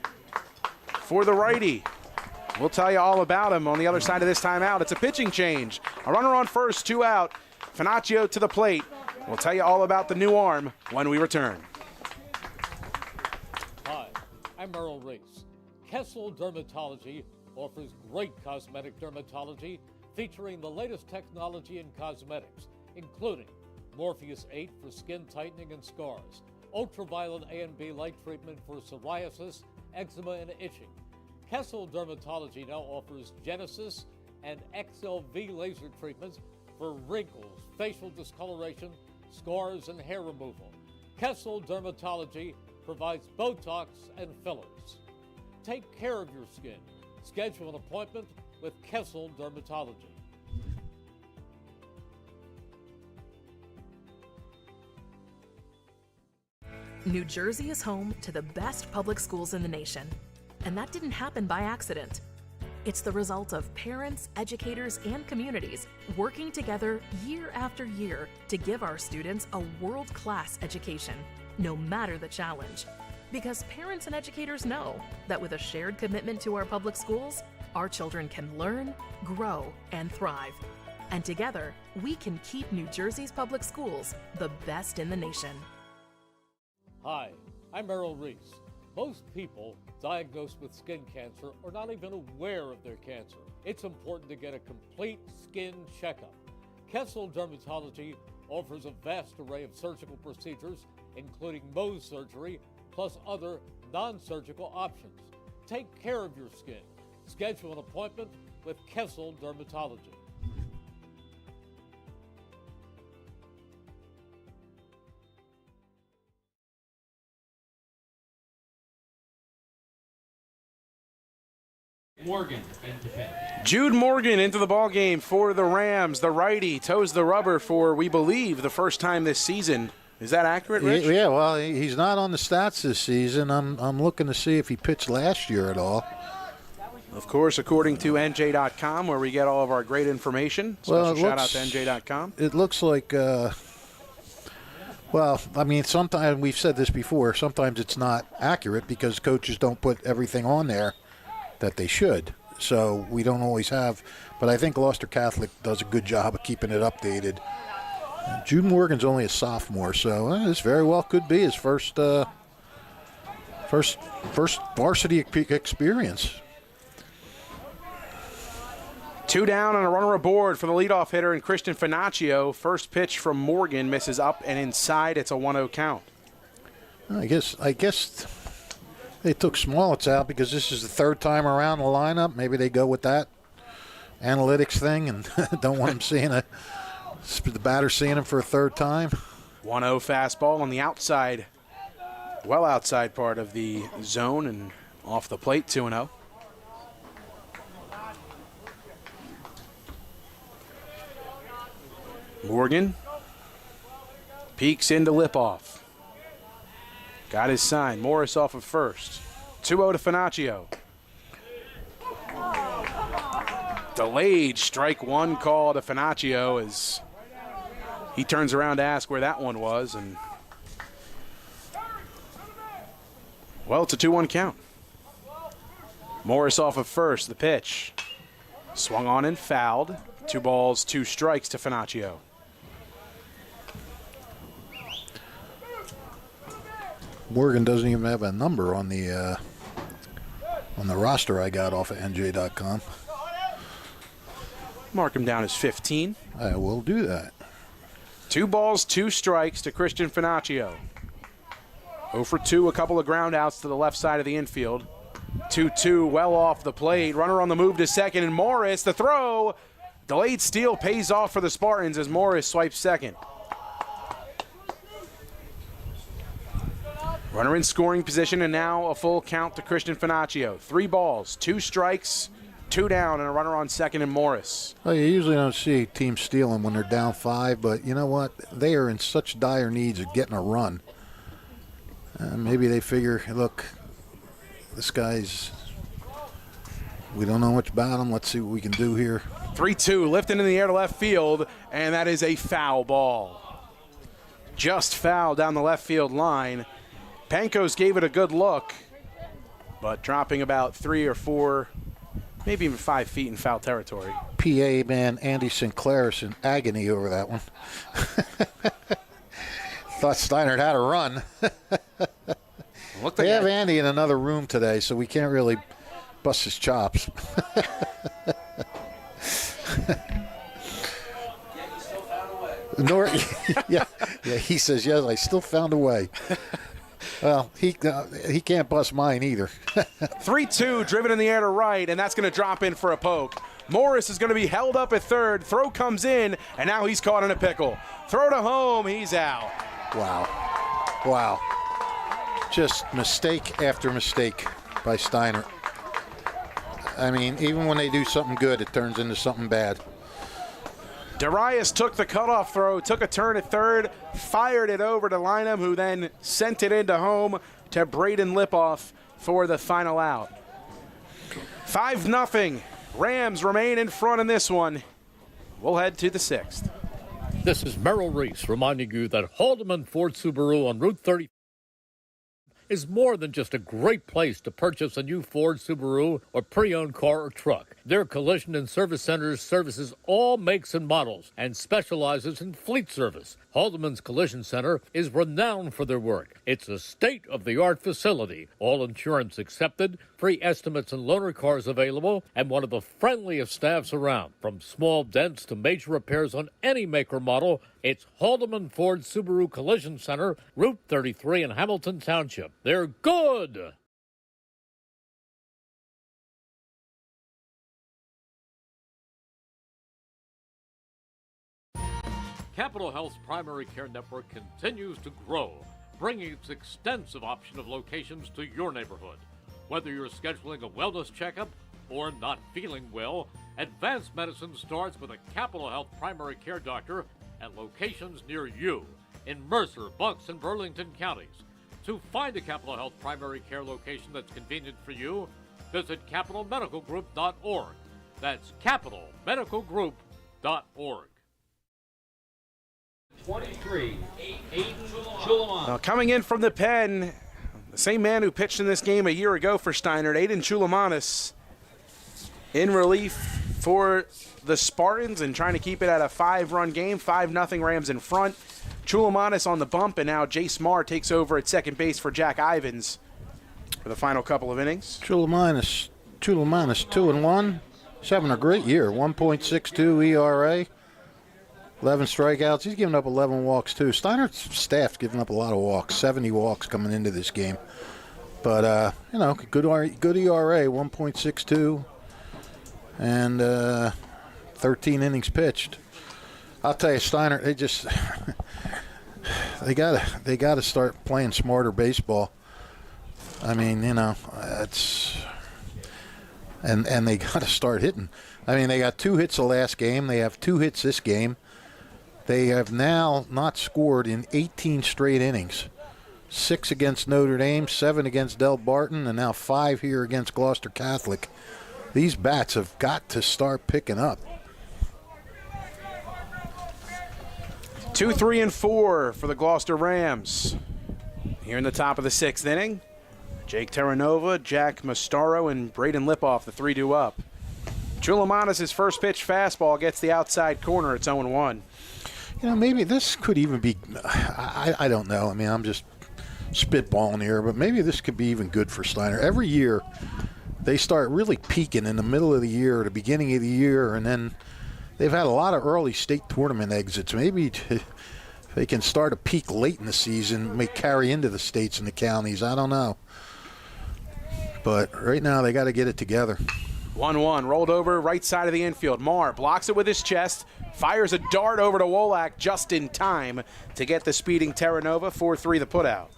for the righty. We'll tell you all about him on the other side of this timeout. It's a pitching change. A runner on first, 2 out. Finaccio to the plate. We'll tell you all about the new arm when we return. Hi, I'm Merrill Reese. Kessel Dermatology offers great cosmetic dermatology featuring the latest technology in cosmetics, including Morpheus 8 for skin tightening and scars, ultraviolet A and B light treatment for psoriasis, eczema, and itching. Kessel Dermatology now offers Genesis and XLV laser treatments for wrinkles, facial discoloration, scars, and hair removal. Kessel Dermatology provides Botox and fillers. Take care of your skin. Schedule an appointment with Kessel Dermatology. New Jersey is home to the best public schools in the nation. And that didn't happen by accident. It's the result of parents, educators, and communities working together year after year to give our students a world-class education, no matter the challenge. Because parents and educators know that with a shared commitment to our public schools, our children can learn, grow, and thrive. And together, we can keep New Jersey's public schools the best in the nation. Hi, I'm Merrill Reese. Most people diagnosed with skin cancer are not even aware of their cancer. It's important to get a complete skin checkup. Kessel Dermatology offers a vast array of surgical procedures, including Mohs surgery, plus other non-surgical options. Take care of your skin. Schedule an appointment with Kessel Dermatology. Morgan, and defend. Jude Morgan into the ballgame for the Rams. The righty toes the rubber for, we believe, the first time this season. Is that accurate, Rich? Yeah, well, he's not on the stats this season. I'm looking to see if he pitched last year at all. Of course, according to NJ.com, where we get all of our great information. Special shout out to NJ.com. It looks like, well, I mean, sometimes, we've said this before, sometimes it's not accurate because coaches don't put everything on there that they should. So we don't always have, but I think Gloucester Catholic does a good job of keeping it updated. Jude Morgan's only a sophomore, so this very well could be his first varsity experience. 2 down and a runner aboard for the leadoff hitter and Christian Finaccio. First pitch from Morgan misses up and inside. It's a 1-0 count. I guess they took Smolitz out because this is the third time around the lineup. Maybe they go with that analytics thing and don't want him seeing the batter seeing him for a third time. 1-0 fastball on the outside, well outside part of the zone and off the plate. 2-0. Morgan peeks into Lipoff. Got his sign. Morris off of first. 2-0 to Finaccio. Delayed strike one call to Finaccio as he turns around to ask where that one was. And well, it's a 2-1 count. Morris off of first. The pitch. Swung on and fouled. 2 balls, 2 strikes to Finaccio. Morgan doesn't even have a number on the roster I got off of NJ.com. Mark him down as 15. I will do that. 2 balls, 2 strikes to Christian Finaccio. 0 for 2, a couple of ground outs to the left side of the infield. 2-2, well off the plate. Runner on the move to second, and Morris, the throw. Delayed steal pays off for the Spartans as Morris swipes second. Runner in scoring position, and now a full count to Christian Finaccio. 3 balls, 2 strikes, 2 down, and a runner on second and Morris. Well, you usually don't see teams stealing when they're down 5, but you know what? They are in such dire needs of getting a run. Maybe they figure, look, this guy's, we don't know much about him. Let's see what we can do here. 3-2, lifting in the air to left field, and that is a foul ball. Just foul down the left field line. Pankos gave it a good look, but dropping about 3 or 4, maybe even 5 feet in foul territory. PA man Andy Sinclair is in agony over that one. Thought Steinert had a run. They have Andy in another room today, so we can't really bust his chops. Yeah, he says, yes, I still found a way. Well, he can't bust mine either. 3-2, driven in the air to right, and that's going to drop in for a poke. Morris is going to be held up at third. Throw comes in, and now he's caught in a pickle. Throw to home, he's out. Wow. Just mistake after mistake by Steinert. I mean, even when they do something good, it turns into something bad. Darius took the cutoff throw, took a turn at third, fired it over to Lynham, who then sent it into home to Braden Lipoff for the final out. 5-0. Rams remain in front in this one. We'll head to the 6th. This is Merrill Reese reminding you that Haldeman Ford Subaru on Route 30 is more than just a great place to purchase a new Ford, Subaru, or pre-owned car or truck. Their collision and service centers services all makes and models and specializes in fleet service. Haldeman's Collision Center is renowned for their work. It's a state-of-the-art facility, all insurance accepted, free estimates and loaner cars available, and one of the friendliest staffs around. From small dents to major repairs on any make or model, it's Haldeman Ford Subaru Collision Center, Route 33 in Hamilton Township. They're good! Capital Health's primary care network continues to grow, bringing its extensive option of locations to your neighborhood. Whether you're scheduling a wellness checkup or not feeling well, advanced medicine starts with a Capital Health primary care doctor at locations near you in Mercer, Bucks, and Burlington counties. To find a Capital Health primary care location that's convenient for you, visit capitalmedicalgroup.org. That's capitalmedicalgroup.org. 23, Aiden Chulaman. Now coming in from the pen, the same man who pitched in this game a year ago for Steinert, Aiden Chulamanis, in relief for the Spartans and trying to keep it at a 5-run game. 5-0 Rams in front. Chulamanis on the bump, and now Jace Marr takes over at second base for Jack Ivins for the final couple of innings. Chulamanis 2-1. He's having a great year. 1.62 ERA. 11 strikeouts. He's given up 11 walks, too. Steinert's staff's given up a lot of walks, 70 walks coming into this game. But, good ERA, 1.62, and 13 innings pitched. I'll tell you, Steinert, they gotta start playing smarter baseball. I mean, it's and they gotta start hitting. I mean, they got 2 hits the last game. They have 2 hits this game. They have now not scored in 18 straight innings. 6 against Notre Dame, 7 against Del Barton, and now 5 here against Gloucester Catholic. These bats have got to start picking up. 2, 3, and 4 for the Gloucester Rams. Here in the top of the 6th inning, Jake Terranova, Jack Mastaro, and Braden Lipoff, the 3-2 up. Chulamanis' first pitch fastball gets the outside corner. It's 0-1. Maybe this could even be, I don't know. I mean, I'm just spitballing here, but maybe this could be even good for Steinert. Every year, they start really peaking in the middle of the year, or the beginning of the year, and then they've had a lot of early state tournament exits. Maybe if they can start a peak late in the season, may carry into the states and the counties. I don't know. But right now they got to get it together. 1-1, rolled over, right side of the infield. Marr blocks it with his chest, fires a dart over to Wolak just in time to get the speeding Terra Nova. 4-3 the putout.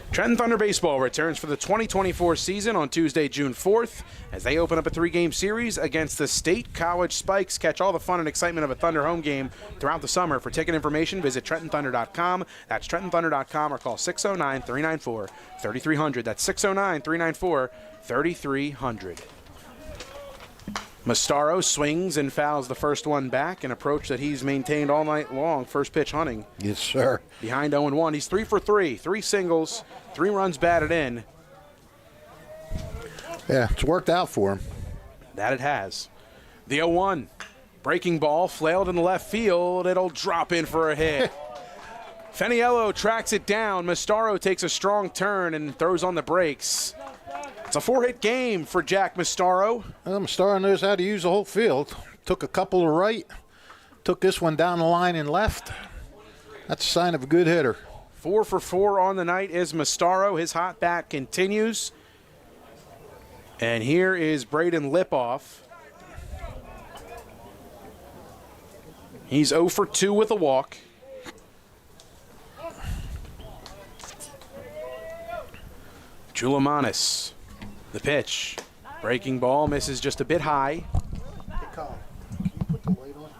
Trenton Thunder Baseball returns for the 2024 season on Tuesday, June 4th, as they open up a 3-game series against the State College Spikes. Catch all the fun and excitement of a Thunder home game throughout the summer. For ticket information, visit TrentonThunder.com. That's TrentonThunder.com, or call 609-394-3300. That's 609-394-3300. Mastaro swings and fouls the first one back, an approach that he's maintained all night long. First pitch hunting. Yes, sir. Behind 0-1. He's 3 for 3. 3 singles, 3 runs batted in. Yeah, it's worked out for him. That it has. The 0-1. Breaking ball, flailed in the left field. It'll drop in for a hit. Feniello tracks it down. Mastaro takes a strong turn and throws on the brakes. It's a 4-hit game for Jack Mastaro. Well, Mastaro knows how to use the whole field. Took a couple to right. Took this one down the line and left. That's a sign of a good hitter. 4 for 4 on the night is Mastaro. His hot bat continues. And here is Braden Lipoff. He's 0 for 2 with a walk. Chulamanis, the pitch. Breaking ball, misses just a bit high. Hey, Colin, can you put the light on?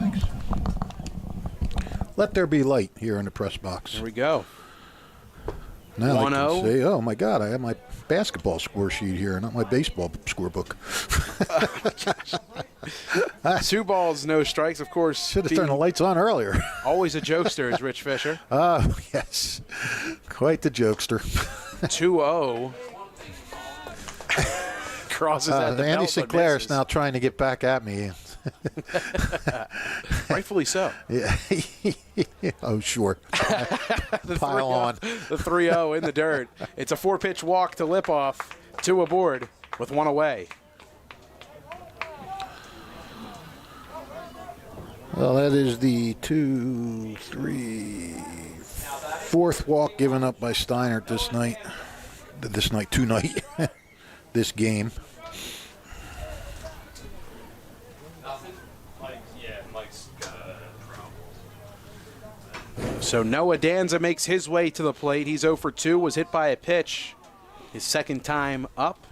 Thanks. Let there be light here in the press box. There we go. Now I 1-0. can say, oh my God, I have my basketball score sheet here, not my baseball scorebook. 2 balls, no strikes, of course. Should have turned the lights on earlier. Always a jokester is Rich Fisher. Oh, yes. Quite the jokester. 2-0. Crosses at the Andy belt, Sinclair but is now trying to get back at me. rightfully so. Yeah. Oh, sure. Pile on. The 3-0 in the dirt. It's a 4-pitch walk to Lipoff, 2 aboard with 1 away. Well, that is the 4th walk given up by Steinert tonight. This game. So Noah Danza makes his way to the plate. He's 0 for 2, was hit by a pitch his second time up.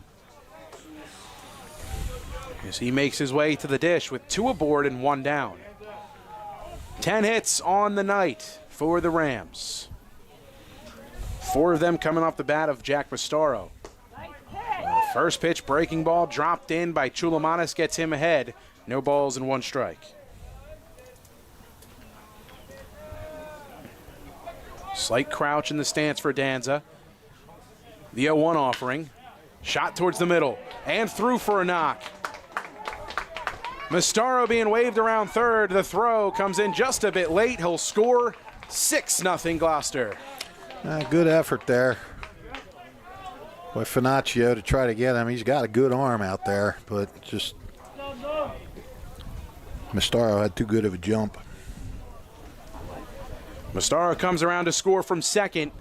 As he makes his way to the dish with 2 aboard and 1 down. 10 hits on the night for the Rams. 4 of them coming off the bat of Jack Mastaro. First pitch, breaking ball, dropped in by Chulamanis, gets him ahead. No balls and 1 strike. Slight crouch in the stance for Danza. The 0-1 offering. Shot towards the middle and through for a knock. Mastaro being waved around third. The throw comes in just a bit late. He'll score 6-0 Gloucester. Good effort there by Finaccio to try to get him. He's got a good arm out there, but just Mastaro had too good of a jump. Mastaro comes around to score from second.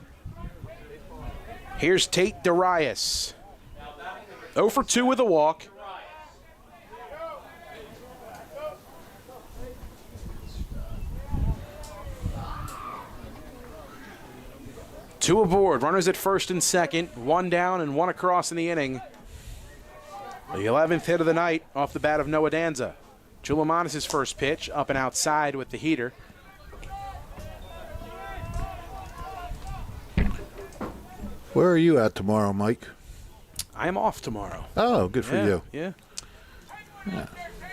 Here's Tate Darius. 0 for 2 with a walk. Two aboard, runners at first and second, 1 down and 1 across in the inning. The 11th hit of the night off the bat of Noah Danza. Chulamanis' first pitch, up and outside with the heater. Where are you at tomorrow, Mike? I am off tomorrow. Oh, good for you. Yeah.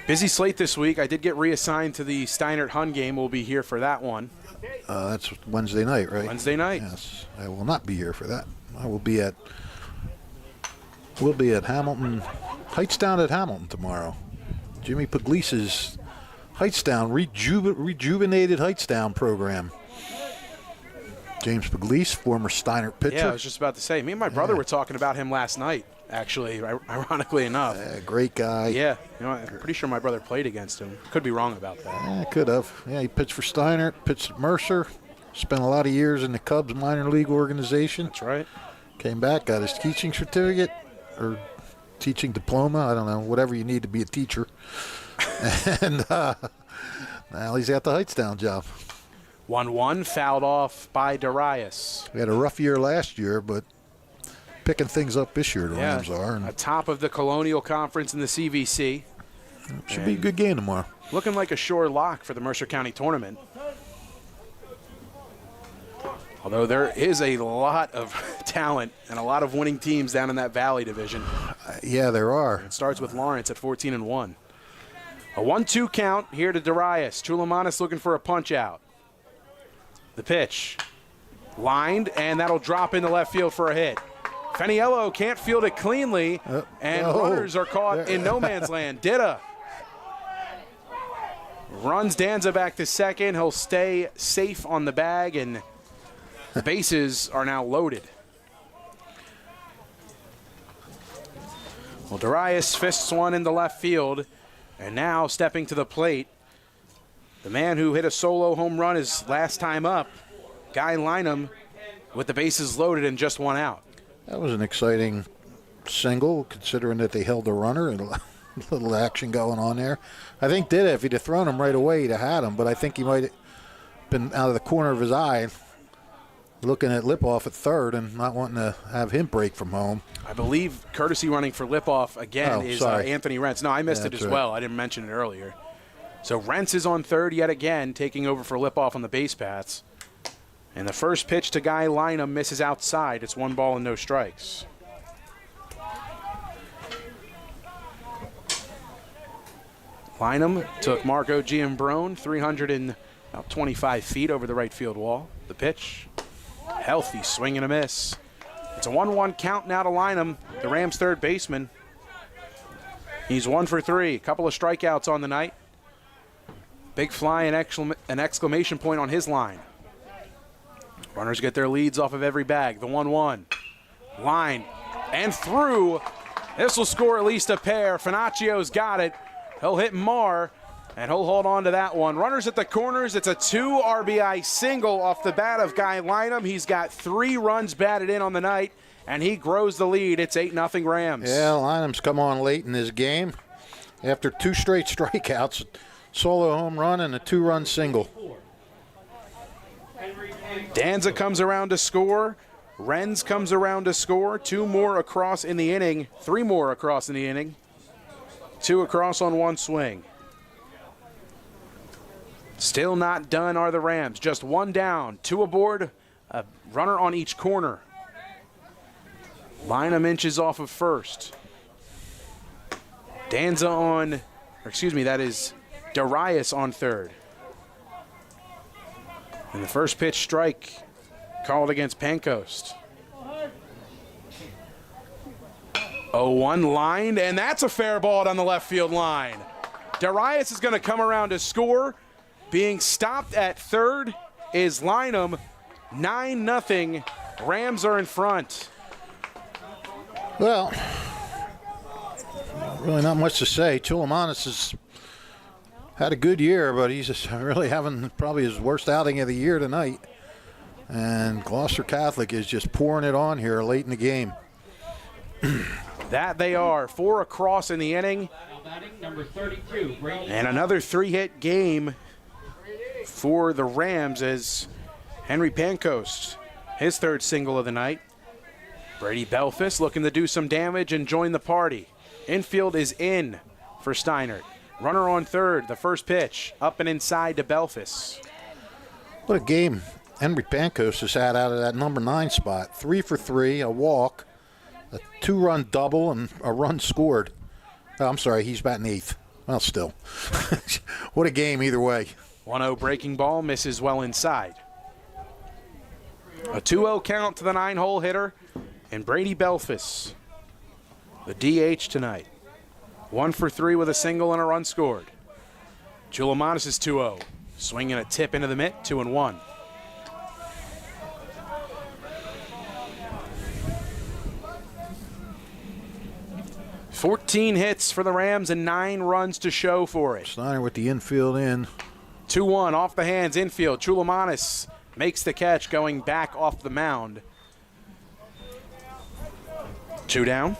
Busy slate this week. I did get reassigned to the Steinert Hun game. We'll be here for that one. That's Wednesday night, right? Wednesday night. Yes. I will not be here for that. We'll be at Hamilton, Heightstown at Hamilton tomorrow. Jimmy Puglise's Heightstown, rejuvenated Heightstown program. James Puglisi, former Steinert pitcher. Yeah, I was just about to say. Me and my brother were talking about him last night, actually, ironically enough. Great guy. Yeah, I'm pretty sure my brother played against him. Could be wrong about that. Could have. Yeah, he pitched for Steinert, pitched at Mercer, spent a lot of years in the Cubs minor league organization. That's right. Came back, got his teaching certificate or teaching diploma. I don't know, whatever you need to be a teacher. And now he's got the Hightstown job. 1-1, fouled off by Darius. We had a rough year last year, but picking things up this year, the Rams are. And atop of the Colonial Conference in the CVC. Should be a good game tomorrow. Looking like a sure lock for the Mercer County tournament. Although there is a lot of talent and a lot of winning teams down in that Valley division. Yeah, there are. It starts with Lawrence at 14-1. A 1-2 count here to Darius. Chulamanis looking for a punch out. The pitch. Lined, and that'll drop into left field for a hit. Feniello can't field it cleanly, and runners are caught in no man's land. Ditta runs Danza back to second. He'll stay safe on the bag, and the bases are now loaded. Well, Darius fists one into left field, and now stepping to the plate, the man who hit a solo home run his last time up, Guy Lynham, with the bases loaded and just one out. That was an exciting single, considering that they held the runner and a little action going on there. I think Ditta, if he'd have thrown him right away, he'd have had him, but I think he might have been out of the corner of his eye looking at Lipoff at third and not wanting to have him break from home. I believe courtesy running for Lipoff again is Anthony Rentz. No, I missed it as well. I didn't mention it earlier. So Rentz is on third yet again, taking over for Lipoff on the base paths. And the first pitch to Guy Lynham misses outside. It's 1 ball and no strikes. Lynham took Marco Giambrone 325 feet over the right field wall. The pitch, healthy swing and a miss. It's a 1-1 count now to Lynham, the Rams' third baseman. He's 1 for 3, a couple of strikeouts on the night. Big fly and an exclamation point on his line. Runners get their leads off of every bag. The 1-1. Line and through. This will score at least a pair. Finaccio's got it. He'll hit Marr, and he'll hold on to that one. Runners at the corners. It's a 2 RBI single off the bat of Guy Lynham. He's got 3 runs batted in on the night, and he grows the lead. It's 8-0 Rams. Yeah, Lynham's come on late in this game. After 2 straight strikeouts, solo home run and a 2-run single. Danza comes around to score. Renz comes around to score. 2 more across in the inning. 3 more across in the inning. 2 across on 1 swing. Still not done are the Rams. Just 1 down. 2 aboard. A runner on each corner. Lynham inches off of first. Danza on, or excuse me, that is Darius on third. And the first pitch strike called against Pancoast. 0-1 lined, and that's a fair ball down the left field line. Darius is going to come around to score. Being stopped at third is Lynham. 9-0. Rams are in front. Well, really not much to say. Chulamanis has had a good year, but he's just really having probably his worst outing of the year tonight. And Gloucester Catholic is just pouring it on here late in the game. That they are. 4 across in the inning. Number 32, and another 3-hit game for the Rams as Henry Pancoast, his 3rd single of the night. Brady Belfast looking to do some damage and join the party. Infield is in for Steinert. Runner on third, the first pitch, up and inside to Belfast. What a game Henry Pancoast has had out of that number 9 spot. 3 for 3, a walk, a 2-run double, and a run scored. Oh, I'm sorry, he's batting 8th. Well, still. What a game either way. 1-0 breaking ball, misses well inside. A 2-0 count to the 9-hole hitter, and Brady Belfast, the DH tonight. 1 for 3 with a single and a run scored. Chulamanis is 2-0. Swinging a tip into the mitt, 2-1. 14 hits for the Rams and 9 runs to show for it. Steinert with the infield in. 2-1 off the hands, infield. Chulamanis makes the catch going back off the mound. 2 down.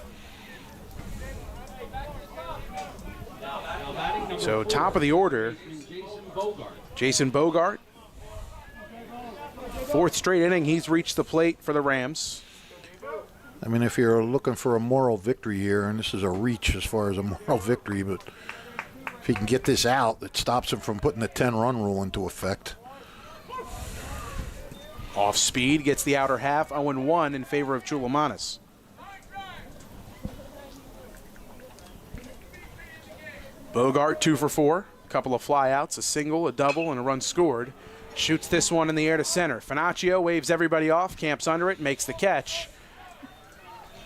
So top of the order, Jason Bogart. 4th straight inning, he's reached the plate for the Rams. I mean, if you're looking for a moral victory here, and this is a reach as far as a moral victory, but if he can get this out, it stops him from putting the 10-run rule into effect. Off speed, gets the outer half, 0-1 in favor of Chulamanis. Bogart 2 for 4, a couple of flyouts, a single, a double, and a run scored. Shoots this one in the air to center. Finaccio waves everybody off, camps under it, makes the catch.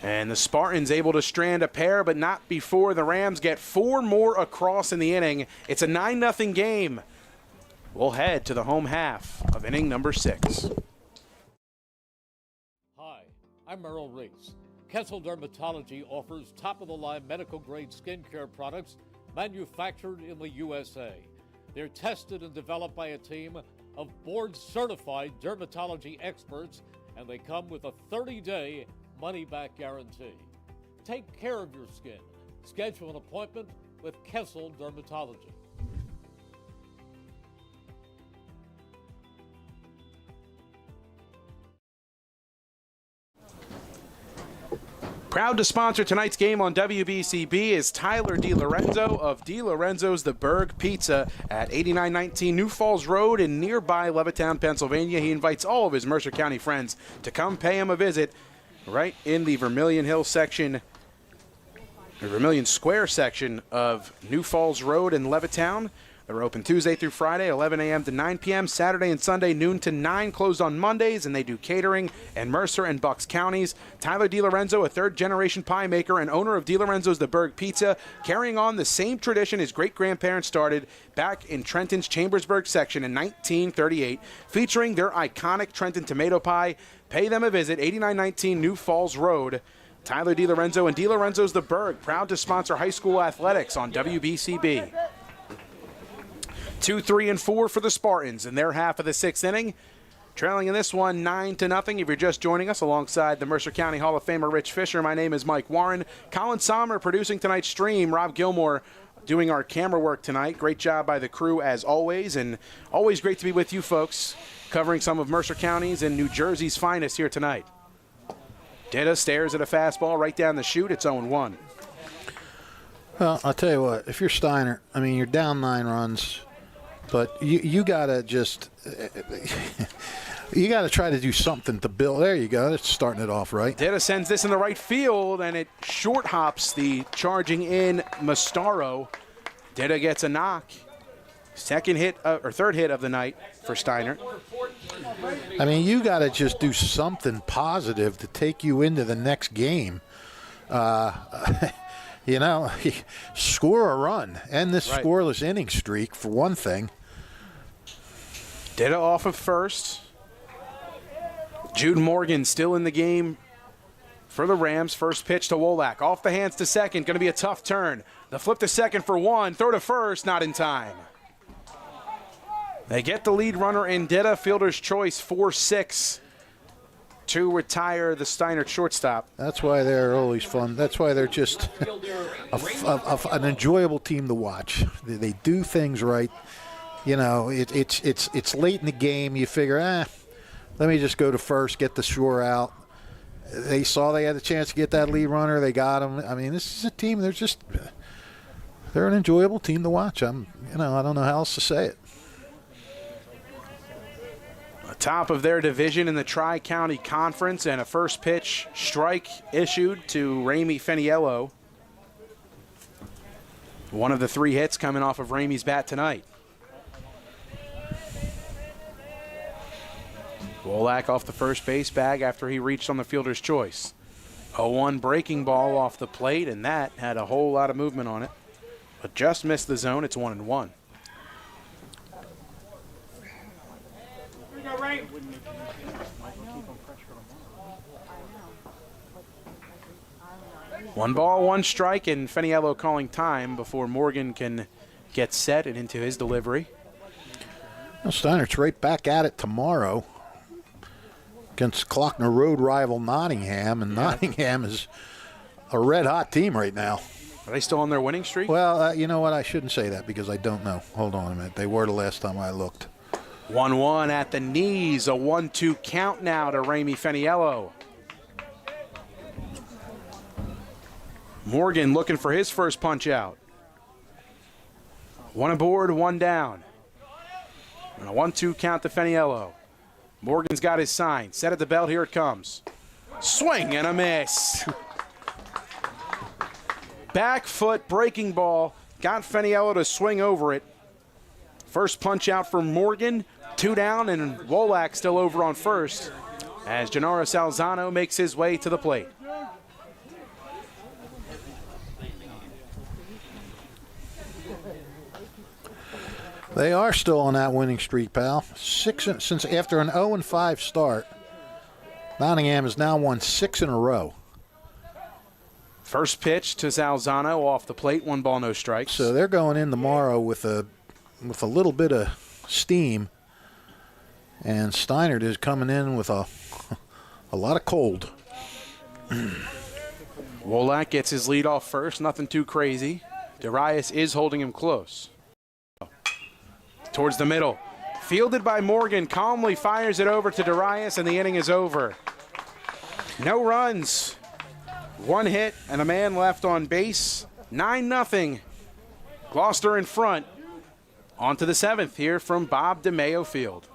And the Spartans able to strand a pair, but not before the Rams get 4 more across in the inning. It's a 9-0 game. We'll head to the home half of inning number 6. Hi, I'm Merrill Reese. Kessel Dermatology offers top-of-the-line medical-grade skincare products manufactured in the USA. They're tested and developed by a team of board-certified dermatology experts, and they come with a 30-day money-back guarantee. Take care of your skin. Schedule an appointment with Kessel Dermatology. Proud to sponsor tonight's game on WBCB is Tyler DiLorenzo of DiLorenzo's The Berg Pizza at 8919 New Falls Road in nearby Levittown, Pennsylvania. He invites all of his Mercer County friends to come pay him a visit right in the Vermilion Hill section, the Vermilion Square section of New Falls Road in Levittown. They're open Tuesday through Friday, 11 a.m. to 9 p.m., Saturday and Sunday, noon to 9, closed on Mondays, and they do catering in Mercer and Bucks counties. Tyler DiLorenzo, a third-generation pie maker and owner of DiLorenzo's The Berg Pizza, carrying on the same tradition his great-grandparents started back in Trenton's Chambersburg section in 1938, featuring their iconic Trenton tomato pie. Pay them a visit, 8919 New Falls Road. Tyler DiLorenzo and DiLorenzo's The Berg, proud to sponsor high school athletics on WBCB. 2, 3, and 4 for the Spartans in their half of the 6th inning. Trailing in this one 9-0. If you're just joining us alongside the Mercer County Hall of Famer Rich Fisher, my name is Mike Warren. Colin Sommer producing tonight's stream. Rob Gilmore doing our camera work tonight. Great job by the crew as always, and always great to be with you folks, covering some of Mercer County's and New Jersey's finest here tonight. Dida stares at a fastball right down the chute. It's 0-1. Well, I'll tell you what, if you're Steinert, I mean, you're down 9 runs. But you got to just you got to try to do something to build. There you go. That's starting it off right. Dida sends this in the right field, and it short hops the charging in Mastaro. Dida gets a knock. Second hit or third hit of the night for Steinert. I mean, you got to just do something positive to take you into the next game. You know, score a run. End this scoreless inning streak, for one thing. Dida off of first. Jude Morgan still in the game for the Rams. First pitch to Wolak. Off the hands to second. Going to be a tough turn. The flip to second for 1. Throw to first. Not in time. They get the lead runner in Dida. Fielder's choice 4-6 to retire the Steinert shortstop. That's why they're always fun. That's why they're just an enjoyable team to watch. They do things right. You know, it's late in the game. You figure, let me just go to first, get the sure out. They saw they had a chance to get that lead runner. They got him. I mean, this is a team. They're an enjoyable team to watch. I don't know how else to say it. Top of their division in the Tri-County Conference, and a first pitch strike issued to Ramey Feniello. One of the 3 hits coming off of Ramey's bat tonight. Wolak off the first base bag after he reached on the fielder's choice. 0-1 breaking ball off the plate, and that had a whole lot of movement on it, but just missed the zone. It's 1-1. 1 ball, 1 strike, and Feniello calling time before Morgan can get set and into his delivery. Well, Steinert's right back at it tomorrow against Clockner Road rival Nottingham, and Nottingham is a red-hot team right now. Are they still on their winning streak? Well, you know what? I shouldn't say that because I don't know. Hold on a minute. They were the last time I looked. 1-1 at the knees. A 1-2 count now to Ramey Feniello. Morgan looking for his first punch out. 1 aboard, 1 down. And a 1-2 count to Feniello. Morgan's got his sign. Set at the belt. Here it comes. Swing and a miss. Back foot breaking ball. Got Feniello to swing over it. First punch out for Morgan. 2 down, and Wolak still over on first as Gennaro Salzano makes his way to the plate. They are still on that winning streak, pal. Since after an 0-5 start, Nottingham has now won 6 in a row. First pitch to Salzano off the plate, 1 ball, no strikes. So they're going in tomorrow with a little bit of steam, and Steinert is coming in with a lot of cold. Wolak gets his lead off first, nothing too crazy. Darius is holding him close. Towards the middle. Fielded by Morgan, calmly fires it over to Darius, and the inning is over. No runs. 1 hit and a man left on base. 9-0. Gloucester in front. On to the 7th here from Bob DeMayo Field.